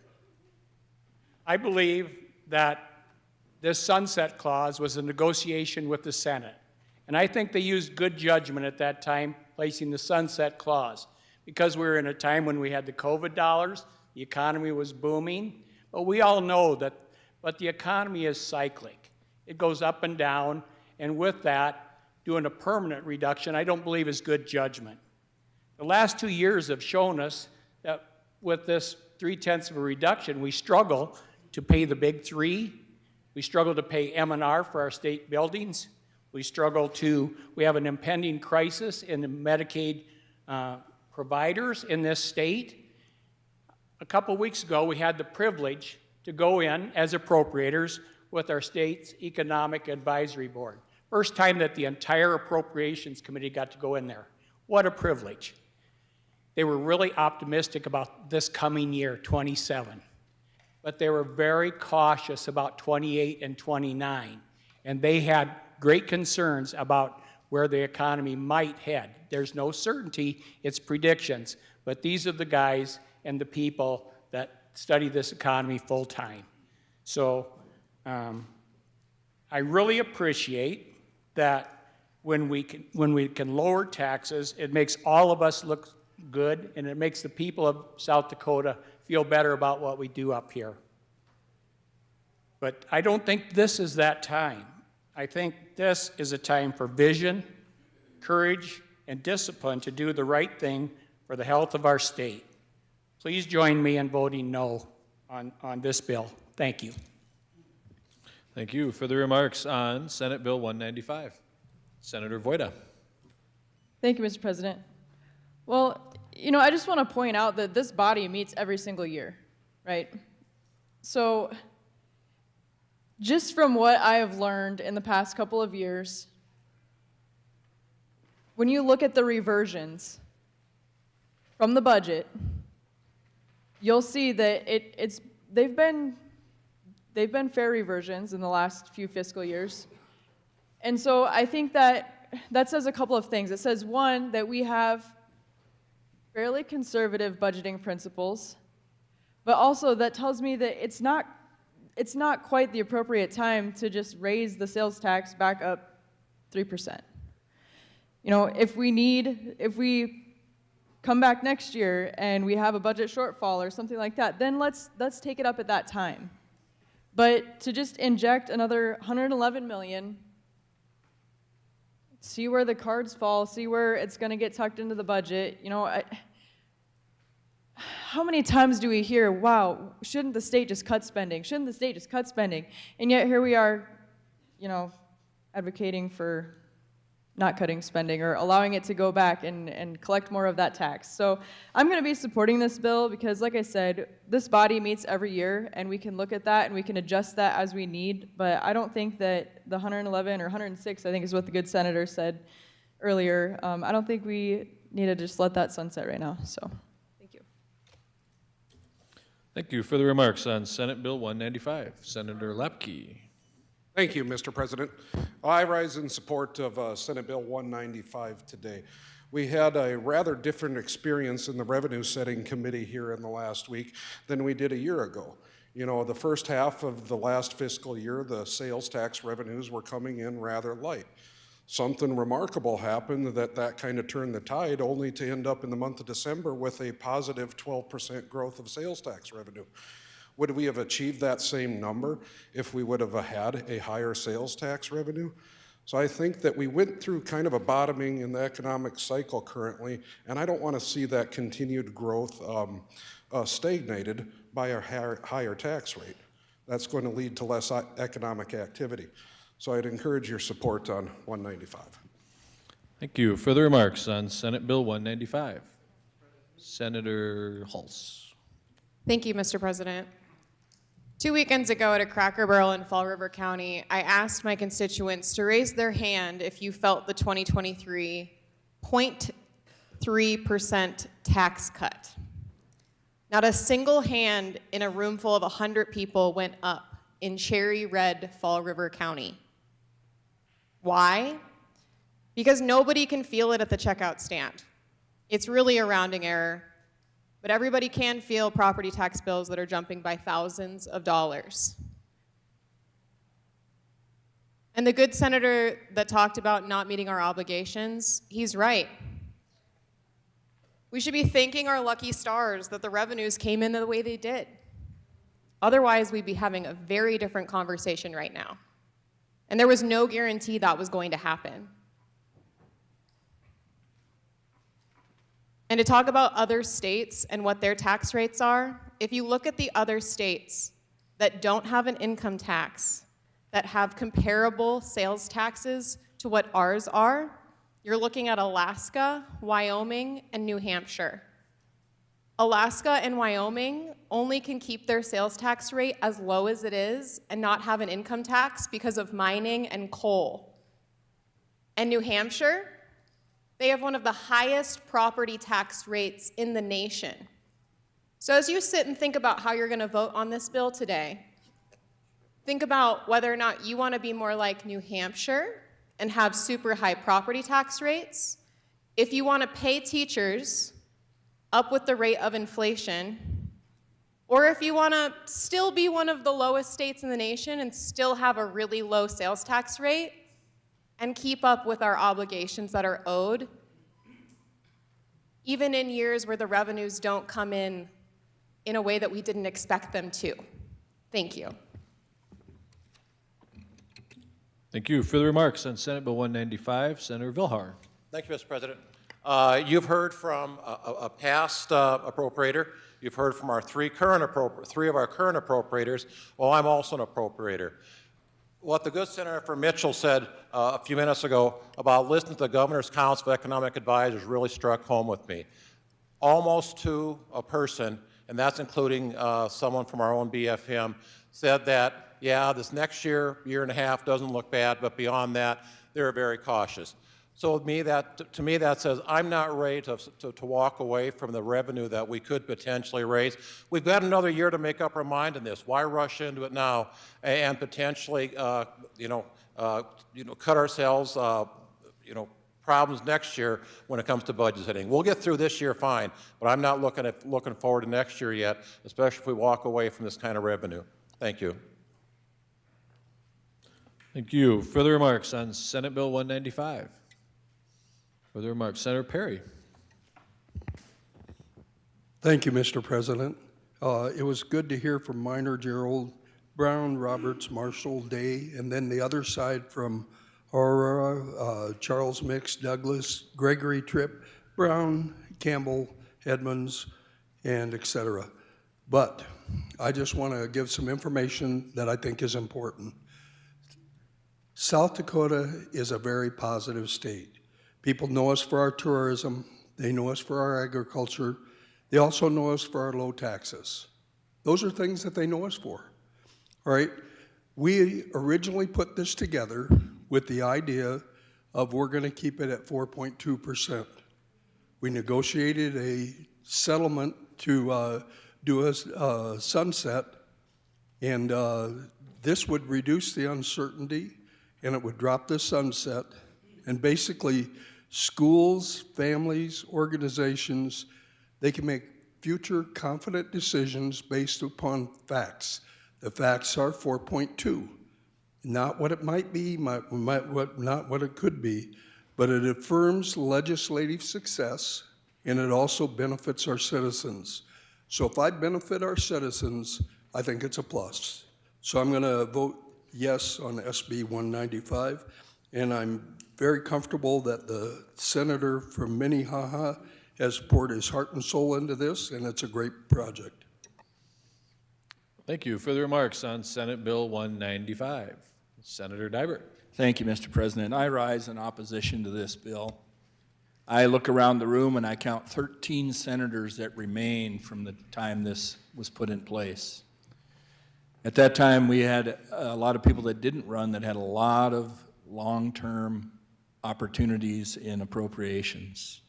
I believe that this sunset clause was a negotiation with the Senate. And I think they used good judgment at that time, placing the sunset clause, because we were in a time when we had the COVID dollars, the economy was booming. But we all know that, but the economy is cyclic. It goes up and down, and with that, doing a permanent reduction, I don't believe is good judgment. The last 2 years have shown us that with this 0.3 of a reduction, we struggle to pay the big three. We struggle to pay M&R for our state buildings. We have an impending crisis in the Medicaid providers in this state. A couple weeks ago, we had the privilege to go in as appropriators with our state's Economic Advisory Board. First time that the entire Appropriations Committee got to go in there. What a privilege. They were really optimistic about this coming year, 27. But they were very cautious about 28 and 29. And they had great concerns about where the economy might head. There's no certainty, it's predictions. But these are the guys and the people that study this economy full time. So I really appreciate that when we can lower taxes, it makes all of us look good, and it makes the people of South Dakota feel better about what we do up here. But I don't think this is that time. I think this is a time for vision, courage, and discipline to do the right thing for the health of our state. Please join me in voting no on this bill. Thank you. Thank you. For the remarks on Senate Bill 195, Senator Voida. Thank you, Mr. President. Well, you know, I just want to point out that this body meets every single year, right? So just from what I have learned in the past couple of years, when you look at the reversions from the budget, you'll see that they've been fair reversions in the last few fiscal years. And so I think that says a couple of things. It says, one, that we have fairly conservative budgeting principles, but also that tells me that it's not quite the appropriate time to just raise the sales tax back up 3%. You know, if we come back next year and we have a budget shortfall or something like that, then let's take it up at that time. But to just inject another $111 million, see where the cards fall, see where it's going to get tucked into the budget, you know, how many times do we hear, wow, shouldn't the state just cut spending? Shouldn't the state just cut spending? And yet here we are, you know, advocating for not cutting spending or allowing it to go back and collect more of that tax. So I'm going to be supporting this bill because, like I said, this body meets every year, and we can look at that and we can adjust that as we need. But I don't think that the 111 or 106, I think is what the good senator said earlier, I don't think we need to just let that sunset right now. So thank you. Thank you. For the remarks on Senate Bill 195, Senator Lapke. Thank you, Mr. President. I rise in support of Senate Bill 195 today. We had a rather different experience in the Revenue Setting Committee here in the last week than we did a year ago. You know, the first half of the last fiscal year, the sales tax revenues were coming in rather light. Something remarkable happened that kind of turned the tide, only to end up in the month of December with a positive 12% growth of sales tax revenue. Would we have achieved that same number if we would have had a higher sales tax revenue? So I think that we went through kind of a bottoming in the economic cycle currently, and I don't want to see that continued growth stagnated by a higher tax rate. That's going to lead to less economic activity. So I'd encourage your support on 195. Thank you. For the remarks on Senate Bill 195, Senator Hulse. Thank you, Mr. President. 2 weekends ago at a Cracker Barrel in Fall River County, I asked my constituents to raise their hand if you felt the 2023 0.3% tax cut. Not a single hand in a room full of 100 people went up in cherry red Fall River County. Why? Because nobody can feel it at the checkout stand. It's really a rounding error. But everybody can feel property tax bills that are jumping by thousands of dollars. And the good senator that talked about not meeting our obligations, he's right. We should be thanking our lucky stars that the revenues came in the way they did. Otherwise, we'd be having a very different conversation right now. And there was no guarantee that was going to happen. And to talk about other states and what their tax rates are, if you look at the other states that don't have an income tax, that have comparable sales taxes to what ours are, you're looking at Alaska, Wyoming, and New Hampshire. Alaska and Wyoming only can keep their sales tax rate as low as it is and not have an income tax because of mining and coal. And New Hampshire, they have one of the highest property tax rates in the nation. So as you sit and think about how you're going to vote on this bill today, think about whether or not you want to be more like New Hampshire and have super high property tax rates, if you want to pay teachers up with the rate of inflation, or if you want to still be one of the lowest states in the nation and still have a really low sales tax rate and keep up with our obligations that are owed, even in years where the revenues don't come in a way that we didn't expect them to. Thank you. Thank you. Further remarks on Senate Bill 195, Senator Vilhar. Thank you, Mr. President. You've heard from a past appropriator. You've heard from our three of our current appropriators. Well, I'm also an appropriator. What the good Senator from Mitchell said a few minutes ago about listening to the Governor's Council of Economic Advisors really struck home with me. Almost to a person, and that's including someone from our own BFM, said that, yeah, this next year and a half doesn't look bad, but beyond that, they're very cautious. So to me, that says I'm not ready to walk away from the revenue that we could potentially raise. We've got another year to make up our mind on this. Why rush into it now and potentially, cut ourselves, problems next year when it comes to budget setting? We'll get through this year fine, but I'm not looking forward to next year yet, especially if we walk away from this kind of revenue. Thank you. Thank you. Further remarks on Senate Bill 195. Further remarks, Senator Perry. Thank you, Mr. President. It was good to hear from Minor, Gerald, Brown, Roberts, Marshall, Day, and then the other side from Aurora, Charles Mix, Douglas, Gregory, Tripp, Brown, Campbell, Edmonds, and et cetera. But I just want to give some information that I think is important. South Dakota is a very positive state. People know us for our tourism. They know us for our agriculture. They also know us for our low taxes. Those are things that they know us for. All right? We originally put this together with the idea of we're going to keep it at 4.2%. We negotiated a settlement to do a sunset, and this would reduce the uncertainty, and it would drop the sunset, and basically schools, families, organizations, they can make future confident decisions based upon facts. The facts are 4.2, not what it might be, not what it could be, but it affirms legislative success, and it also benefits our citizens. So if I benefit our citizens, I think it's a plus. So I'm going to vote yes on SB 195, and I'm very comfortable that the senator from Minnehaha has poured his heart and soul into this, and it's a great project. Thank you. Further remarks on Senate Bill 195. Senator Dibert. Thank you, Mr. President. I rise in opposition to this bill. I look around the room and I count 13 senators that remain from the time this was put in place. At that time, we had a lot of people that didn't run that had a lot of long-term opportunities in appropriations.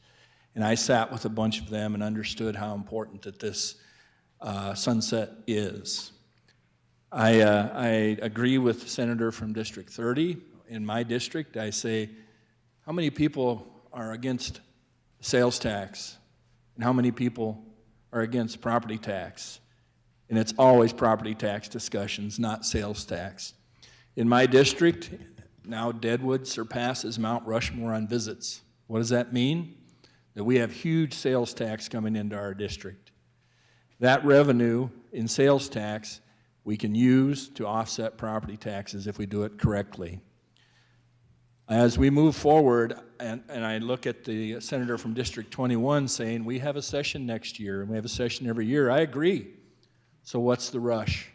And I sat with a bunch of them and understood how important that this sunset is. I agree with the senator from District 30. In my district, I say, how many people are against sales tax? And how many people are against property tax? And it's always property tax discussions, not sales tax. In my district, now Deadwood surpasses Mount Rushmore on visits. What does that mean? That we have huge sales tax coming into our district. That revenue in sales tax we can use to offset property taxes if we do it correctly. As we move forward, and I look at the senator from District 21 saying we have a session next year, and we have a session every year, I agree. So what's the rush?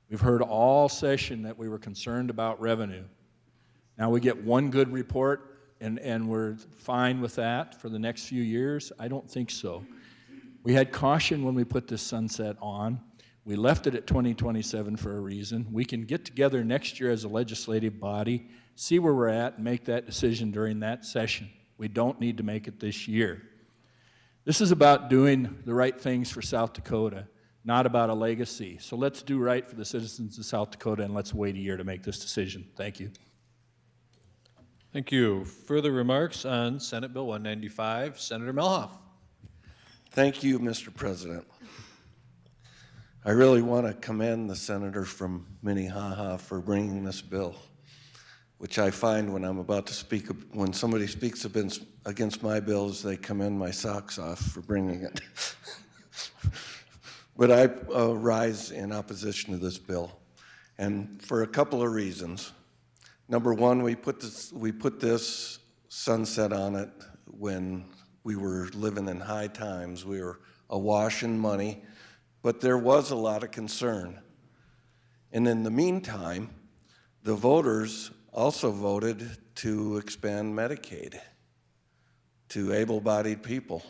We've heard all session that we were concerned about revenue. Now we get one good report and we're fine with that for the next few years? I don't think so. We had caution when we put this sunset on. We left it at 2027 for a reason. We can get together next year as a legislative body, see where we're at, and make that decision during that session. We don't need to make it this year. This is about doing the right things for South Dakota, not about a legacy. So let's do right for the citizens of South Dakota, and let's wait a year to make this decision. Thank you. Thank you. Further remarks on Senate Bill 195, Senator Melhoff. Thank you, Mr. President. I really want to commend the senator from Minnehaha for bringing this bill, which I find when I'm about to speak, when somebody speaks against my bills, they commend my socks off for bringing it. But I rise in opposition to this bill, and for a couple of reasons. Number one, we put this sunset on it when we were living in high times. We were awash in money, but there was a lot of concern. And in the meantime, the voters also voted to expand Medicaid to able-bodied people,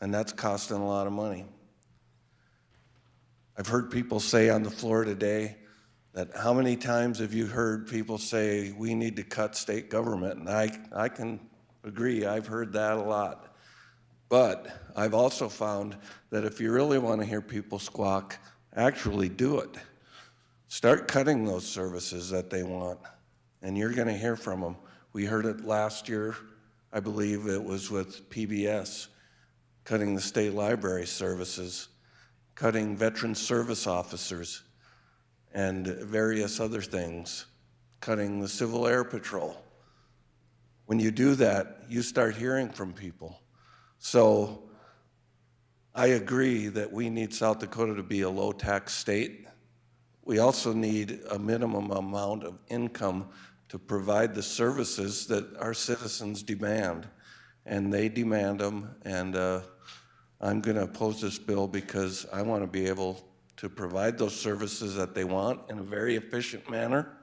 and that's costing a lot of money. I've heard people say on the floor today that how many times have you heard people say we need to cut state government? And I can agree, I've heard that a lot. But I've also found that if you really want to hear people squawk, actually do it. Start cutting those services that they want, and you're going to hear from them. We heard it last year, I believe it was with PBS, cutting the state library services, cutting veteran service officers, and various other things, cutting the Civil Air Patrol. When you do that, you start hearing from people. So I agree that we need South Dakota to be a low-tax state. We also need a minimum amount of income to provide the services that our citizens demand, and they demand them, and I'm going to oppose this bill because I want to be able to provide those services that they want in a very efficient manner,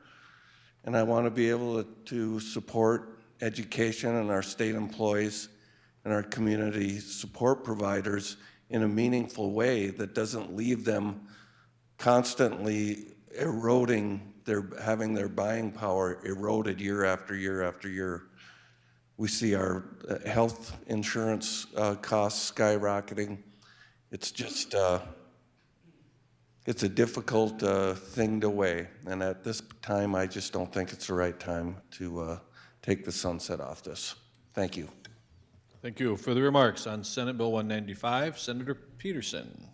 and I want to be able to support education and our state employees and our community support providers in a meaningful way that doesn't leave them constantly eroding, having their buying power eroded year after year after year. We see our health insurance costs skyrocketing. It's just, it's a difficult thing to weigh. And at this time, I just don't think it's the right time to take the sunset off this. Thank you. Thank you. Further remarks on Senate Bill 195, Senator Peterson.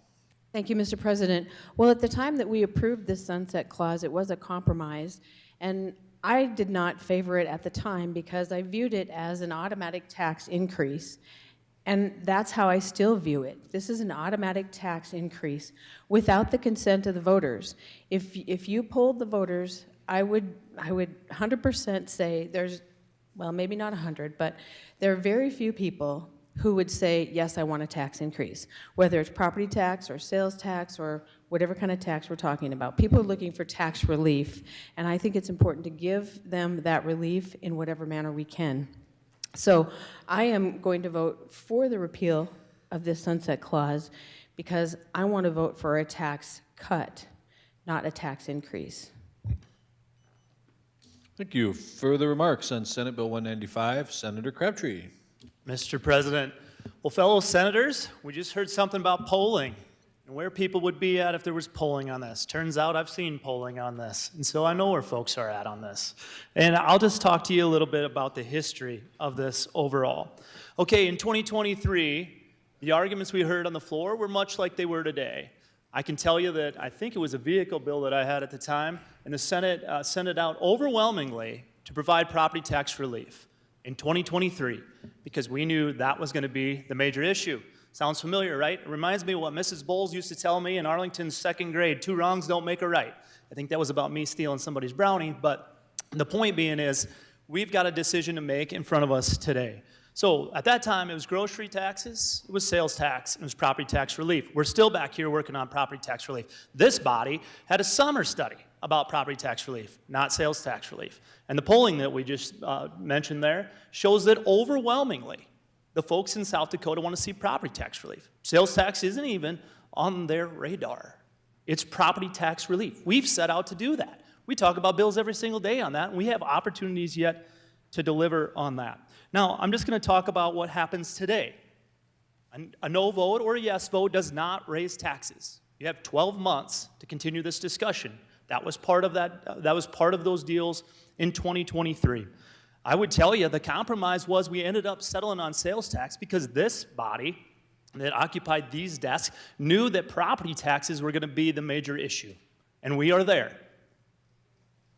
Thank you, Mr. President. Well, at the time that we approved this sunset clause, it was a compromise, and I did not favor it at the time because I viewed it as an automatic tax increase, and that's how I still view it. This is an automatic tax increase without the consent of the voters. If you polled the voters, I would 100% say there's, well, maybe not 100, but there are very few people who would say, yes, I want a tax increase, whether it's property tax or sales tax or whatever kind of tax we're talking about. People are looking for tax relief, and I think it's important to give them that relief in whatever manner we can. So I am going to vote for the repeal of this sunset clause because I want to vote for a tax cut, not a tax increase. Thank you. Further remarks on Senate Bill 195, Senator Crabtree. Mr. President, well, fellow senators, we just heard something about polling and where people would be at if there was polling on this. Turns out I've seen polling on this, and so I know where folks are at on this. And I'll just talk to you a little bit about the history of this overall. Okay, in 2023, the arguments we heard on the floor were much like they were today. I can tell you that I think it was a vehicle bill that I had at the time, and the Senate sent it out overwhelmingly to provide property tax relief in 2023 because we knew that was going to be the major issue. Sounds familiar, right? It reminds me of what Mrs. Bowles used to tell me in Arlington's second grade, 2 wrongs don't make a right. I think that was about me stealing somebody's brownie, but the point being is we've got a decision to make in front of us today. So at that time, it was grocery taxes, it was sales tax, and it was property tax relief. We're still back here working on property tax relief. This body had a summer study about property tax relief, not sales tax relief. And the polling that we just mentioned there shows that overwhelmingly, the folks in South Dakota want to see property tax relief. Sales tax isn't even on their radar. It's property tax relief. We've set out to do that. We talk about bills every single day on that, and we have opportunities yet to deliver on that. Now, I'm just going to talk about what happens today. A no vote or a yes vote does not raise taxes. You have 12 months to continue this discussion. That was part of that was part of those deals in 2023. I would tell you the compromise was we ended up settling on sales tax because this body that occupied these desks knew that property taxes were going to be the major issue. And we are there.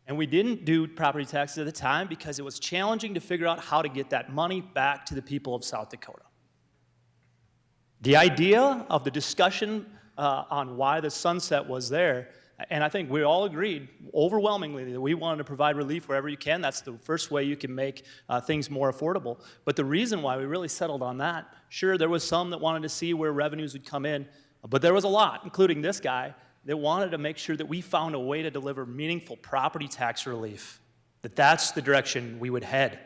And we didn't do property taxes at the time because it was challenging to figure out how to get that money back to the people of South Dakota. The idea of the discussion on why the sunset was there, and I think we all agreed overwhelmingly that we wanted to provide relief wherever you can. That's the first way you can make things more affordable. But the reason why we really settled on that, sure, there was some that wanted to see where revenues would come in, but there was a lot, including this guy, that wanted to make sure that we found a way to deliver meaningful property tax relief, that that's the direction we would head.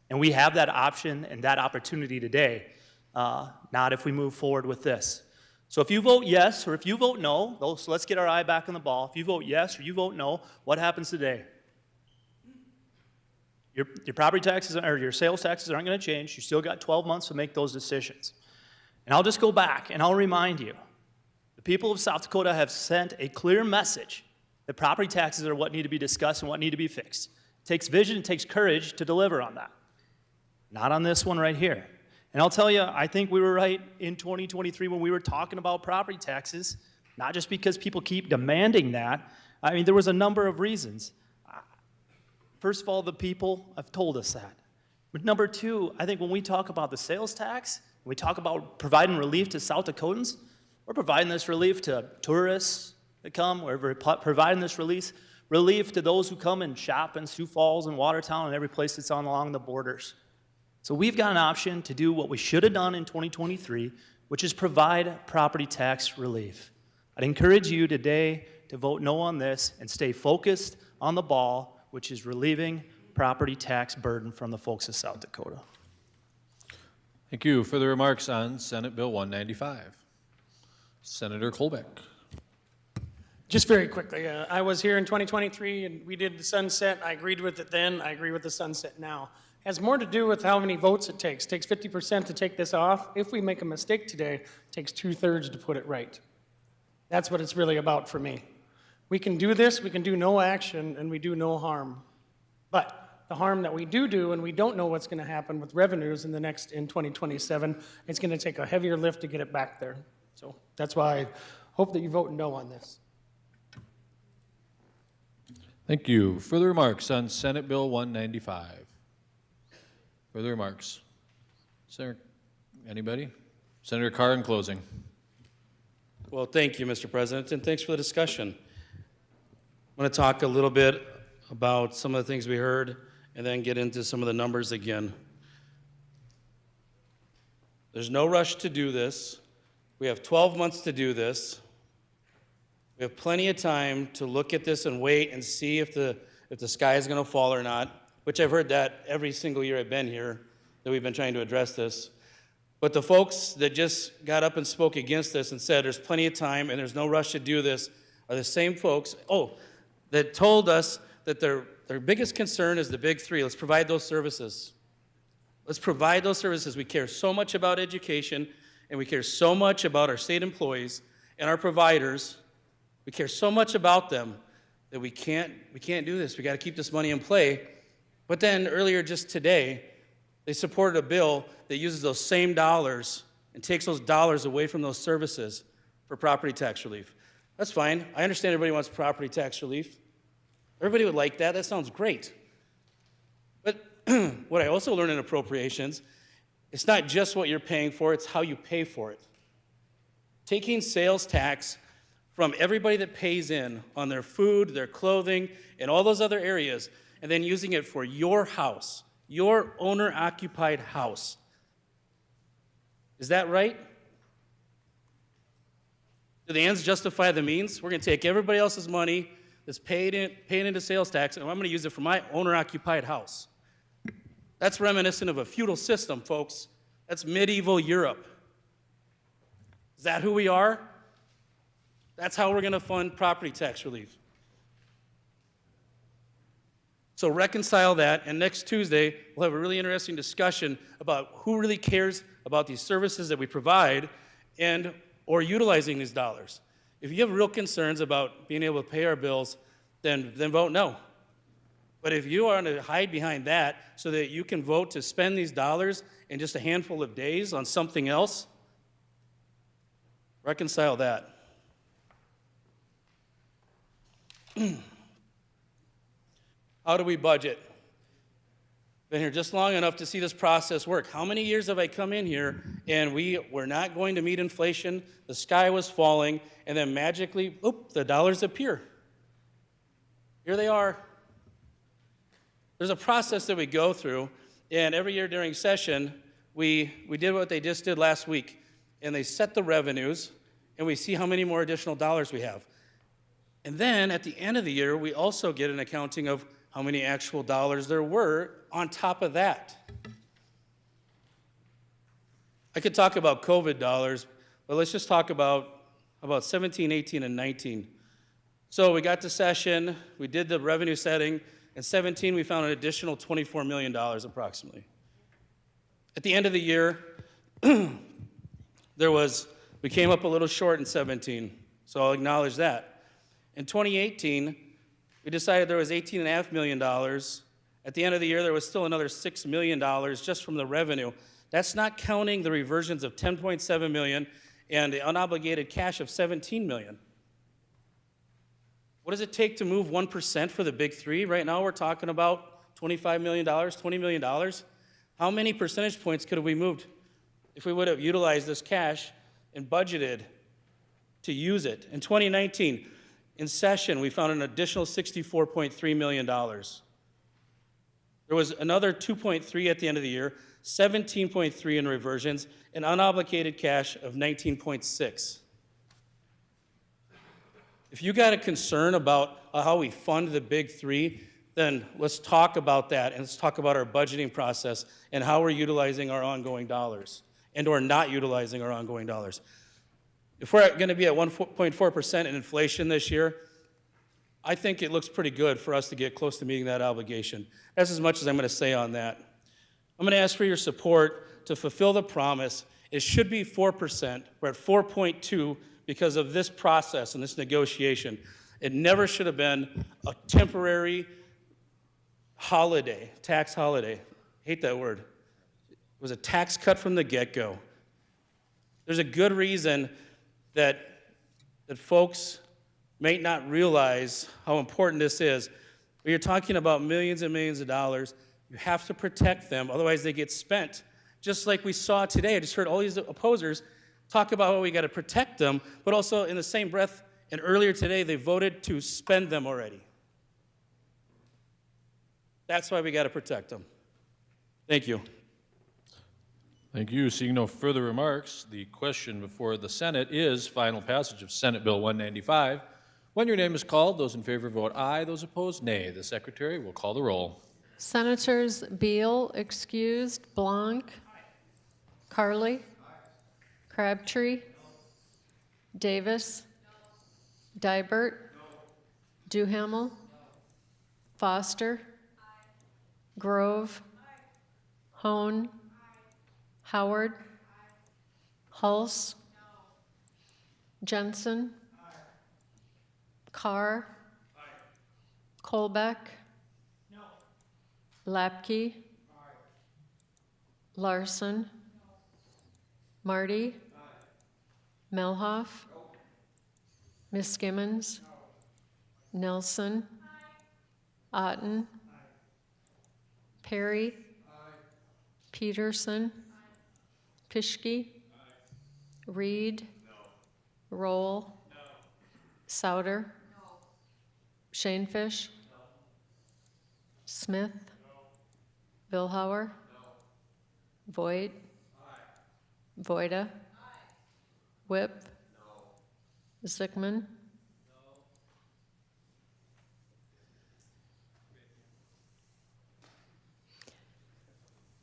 And we have that option and that opportunity today, not if we move forward with this. So if you vote yes or if you vote no, so let's get our eye back on the ball. If you vote yes or you vote no, what happens today? Your property taxes or your sales taxes aren't going to change. You still got 12 months to make those decisions. And I'll just go back and I'll remind you, the people of South Dakota have sent a clear message that property taxes are what need to be discussed and what need to be fixed. It takes vision, it takes courage to deliver on that. Not on this one right here. And I'll tell you, I think we were right in 2023 when we were talking about property taxes, not just because people keep demanding that. I mean, there was a number of reasons. First of all, the people have told us that. But number two, I think when we talk about the sales tax, when we talk about providing relief to South Dakotans, we're providing this relief to tourists that come. We're providing this relief to those who come and shop in Sioux Falls and Watertown and every place that's along the borders. So we've got an option to do what we should have done in 2023, which is provide property tax relief. I'd encourage you today to vote no on this and stay focused on the ball, which is relieving property tax burden from the folks of South Dakota. Thank you. Further remarks on Senate Bill 195. Senator Kolbeck. Just very quickly, I was here in 2023 and we did the sunset. I agreed with it then. I agree with the sunset now. It has more to do with how many votes it takes. It takes 50% to take this off. If we make a mistake today, it takes 2/3 to put it right. That's what it's really about for me. We can do this, we can do no action, and we do no harm. But the harm that we do, and we don't know what's going to happen with revenues in 2027, it's going to take a heavier lift to get it back there. So that's why I hope that you vote no on this. Thank you. Further remarks on Senate Bill 195. Further remarks? Senator, anybody? Senator Carr in closing. Well, thank you, Mr. President, and thanks for the discussion. I want to talk a little bit about some of the things we heard and then get into some of the numbers again. There's no rush to do this. We have 12 months to do this. We have plenty of time to look at this and wait and see if the sky is going to fall or not, which I've heard that every single year I've been here, that we've been trying to address this. But the folks that just got up and spoke against this and said there's plenty of time and there's no rush to do this are the same folks, that told us that their biggest concern is the big three. Let's provide those services. Let's provide those services. We care so much about education, and we care so much about our state employees and our providers. We care so much about them that we can't do this. We got to keep this money in play. But then earlier just today, they supported a bill that uses those same dollars and takes those dollars away from those services for property tax relief. That's fine. I understand everybody wants property tax relief. Everybody would like that. That sounds great. But what I also learned in appropriations, it's not just what you're paying for, it's how you pay for it. Taking sales tax from everybody that pays in on their food, their clothing, and all those other areas, and then using it for your house, your owner-occupied house. Is that right? Do the ends justify the means? We're going to take everybody else's money, that's paid into sales tax, and I'm going to use it for my owner-occupied house. That's reminiscent of a feudal system, folks. That's medieval Europe. Is that who we are? That's how we're going to fund property tax relief. So reconcile that, and next Tuesday, we'll have a really interesting discussion about who really cares about these services that we provide and or utilizing these dollars. If you have real concerns about being able to pay our bills, then vote no. But if you are going to hide behind that so that you can vote to spend these dollars in just a handful of days on something else, reconcile that. How do we budget? Been here just long enough to see this process work. How many years have I come in here and we were not going to meet inflation, the sky was falling, and then magically, oop, the dollars appear. Here they are. There's a process that we go through, and every year during session, we did what they just did last week, and they set the revenues, and we see how many more additional dollars we have. And then at the end of the year, we also get an accounting of how many actual dollars there were on top of that. I could talk about COVID dollars, but let's just talk about 17, 18, and 19. So we got to session, we did the revenue setting. In 17, we found an additional $24 million approximately. At the end of the year, we came up a little short in 17, so I'll acknowledge that. In 2018, we decided there was $18.5 million. At the end of the year, there was still another $6 million just from the revenue. That's not counting the reversions of $10.7 million and the unobligated cash of $17 million. What does it take to move 1% for the big three? Right now, we're talking about $25 million, $20 million. How many percentage points could have we moved if we would have utilized this cash and budgeted to use it? In 2019, in session, we found an additional $64.3 million. There was another 2.3 at the end of the year, 17.3 in reversions, and unobligated cash of 19.6. If you got a concern about how we fund the big three, then let's talk about that, and let's talk about our budgeting process and how we're utilizing our ongoing dollars and or not utilizing our ongoing dollars. If we're going to be at 1.4% in inflation this year, I think it looks pretty good for us to get close to meeting that obligation. That's as much as I'm going to say on that. I'm going to ask for your support to fulfill the promise. It should be 4%. We're at 4.2 because of this process and this negotiation. It never should have been a temporary holiday, tax holiday. I hate that word. It was a tax cut from the get-go. There's a good reason that folks may not realize how important this is. When you're talking about millions and millions of dollars, you have to protect them, otherwise they get spent. Just like we saw today, I just heard all these opposers talk about how we got to protect them, but also in the same breath, and earlier today, they voted to spend them already. That's why we got to protect them. Thank you. Thank you. Seeing no further remarks, the question before the Senate is final passage of Senate Bill 195. When your name is called, those in favor vote aye, those opposed nay. The Secretary will call the roll. Senators Beal, excused, Blanc, Carly, Crabtree, Davis, Dibert, Duhamel, Foster, Grove, Hone, Howard, Hulse, Jensen, Carr, Kolbeck, Lapke, Larson, Marty, Melhoff, Miskimmons, Nelson, Otten, Perry, Peterson, Pischke, Reed, Roll, Souter, Shanefish, Smith, Billhauer, Voigt, Voida, Whip, Zickman,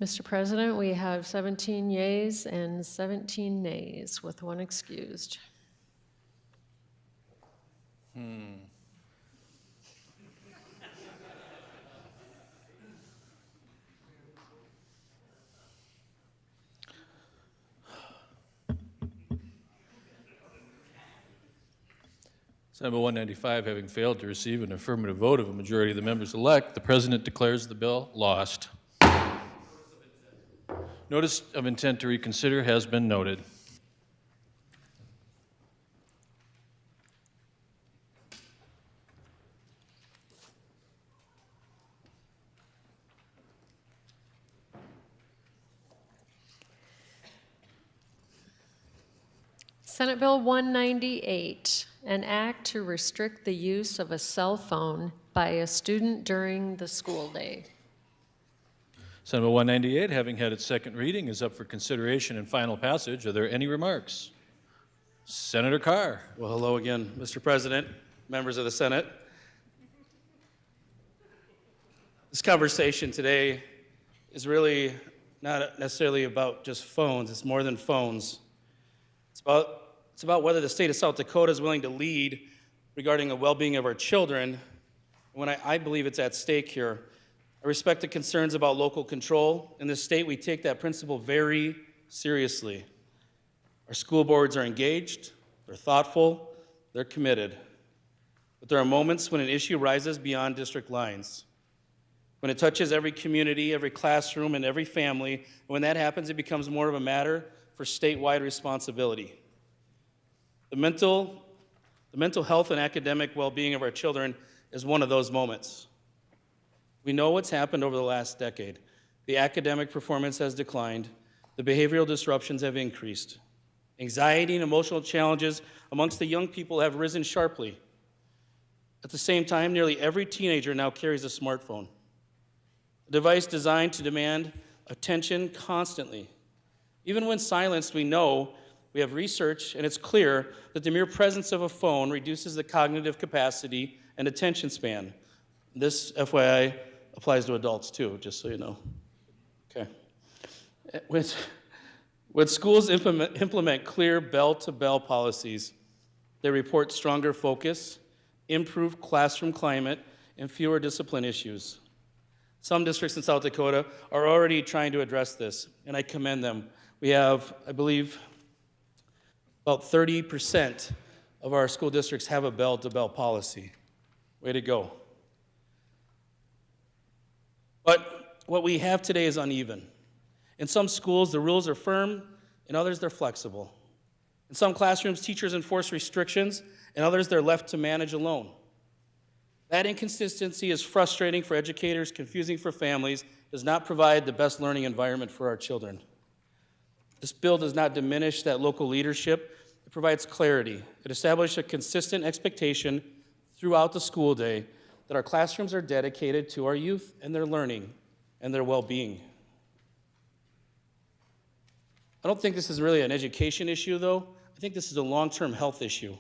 Mr. President, we have 17 yeas and 17 nays, with one excused. Senate Bill 195 having failed to receive an affirmative vote of a majority of the members elect, the President declares the bill lost. Notice of intent to reconsider has been noted. Senate Bill 198, an act to restrict the use of a cell phone by a student during the school day. Senate Bill 198, having had its second reading, is up for consideration and final passage. Are there any remarks? Senator Carr. Well, hello again, Mr. President, members of the Senate. This conversation today is really not necessarily about just phones. It's more than phones. It's about whether the state of South Dakota is willing to lead regarding the well-being of our children. When I believe it's at stake here. I respect the concerns about local control. In this state, we take that principle very seriously. Our school boards are engaged, they're thoughtful, they're committed. But there are moments when an issue rises beyond district lines. When it touches every community, every classroom, and every family, and when that happens, it becomes more of a matter for statewide responsibility. The mental health and academic well-being of our children is one of those moments. We know what's happened over the last decade. The academic performance has declined. The behavioral disruptions have increased. Anxiety and emotional challenges amongst the young people have risen sharply. At the same time, nearly every teenager now carries a smartphone, a device designed to demand attention constantly. Even when silenced, we know, we have research, and it's clear that the mere presence of a phone reduces the cognitive capacity and attention span. This, FYI, applies to adults too, just so you know. Okay. When schools implement clear bell-to-bell policies, they report stronger focus, improved classroom climate, and fewer discipline issues. Some districts in South Dakota are already trying to address this, and I commend them. We have, I believe, about 30% of our school districts have a bell-to-bell policy. Way to go. But what we have today is uneven. In some schools, the rules are firm, in others, they're flexible. In some classrooms, teachers enforce restrictions, and others, they're left to manage alone. That inconsistency is frustrating for educators, confusing for families, does not provide the best learning environment for our children. This bill does not diminish that local leadership. It provides clarity. It establishes a consistent expectation throughout the school day that our classrooms are dedicated to our youth and their learning and their well-being. I don't think this is really an education issue, though. I think this is a long-term health issue.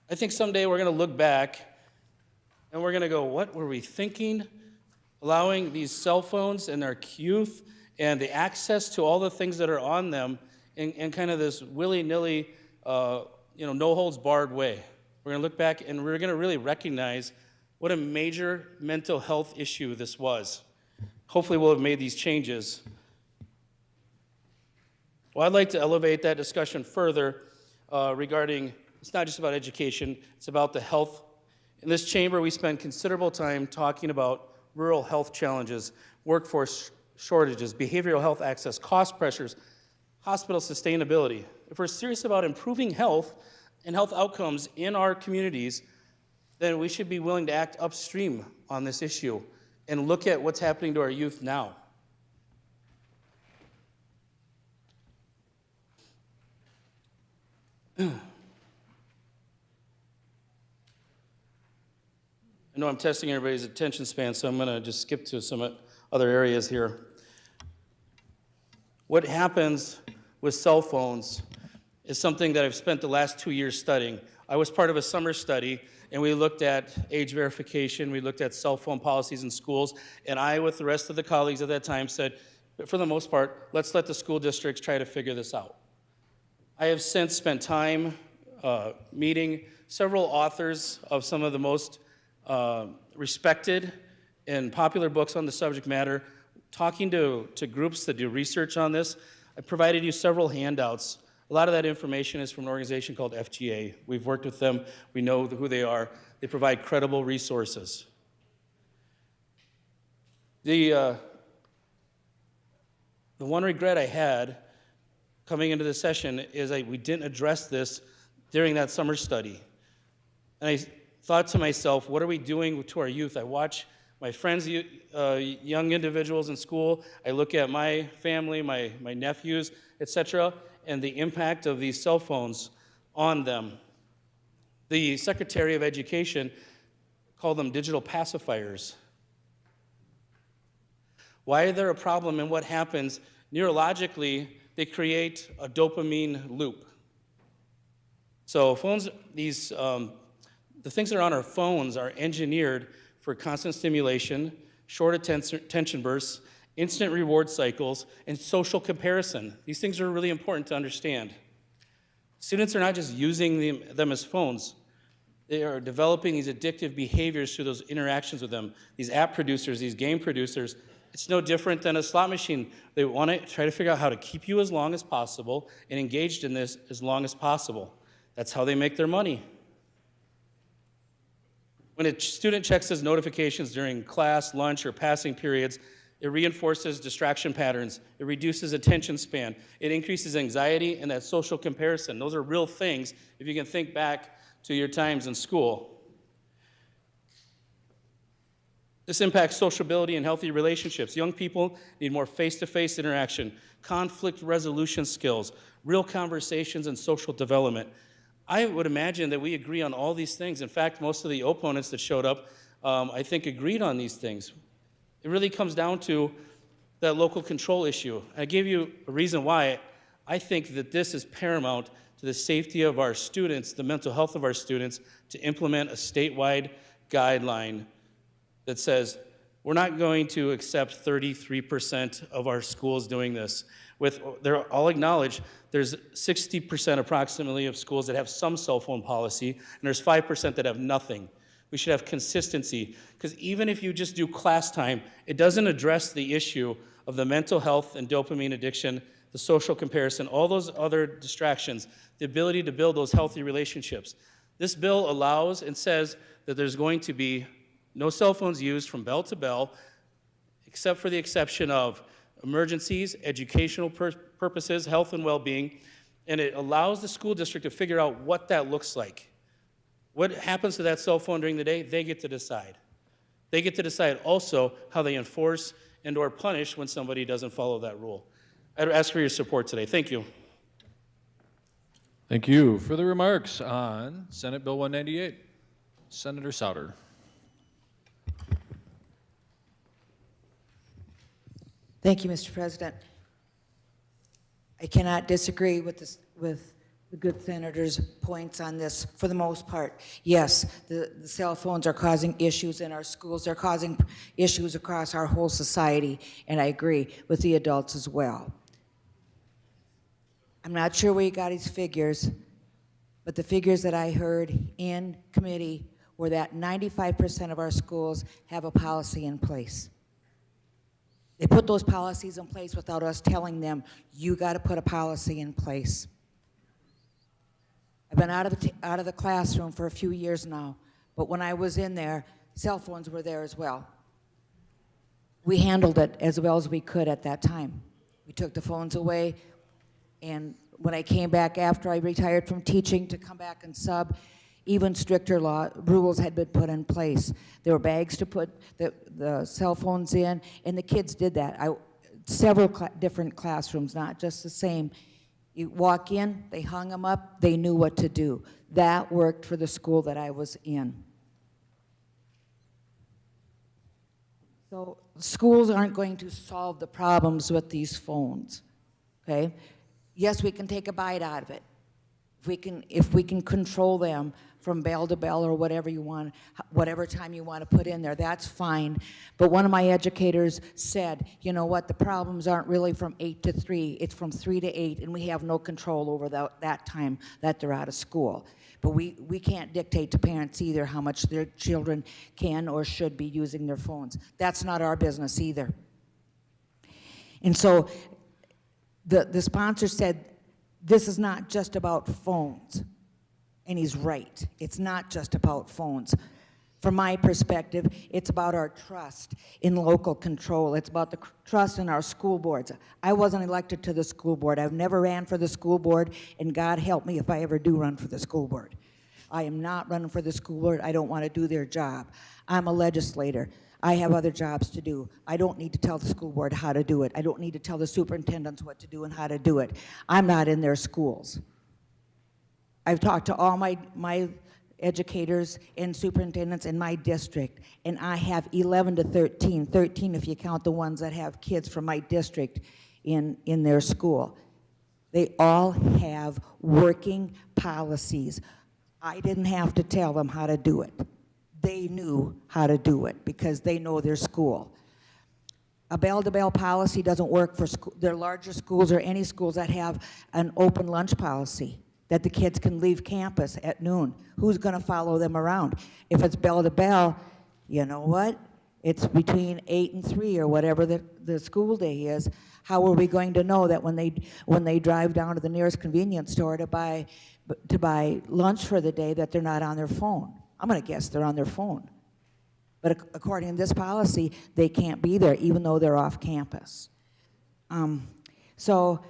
I think someday we're going to look back and we're going to go, what were we thinking? Allowing these cell phones and our youth and the access to all the things that are on them in kind of this willy-nilly, no-holds-barred way. We're going to look back and we're going to really recognize what a major mental health issue this was. Hopefully we'll have made these changes. Well, I'd like to elevate that discussion further regarding, it's not just about education, it's about the health. In this chamber, we spend considerable time talking about rural health challenges, workforce shortages, behavioral health access, cost pressures, hospital sustainability. If we're serious about improving health and health outcomes in our communities, then we should be willing to act upstream on this issue and look at what's happening to our youth now. I know I'm testing everybody's attention span, so I'm going to just skip to some other areas here. What happens with cell phones is something that I've spent the last 2 years studying. I was part of a summer study, and we looked at age verification, we looked at cell phone policies in schools, and I, with the rest of the colleagues at that time, said, But for the most part, let's let the school districts try to figure this out. I have since spent time meeting several authors of some of the most respected and popular books on the subject matter, talking to groups that do research on this. I provided you several handouts. A lot of that information is from an organization called FGA. We've worked with them. We know who they are. They provide credible resources. The one regret I had coming into the session is we didn't address this during that summer study. And I thought to myself, what are we doing to our youth? I watch my friends, young individuals in school. I look at my family, my nephews, etc., and the impact of these cell phones on them. The Secretary of Education called them digital pacifiers. Why are there a problem, and what happens? Neurologically, they create a dopamine loop. So phones, the things that are on our phones are engineered for constant stimulation, short attention bursts, instant reward cycles, and social comparison. These things are really important to understand. Students are not just using them as phones. They are developing these addictive behaviors through those interactions with them. These app producers, these game producers, it's no different than a slot machine. They want to try to figure out how to keep you as long as possible and engaged in this as long as possible. That's how they make their money. When a student checks his notifications during class, lunch, or passing periods, it reinforces distraction patterns. It reduces attention span. It increases anxiety and that social comparison. Those are real things if you can think back to your times in school. This impacts sociability and healthy relationships. Young people need more face-to-face interaction, conflict resolution skills, real conversations, and social development. I would imagine that we agree on all these things. In fact, most of the opponents that showed up, I think, agreed on these things. It really comes down to that local control issue. I gave you a reason why I think that this is paramount to the safety of our students, the mental health of our students, to implement a statewide guideline that says we're not going to accept 33% of our schools doing this. They're all acknowledge there's 60% approximately of schools that have some cell phone policy, and there's 5% that have nothing. We should have consistency, because even if you just do class time, it doesn't address the issue of the mental health and dopamine addiction, the social comparison, all those other distractions, the ability to build those healthy relationships. This bill allows and says that there's going to be no cell phones used from bell to bell, except for the exception of emergencies, educational purposes, health and well-being, and it allows the school district to figure out what that looks like. What happens to that cell phone during the day, they get to decide. They get to decide also how they enforce and or punish when somebody doesn't follow that rule. I'd ask for your support today. Thank you. Thank you. Further remarks on Senate Bill 198? Senator Souter. Thank you, Mr. President. I cannot disagree with the good senator's points on this for the most part. Yes, the cell phones are causing issues in our schools. They're causing issues across our whole society, and I agree with the adults as well. I'm not sure where you got his figures, but the figures that I heard in committee were that 95% of our schools have a policy in place. They put those policies in place without us telling them, you got to put a policy in place. I've been out of the classroom for a few years now, but when I was in there, cell phones were there as well. We handled it as well as we could at that time. We took the phones away, and when I came back after I retired from teaching to come back and sub, even stricter rules had been put in place. There were bags to put the cell phones in, and the kids did that. Several different classrooms, not just the same. You walk in, they hung them up, they knew what to do. That worked for the school that I was in. So schools aren't going to solve the problems with these phones, okay? Yes, we can take a bite out of it. If we can control them from bell to bell or whatever you want, whatever time you want to put in there, that's fine. But one of my educators said, you know what, the problems aren't really from 8 to 3, it's from 3 to 8, and we have no control over that time that they're out of school. But we can't dictate to parents either how much their children can or should be using their phones. That's not our business either. And so the sponsor said, this is not just about phones. And he's right. It's not just about phones. From my perspective, it's about our trust in local control. It's about the trust in our school boards. I wasn't elected to the school board. I've never ran for the school board, and God help me if I ever do run for the school board. I am not running for the school board. I don't want to do their job. I'm a legislator. I have other jobs to do. I don't need to tell the school board how to do it. I don't need to tell the superintendents what to do and how to do it. I'm not in their schools. I've talked to all my educators and superintendents in my district, and I have 11 to 13 if you count the ones that have kids from my district in their school. They all have working policies. I didn't have to tell them how to do it. They knew how to do it because they know their school. A bell-to-bell policy doesn't work for their larger schools or any schools that have an open lunch policy, that the kids can leave campus at noon. Who's going to follow them around? If it's bell-to-bell, you know what? It's between 8 and 3 or whatever the school day is. How are we going to know that when they drive down to the nearest convenience store to buy lunch for the day that they're not on their phone? I'm going to guess they're on their phone. But according to this policy, they can't be there even though they're off campus. So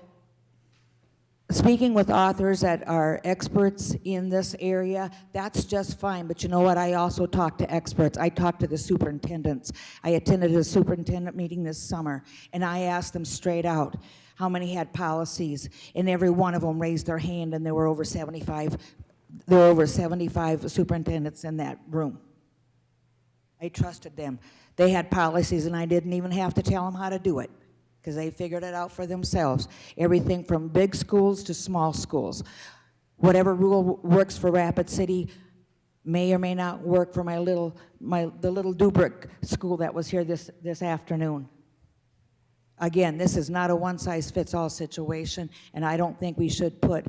speaking with authors that are experts in this area, that's just fine. But you know what? I also talk to experts. I talk to the superintendents. I attended a superintendent meeting this summer, and I asked them straight out how many had policies, and every one of them raised their hand, and there were over 75. There were over 75 superintendents in that room. I trusted them. They had policies, and I didn't even have to tell them how to do it because they figured it out for themselves. Everything from big schools to small schools. Whatever rule works for Rapid City may or may not work for the little Dubrick school that was here this afternoon. Again, this is not a one-size-fits-all situation, and I don't think we should put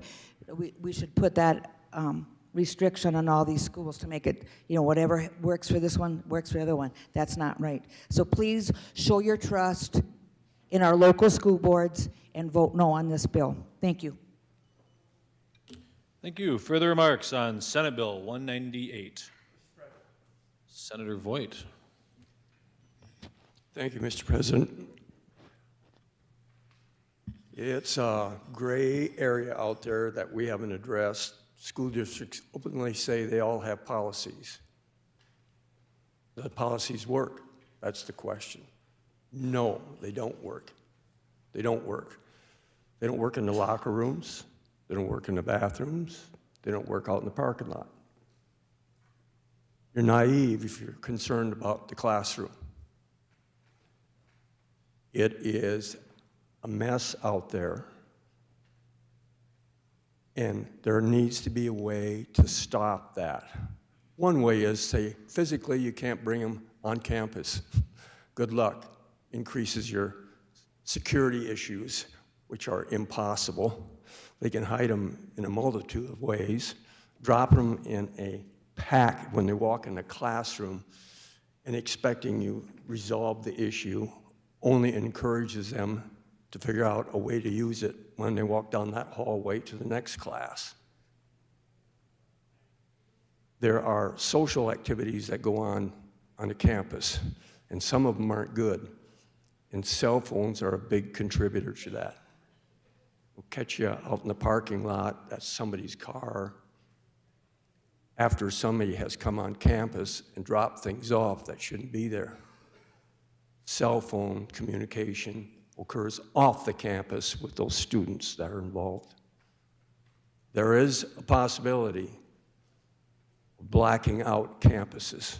that restriction on all these schools to make it, whatever works for this one works for the other one. That's not right. So please show your trust in our local school boards and vote no on this bill. Thank you. Thank you. Further remarks on Senate Bill 198? Senator Voigt. Thank you, Mr. President. It's a gray area out there that we haven't addressed. School districts openly say they all have policies. Do the policies work? That's the question. No, they don't work. They don't work. They don't work in the locker rooms. They don't work in the bathrooms. They don't work out in the parking lot. You're naive if you're concerned about the classroom. It is a mess out there, and there needs to be a way to stop that. One way is, say, physically you can't bring them on campus. Good luck. Increases your security issues, which are impossible. They can hide them in a multitude of ways. Drop them in a pack when they walk in the classroom and expecting you resolve the issue only encourages them to figure out a way to use it when they walk down that hallway to the next class. There are social activities that go on the campus, and some of them aren't good. And cell phones are a big contributor to that. We'll catch you out in the parking lot, that's somebody's car, after somebody has come on campus and dropped things off that shouldn't be there. Cell phone communication occurs off the campus with those students that are involved. There is a possibility of blacking out campuses.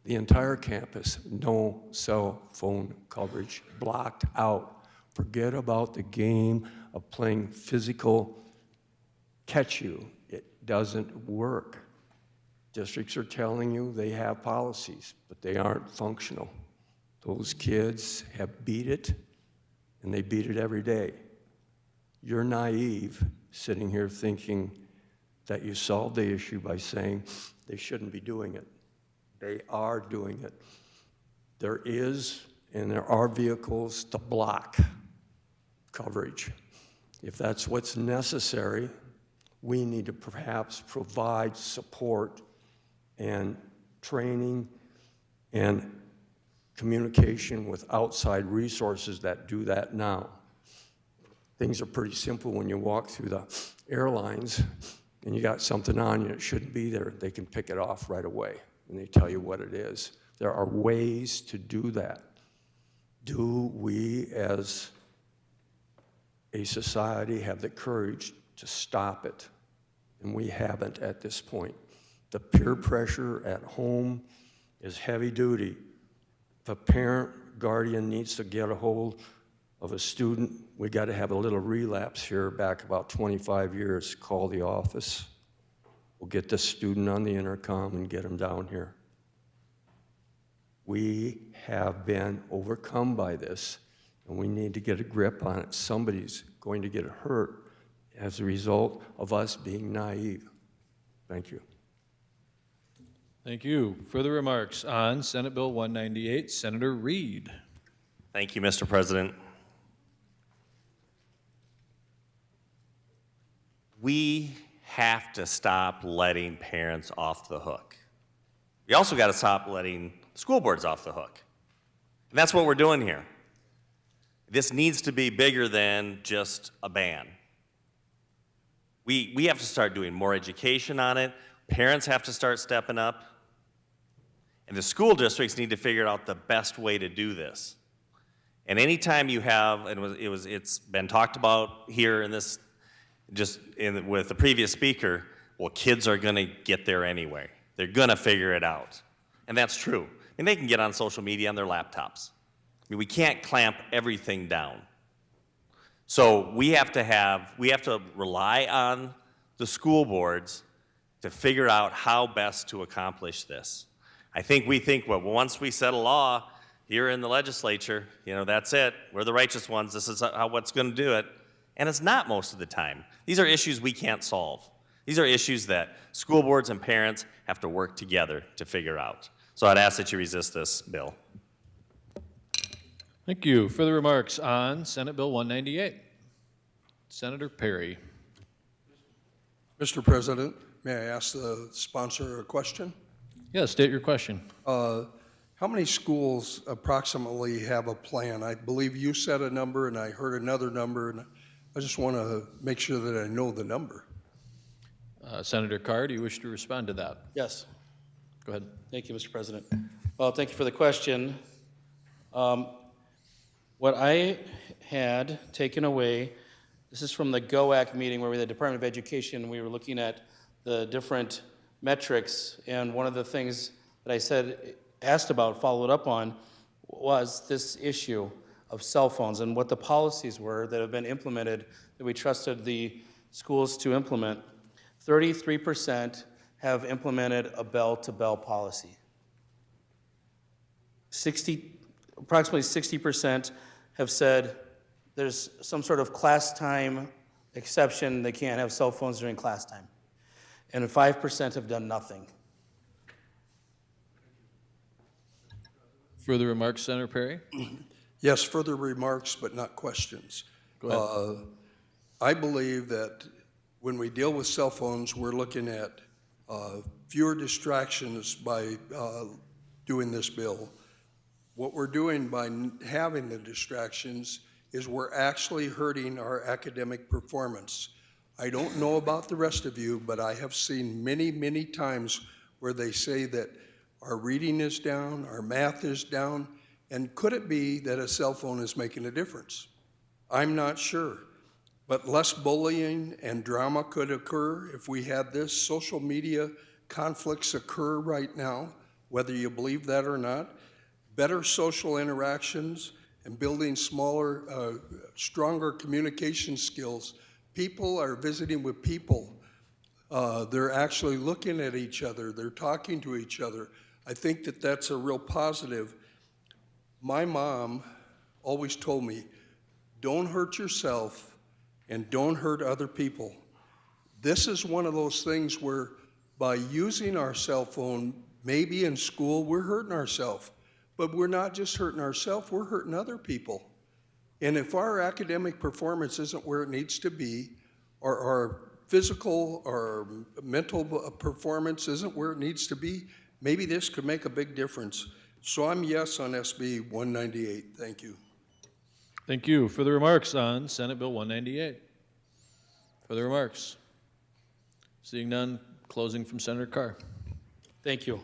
The entire campus, no cell phone coverage, blocked out. Forget about the game of playing physical catch you. doesn't work. Districts are telling you they have policies, but they aren't functional. Those kids have beat it, and they beat it every day. You're naive sitting here thinking that you solved the issue by saying they shouldn't be doing it. They are doing it. There is, and there are vehicles to block coverage. If that's what's necessary, we need to perhaps provide support and training and communication with outside resources that do that now. Things are pretty simple when you walk through the airlines and you got something on you that shouldn't be there. They can pick it off right away and they tell you what it is. There are ways to do that. Do we as a society have the courage to stop it? And we haven't at this point. The peer pressure at home is heavy duty. If a parent, guardian needs to get a hold of a student, we got to have a little relapse here back about 25 years. Call the office. We'll get the student on the intercom and get him down here. We have been overcome by this, and we need to get a grip on it. Somebody's going to get hurt as a result of us being naive. Thank you. Thank you. Further remarks on Senate Bill 198, Senator Reed. Thank you, Mr. President. We have to stop letting parents off the hook. We also got to stop letting school boards off the hook. And that's what we're doing here. This needs to be bigger than just a ban. We have to start doing more education on it. Parents have to start stepping up. And the school districts need to figure out the best way to do this. And anytime you have, and it's been talked about here in this, with the previous speaker, well, kids are gonna get there anyway. They're gonna figure it out. And that's true. And they can get on social media on their laptops. I mean, we can't clamp everything down. So we have to rely on the school boards to figure out how best to accomplish this. We think, well, once we set a law here in the legislature, that's it. We're the righteous ones. This is what's going to do it. And it's not most of the time. These are issues we can't solve. These are issues that school boards and parents have to work together to figure out. So I'd ask that you resist this bill. Thank you. Further remarks on Senate Bill 198. Senator Perry. Mr. President, may I ask the sponsor a question? Yes, state your question. How many schools approximately have a plan? I believe you said a number and I heard another number, and I just want to make sure that I know the number. Senator Carr, do you wish to respond to that? Yes. Go ahead. Thank you, Mr. President. Well, thank you for the question. What I had taken away, this is from the GOAC meeting where we had the Department of Education, we were looking at the different metrics, and one of the things that I asked about, followed up on, was this issue of cell phones and what the policies were that have been implemented that we trusted the schools to implement. 33% have implemented a bell-to-bell policy. Approximately 60% have said there's some sort of class time exception, they can't have cell phones during class time. And 5% have done nothing. Further remarks, Senator Perry? Yes, further remarks, but not questions. Go ahead. I believe that when we deal with cell phones, we're looking at fewer distractions by doing this bill. What we're doing by having the distractions is we're actually hurting our academic performance. I don't know about the rest of you, but I have seen many, many times where they say that our reading is down, our math is down, and could it be that a cell phone is making a difference? I'm not sure, but less bullying and drama could occur if we had this. Social media conflicts occur right now, whether you believe that or not. Better social interactions and building smaller, stronger communication skills. People are visiting with people. They're actually looking at each other. They're talking to each other. I think that that's a real positive. My mom always told me, don't hurt yourself and don't hurt other people. This is one of those things where by using our cell phone, maybe in school, we're hurting ourselves. But we're not just hurting ourselves, we're hurting other people. And if our academic performance isn't where it needs to be, or our physical or mental performance isn't where it needs to be, maybe this could make a big difference. So I'm yes on SB 198. Thank you. Thank you. Further remarks on Senate Bill 198? Further remarks? Seeing none, closing from Senator Carr. Thank you.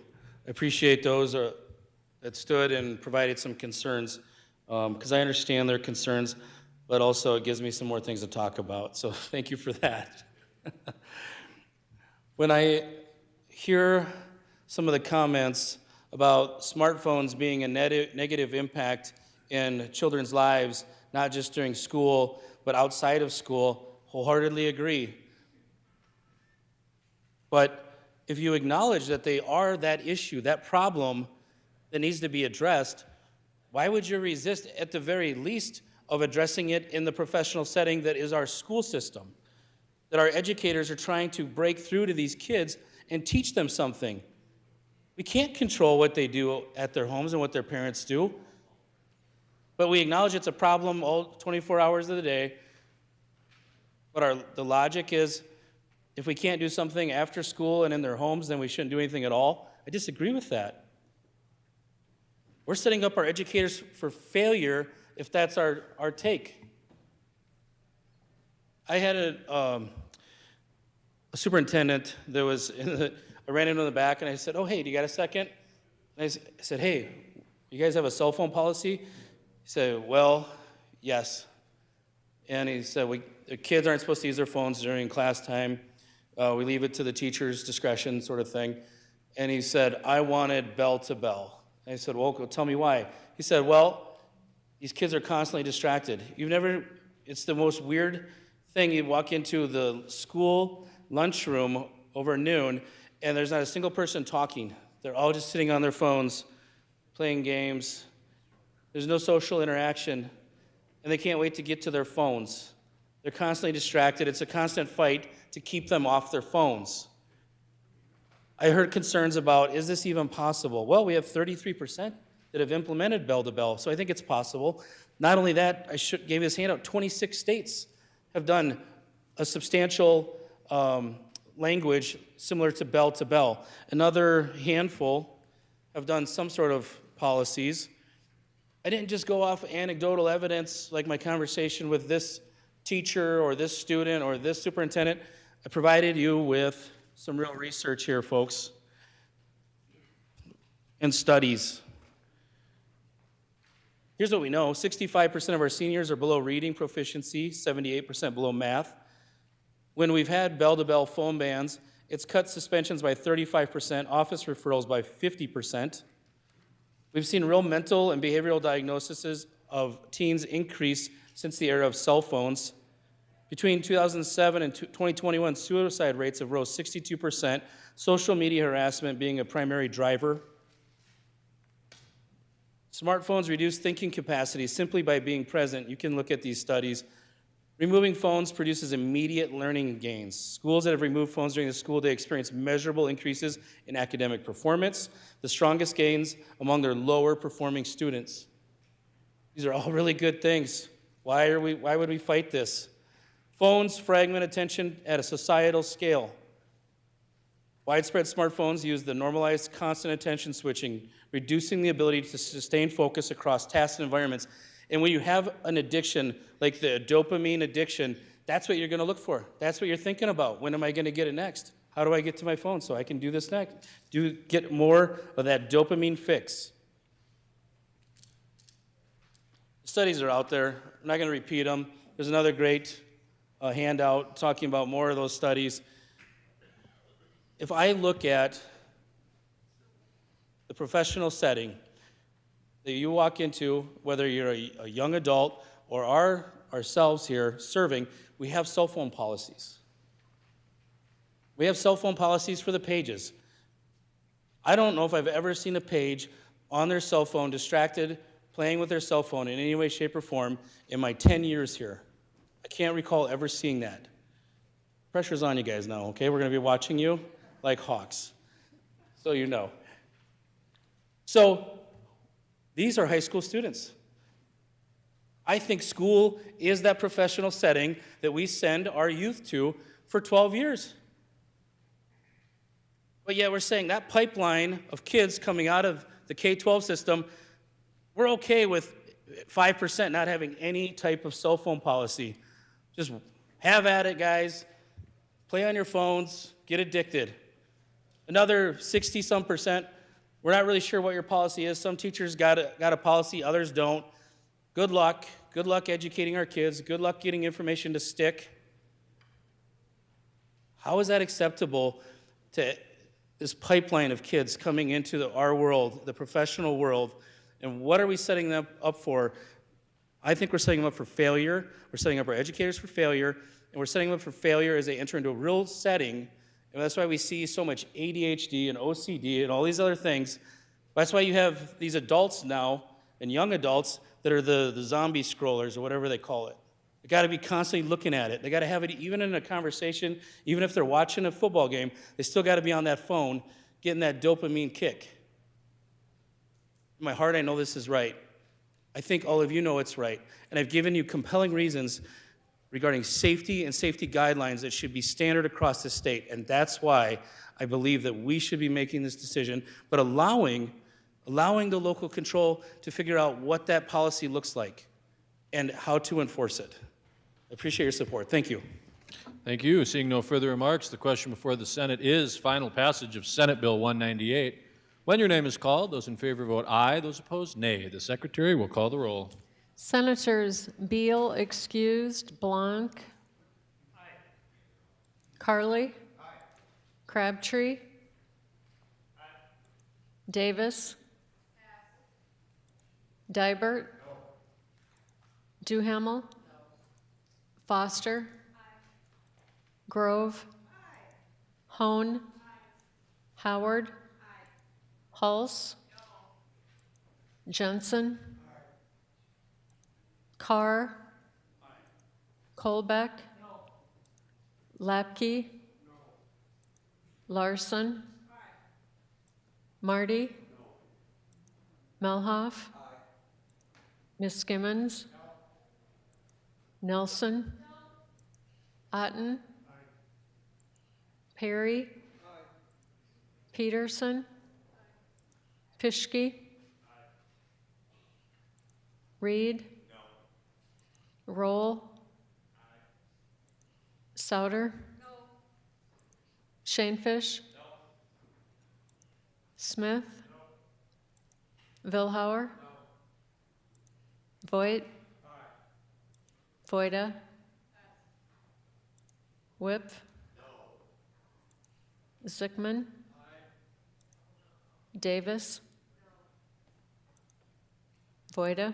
I appreciate those that stood and provided some concerns, because I understand their concerns, but also it gives me some more things to talk about. So thank you for that. When I hear some of the comments about smartphones being a negative impact in children's lives, not just during school, but outside of school, wholeheartedly agree. But if you acknowledge that they are that issue, that problem that needs to be addressed, why would you resist, at the very least, of addressing it in the professional setting that is our school system? That our educators are trying to break through to these kids and teach them something. We can't control what they do at their homes and what their parents do, but we acknowledge it's a problem all 24 hours of the day. But the logic is, if we can't do something after school and in their homes, then we shouldn't do anything at all. I disagree with that. We're setting up our educators for failure if that's our take. I had a superintendent that was I ran into the back and I said, oh, hey, do you got a second? And I said, hey, you guys have a cell phone policy? He said, well, yes. And he said, the kids aren't supposed to use their phones during class time. We leave it to the teacher's discretion, sort of thing. And he said, I wanted bell to bell. And I said, well, tell me why. He said, well, these kids are constantly distracted. It's the most weird thing. You walk into the school lunchroom over noon, and there's not a single person talking. They're all just sitting on their phones, playing games. There's no social interaction, and they can't wait to get to their phones. They're constantly distracted. It's a constant fight to keep them off their phones. I heard concerns about, is this even possible? Well, we have 33% that have implemented bell-to-bell, so I think it's possible. Not only that, gave this handout, 26 states have done a substantial language similar to bell-to-bell. Another handful have done some sort of policies. I didn't just go off anecdotal evidence like my conversation with this teacher or this student or this superintendent. I provided you with some real research here, folks, and studies. Here's what we know. 65% of our seniors are below reading proficiency, 78% below math. When we've had bell-to-bell phone bans, it's cut suspensions by 35%, office referrals by 50%. We've seen real mental and behavioral diagnoses of teens increase since the era of cell phones. Between 2007 and 2021, suicide rates have rose 62%, social media harassment being a primary driver. Smartphones reduce thinking capacity simply by being present. You can look at these studies. Removing phones produces immediate learning gains. Schools that have removed phones during the school day experience measurable increases in academic performance, the strongest gains among their lower performing students. These are all really good things. Why would we fight this? Phones fragment attention at a societal scale. Widespread smartphones use the normalized constant attention switching, reducing the ability to sustain focus across tasks and environments. And when you have an addiction, like the dopamine addiction, that's what you're going to look for. That's what you're thinking about. When am I going to get it next? How do I get to my phone so I can do this next? Get more of that dopamine fix. Studies are out there. I'm not going to repeat them. There's another great handout talking about more of those studies. If I look at the professional setting that you walk into, whether you're a young adult or ourselves here serving, we have cell phone policies. We We have cell phone policies for the pages. I don't know if I've ever seen a page on their cell phone distracted, playing with their cell phone in any way, shape, or form in my 10 years here. I can't recall ever seeing that. Pressure's on you guys now, okay? We're going to be watching you like hawks, so you know. So these are high school students. I think school is that professional setting that we send our youth to for 12 years. But yet we're saying that pipeline of kids coming out of the K-12 system, we're okay with 5% not having any type of cell phone policy. Just have at it, guys. Play on your phones, get addicted. Another 60-some%, we're not really sure what your policy is. Some teachers got a policy, others don't. Good luck. Good luck educating our kids. Good luck getting information to stick. How is that acceptable to this pipeline of kids coming into our world, the professional world, and what are we setting them up for? I think we're setting them up for failure. We're setting up our educators for failure, and we're setting them up for failure as they enter into a real setting. And that's why we see so much ADHD and OCD and all these other things. That's why you have these adults now, and young adults, that are the zombie scrollers or whatever they call it. They got to be constantly looking at it. They got to have it even in a conversation, even if they're watching a football game, they still got to be on that phone getting that dopamine kick. In my heart, I know this is right. I think all of you know it's right. And I've given you compelling reasons regarding safety and safety guidelines that should be standard across the state. And that's why I believe that we should be making this decision, but allowing the local control to figure out what that policy looks like and how to enforce it. I appreciate your support. Thank you. Thank you. Seeing no further remarks, the question before the Senate is final passage of Senate Bill 198. When your name is called, those in favor vote aye, those opposed nay. The Secretary will call the roll. Senators Beal excused, Blanc. Aye. Carly. Aye. Crabtree. Aye. Davis. Dibert. No. Duhamel. No. Foster. Aye. Grove. Aye. Hone. Aye. Howard. Aye. Hulse. No. Jensen. Aye. Carr. Aye. Colbeck. No. Lapke. No. Larson. Aye. Marty. No. Melhoff. Aye. Ms. Skimmons. No. Nelson. No. Otten. Aye. Perry. Aye. Peterson. Aye. Fischke. Aye. Reed. No. Roll. Aye. Souter. No. Shanefish. No. Smith. No. Vilhauer. No. Voigt. Aye. Voida. Aye. Whip. No. Zickman. Aye. Davis. No. Voida. Aye.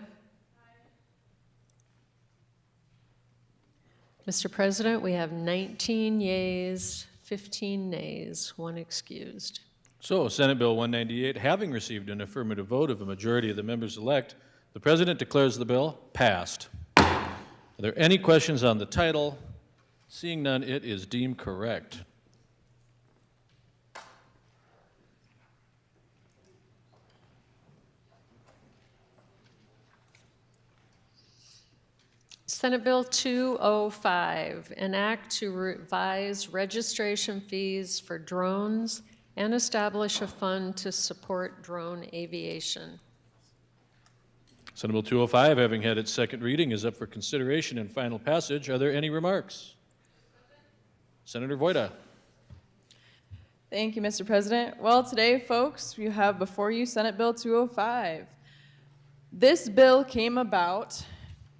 Mr. President, we have 19 yeas, 15 nays, 1 excused. So, Senate Bill 198, having received an affirmative vote of a majority of the members elect, the President declares the bill passed. Are there any questions on the title? Seeing none, it is deemed correct. Senate Bill 205, an act to revise registration fees for drones and establish a fund to support drone aviation. Senate Bill 205, having had its second reading, is up for consideration and final passage. Are there any remarks? Senator Voida. Thank you, Mr. President. Well, today, folks, you have before you Senate Bill 205. This bill came about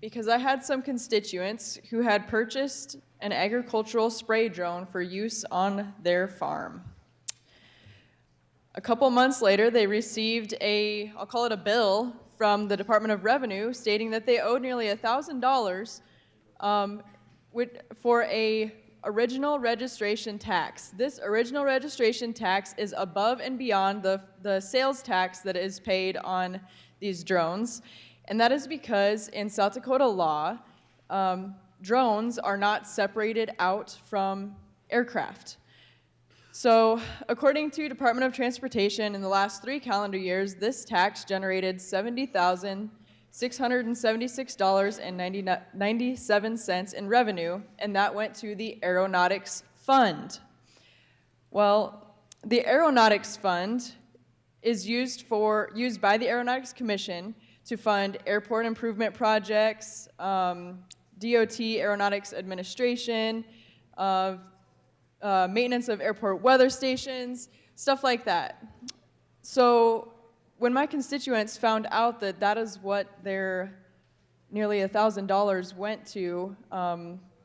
because I had some constituents who had purchased an agricultural spray drone for use on their farm. A couple months later, they received I'll call it a bill from the Department of Revenue stating that they owed nearly $1,000 for a original registration tax. This original registration tax is above and beyond the sales tax that is paid on these drones. And that is because in South Dakota law, drones are not separated out from aircraft. So according to Department of Transportation, in the last 3 calendar years, this tax generated $70,676.97 in revenue, and that went to the Aeronautics Fund. Well, the Aeronautics Fund is used by the Aeronautics Commission to fund airport improvement projects, DOT Aeronautics Administration, maintenance of airport weather stations, stuff like that. So when my constituents found out that that is what their nearly $1,000 went to,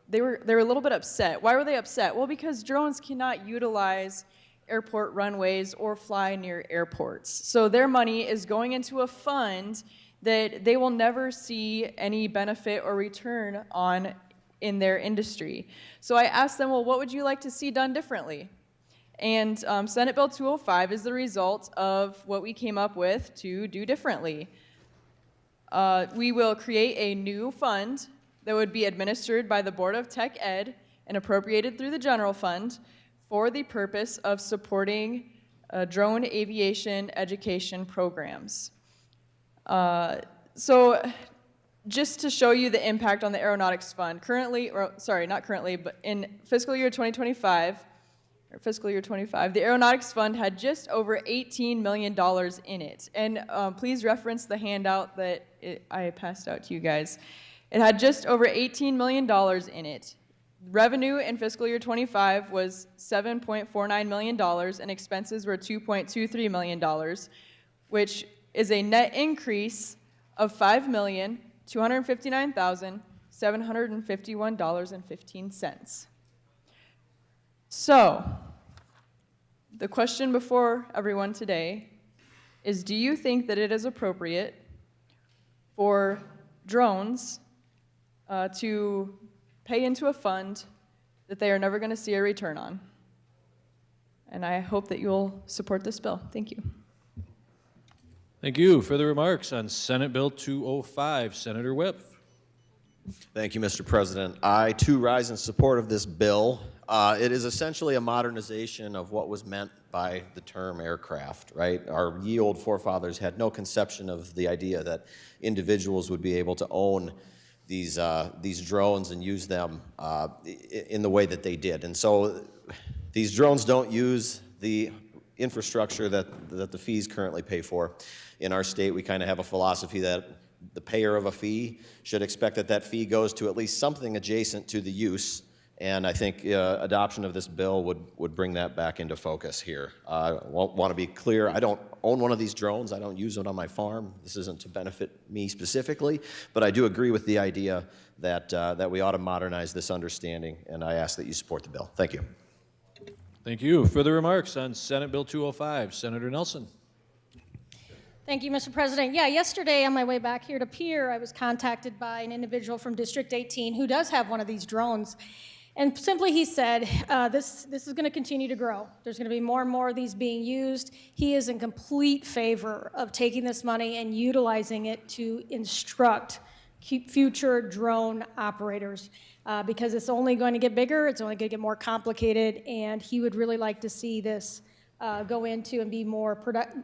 they were a little bit upset. Why were they upset? Well, because drones cannot utilize airport runways or fly near airports. So their money is going into a fund that they will never see any benefit or return on in their industry. So I asked them, well, what would you like to see done differently? And Senate Bill 205 is the result of what we came up with to do differently. We will create a new fund that would be administered by the Board of Tech Ed and appropriated through the general fund for the purpose of supporting drone aviation education programs. So just to show you the impact on the Aeronautics Fund, currently, or sorry, not currently, but in fiscal year 2025, the Aeronautics Fund had just over $18 million in it. And please reference the handout that I passed out to you guys. It had just over $18 million in it. Revenue in fiscal year 25 was $7.49 million, and expenses were $2.23 million, which is a net increase of $5,259,751.15. So, the question before everyone today is, do you think that it is appropriate for drones to pay into a fund that they are never going to see a return on? And I hope that you'll support this bill. Thank you. Thank you. Further remarks on Senate Bill 205, Senator Whip. Thank you, Mr. President. I, too, rise in support of this bill. It is essentially a modernization of what was meant by the term aircraft, right? Our ye old forefathers had no conception of the idea that individuals would be able to own these drones and use them in the way that they did. And so these drones don't use the infrastructure that the fees currently pay for. In our state, we kind of have a philosophy that the payer of a fee should expect that that fee goes to at least something adjacent to the use, and I think adoption of this bill would bring that back into focus here. I want to be clear, I don't own one of these drones, I don't use it on my farm. This isn't to benefit me specifically, but I do agree with the idea that we ought to modernize this understanding, and I ask that you support the bill. Thank you. Thank you. Further remarks on Senate Bill 205, Senator Nelson. Thank you, Mr. President. Yeah, yesterday on my way back here to Pier, I was contacted by an individual from District 18 who does have one of these drones. And simply he said, this is going to continue to grow. There's going to be more and more of these being used. He is in complete favor of taking this money and utilizing it to instruct future drone operators because it's only going to get bigger, it's only going to get more complicated, and he would really like to see this go into and be more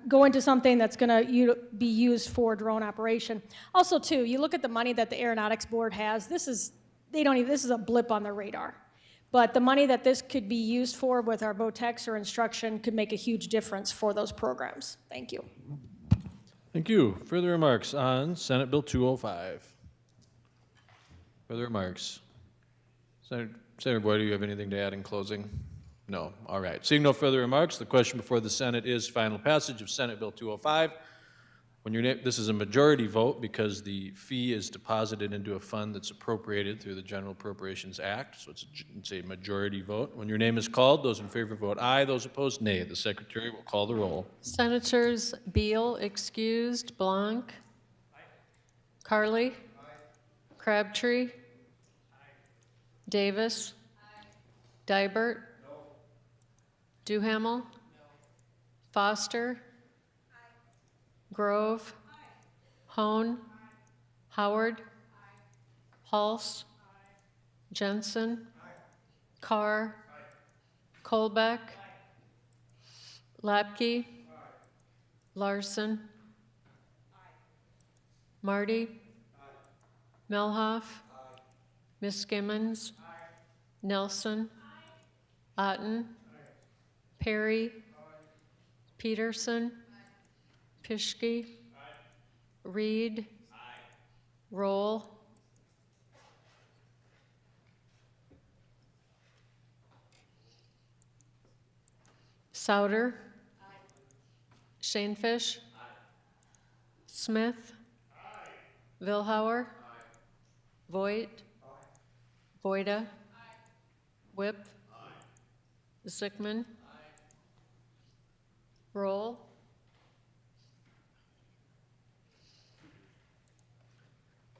go into something that's going to be used for drone operation. Also, too, you look at the money that the Aeronautics Board has. This is a blip on their radar. But the money that this could be used for with our VOTEX or instruction could make a huge difference for those programs. Thank you. Thank you. Further remarks on Senate Bill 205. Further remarks. Senator Boyd, do you have anything to add in closing? No. All right. Seeing no further remarks, the question before the Senate is final passage of Senate Bill 205. This is a majority vote because the fee is deposited into a fund that's appropriated through the General Appropriations Act, so it's a majority vote. When your name is called, those in favor vote aye, those opposed nay. The Secretary will call the roll. Senators Beal, excused, Blanc, Carly, Crabtree, Davis, Dibert? Duhamel? Foster? Grove? Hone? Howard? Hulse? Jensen? Carr? Colbeck? Lapke? Larson? Marty? Melhoff? Miskimmons? Nelson? Otten? Perry? Peterson? Pischke? Reed? Roll? Souter? Shanefish? Smith? Vilhauer? Voigt? Voida? Whip? Zickman? Roll?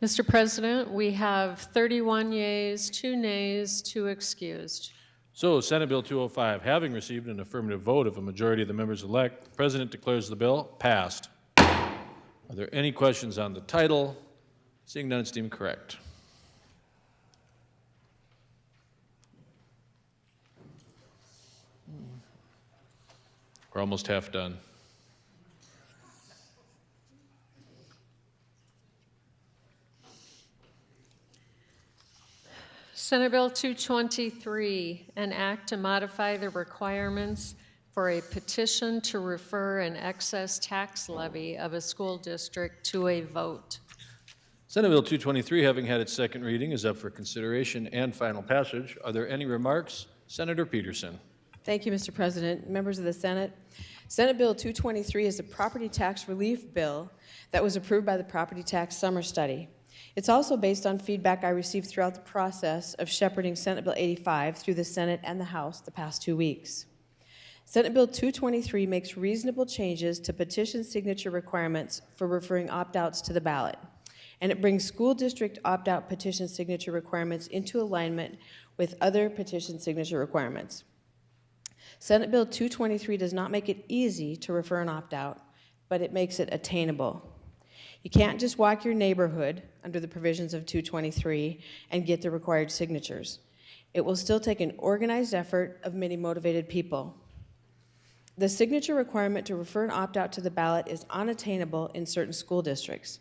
Mr. President, we have 31 yeas, 2 nays, 2 excused. So Senate Bill 205, having received an affirmative vote of a majority of the members elect, the President declares the bill passed. Are there any questions on the title? Seeing none, it's deemed correct. We're almost half done. Senate Bill 223, an act to modify the requirements for a petition to refer an excess tax levy of a school district to a vote. Senate Bill 223, having had its second reading, is up for consideration and final passage. Are there any remarks? Senator Peterson. Thank you, Mr. President. Members of the Senate, Senate Bill 223 is a property tax relief bill that was approved by the Property Tax Summer Study. It's also based on feedback I received throughout the process of shepherding Senate Bill 85 through the Senate and the House the past 2 weeks. Senate Bill 223 makes reasonable changes to petition signature requirements for referring opt-outs to the ballot, and it brings school district opt-out petition signature requirements into alignment with other petition signature requirements. Senate Bill 223 does not make it easy to refer an opt-out, but it makes it attainable. You can't just walk your neighborhood under the provisions of 223 and get the required signatures. It will still take an organized effort of many motivated people. The signature requirement to refer an opt-out to the ballot is unattainable in certain school districts.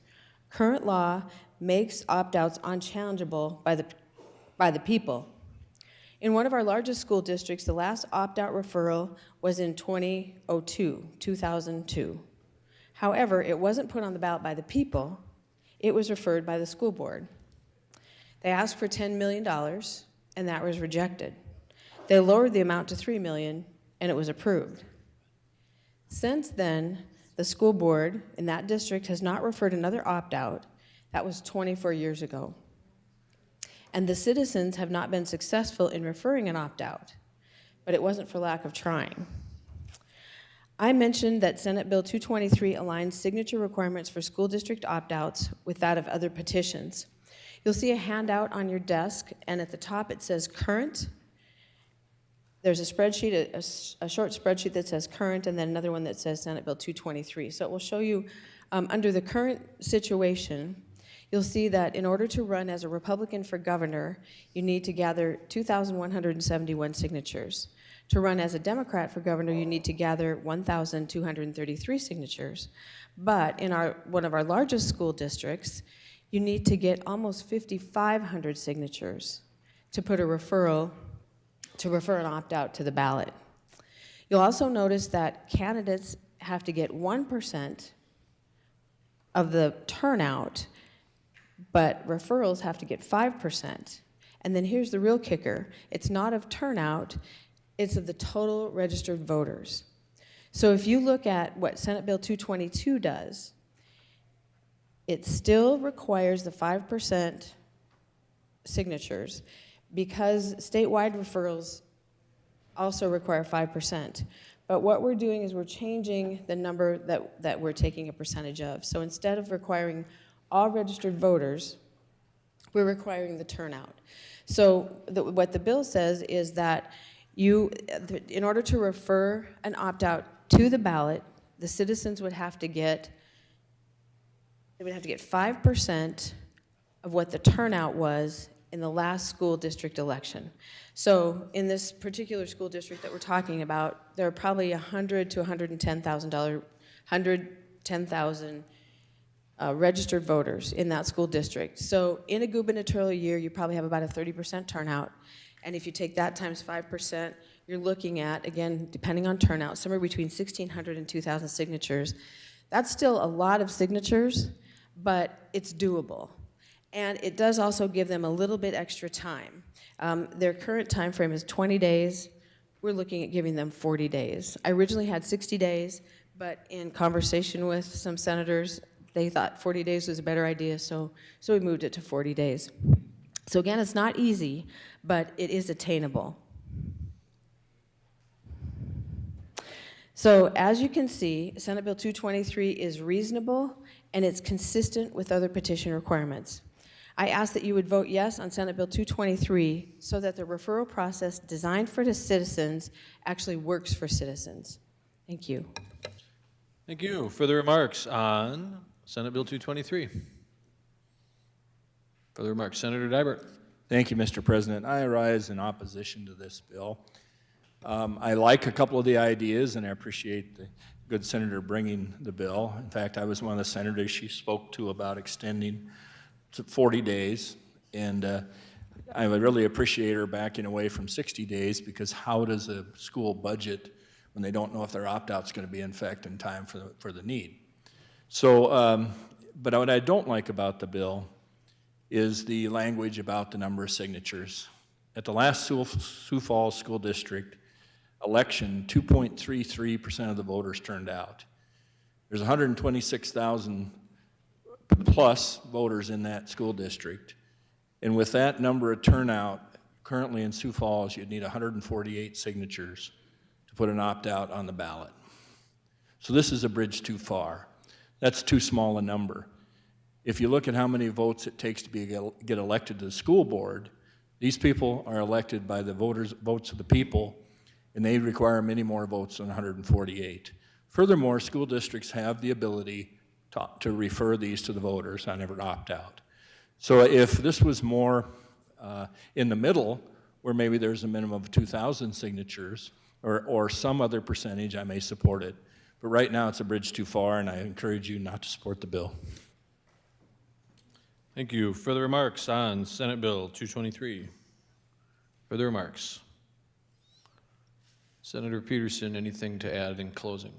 Current law makes opt-outs unchallengeable by the people. In one of our largest school districts, the last opt-out referral was in 2002. However, it wasn't put on the ballot by the people, it was referred by the school board. They asked for $10 million, and that was rejected. They lowered the amount to $3 million, and it was approved. Since then, the school board in that district has not referred another opt-out. That was 24 years ago. And the citizens have not been successful in referring an opt-out, but it wasn't for lack of trying. I mentioned that Senate Bill 223 aligns signature requirements for school district opt-outs with that of other petitions. You'll see a handout on your desk, and at the top it says current. There's a spreadsheet, a short spreadsheet that says current, and then another one that says Senate Bill 223. So it will show you, under the current situation, you'll see that in order to run as a Republican for governor, you need to gather 2,171 signatures. To run as a Democrat for governor, you need to gather 1,233 signatures. But in one of our largest school districts, you need to get almost 5,500 signatures to put a referral, to refer an opt-out to the ballot. You'll also notice that candidates have to get 1% of the turnout, but referrals have to get 5%. And then here's the real kicker. It's not of turnout, it's of the total registered voters. So if you look at what Senate Bill 222 does, it still requires the 5% signatures because statewide referrals also require 5%. But what we're doing is we're changing the number that we're taking a percentage of. So instead of requiring all registered voters, we're requiring the turnout. So what the bill says is that in order to refer an opt-out to the ballot, the citizens would have to get 5% of what the turnout was in the last school district election. So in this particular school district that we're talking about, there are probably 100 to 110,000 registered voters in that school district. So in a gubernatorial year, you probably have about a 30% turnout. And if you take that times 5%, you're looking at, again, depending on turnout, somewhere between 1,600 and 2,000 signatures. That's still a lot of signatures, but it's doable. And it does also give them a little bit extra time. Their current time frame is 20 days. We're looking at giving them 40 days. I originally had 60 days, but in conversation with some senators, they thought 40 days was a better idea, so we moved it to 40 days. So again, it's not easy, but it is attainable. So as you can see, Senate Bill 223 is reasonable and it's consistent with other petition requirements. I ask that you would vote yes on Senate Bill 223 so that the referral process designed for the citizens actually works for citizens. Thank you. Thank you. Further remarks on Senate Bill 223? Further remarks, Senator Dibert. Thank you, Mr. President. I rise in opposition to this bill. I like a couple of the ideas, and I appreciate the good senator bringing the bill. In fact, I was one of the senators she spoke to about extending to 40 days, and I would really appreciate her backing away from 60 days, because how does a school budget when they don't know if their opt-out's going to be in effect in time for the need? So, but what I don't like about the bill is the language about the number of signatures. At the last Sioux Falls School District election, 2.33% of the voters turned out. There's 126,000 plus voters in that school district. And with that number of turnout, currently in Sioux Falls, you'd need 148 signatures to put an opt-out on the ballot. So this is a bridge too far. That's too small a number. If you look at how many votes it takes to get elected to the school board, these people are elected by the votes of the people, and they require many more votes than 148. Furthermore, school districts have the ability to refer these to the voters on every opt-out. So if this was more in the middle, where maybe there's a minimum of 2,000 signatures, or some other percentage, I may support it. But right now, it's a bridge too far, and I encourage you not to support the bill. Thank you. Further remarks on Senate Bill 223? Further remarks? Senator Peterson, anything to add in closing?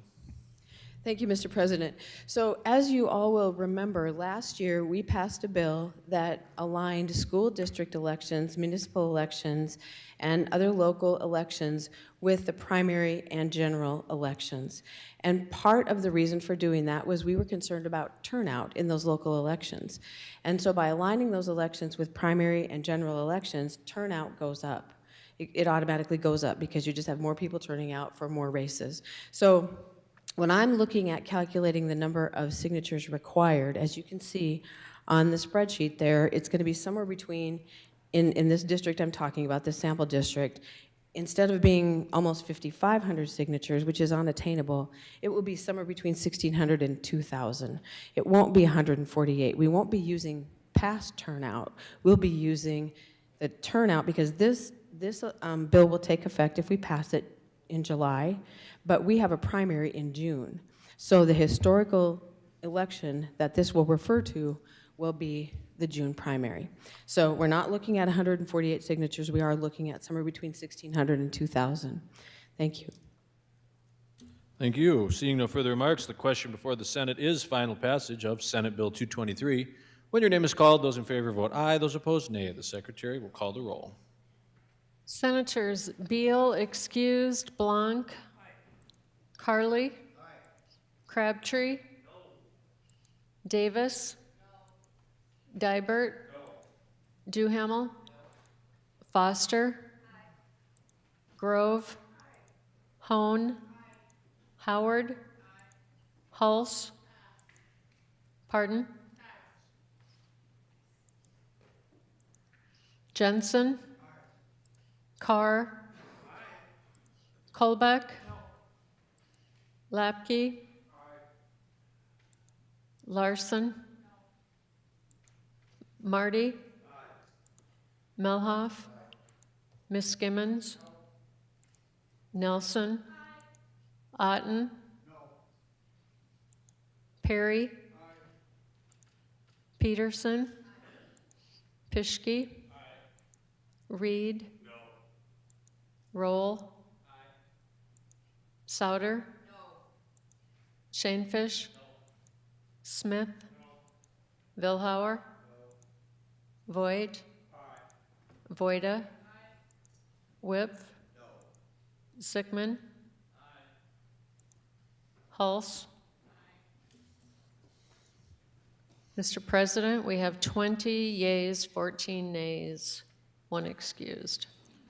Thank you, Mr. President. So as you all will remember, last year we passed a bill that aligned school district elections, municipal elections, and other local elections with the primary and general elections. And part of the reason for doing that was we were concerned about turnout in those local elections. And so by aligning those elections with primary and general elections, turnout goes up. It automatically goes up because you just have more people turning out for more races. So when I'm looking at calculating the number of signatures required, as you can see on the spreadsheet there, it's going to be somewhere between, in this district I'm talking about, this sample district, instead of being almost 5,500 signatures, which is unattainable, it will be somewhere between 1,600 and 2,000. It won't be 148. We won't be using past turnout. We'll be using the turnout, because this bill will take effect if we pass it in July, but we have a primary in June. So the historical election that this will refer to will be the June primary. So we're not looking at 148 signatures. We are looking at somewhere between 1,600 and 2,000. Thank you. Thank you. Seeing no further remarks, the question before the Senate is final passage of Senate Bill 223. When your name is called, those in favor vote aye, those opposed nay. The Secretary will call the roll. Senators Beal excused, Blanc, Carly, Crabtree, Davis, Dibert, Duhamel, Foster, Grove, Hone, Howard, Hulse, pardon? Jensen? Carr? Colbeck? Lapke? Larson? Marty? Melhoff? Miss Skimmons? Nelson? Otten? Perry? Peterson? Pischke? Reed? Roll? Souter? Shanefish? Smith? Vilhauer? Voigt? Voida? Whip? Sickman? Hulse? Mr. President, we have 20 yeas, 14 nays, 1 excused.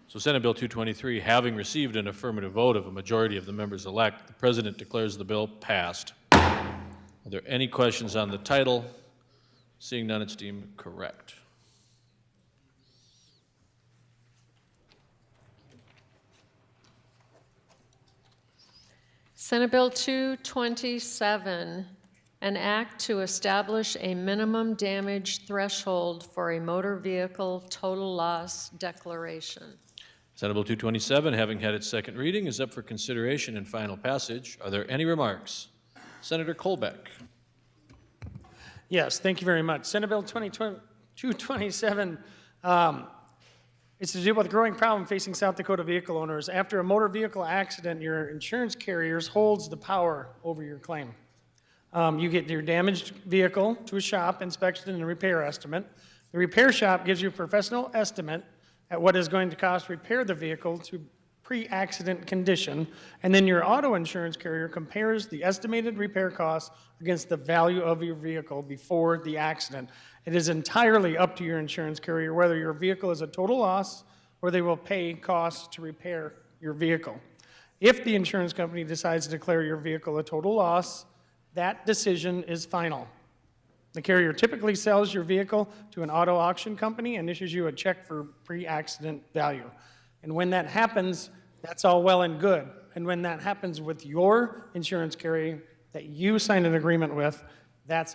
So Senate Bill 223, having received an affirmative vote of a majority of the members elect, the President declares the bill passed. Are there any questions on the title? Seeing none, it's deemed correct. Senate Bill 227, an act to establish a minimum damage threshold for a motor vehicle total loss declaration. Senate Bill 227, having had its second reading, is up for consideration and final passage. Are there any remarks? Senator Colbeck. Yes, thank you very much. Senate Bill 227 is to deal with a growing problem facing South Dakota vehicle owners. After a motor vehicle accident, your insurance carriers holds the power over your claim. You get your damaged vehicle to a shop, inspection and a repair estimate. The repair shop gives you a professional estimate at what is going to cost to repair the vehicle to pre-accident condition, and then your auto insurance carrier compares the estimated repair costs against the value of your vehicle before the accident. It is entirely up to your insurance carrier whether your vehicle is a total loss or they will pay costs to repair your vehicle. If the insurance company decides to declare your vehicle a total loss, that decision is final. The carrier typically sells your vehicle to an auto auction company and issues you a check for pre-accident value. And when that happens, that's all well and good. And when that happens with your insurance carrier that you signed an agreement with, that's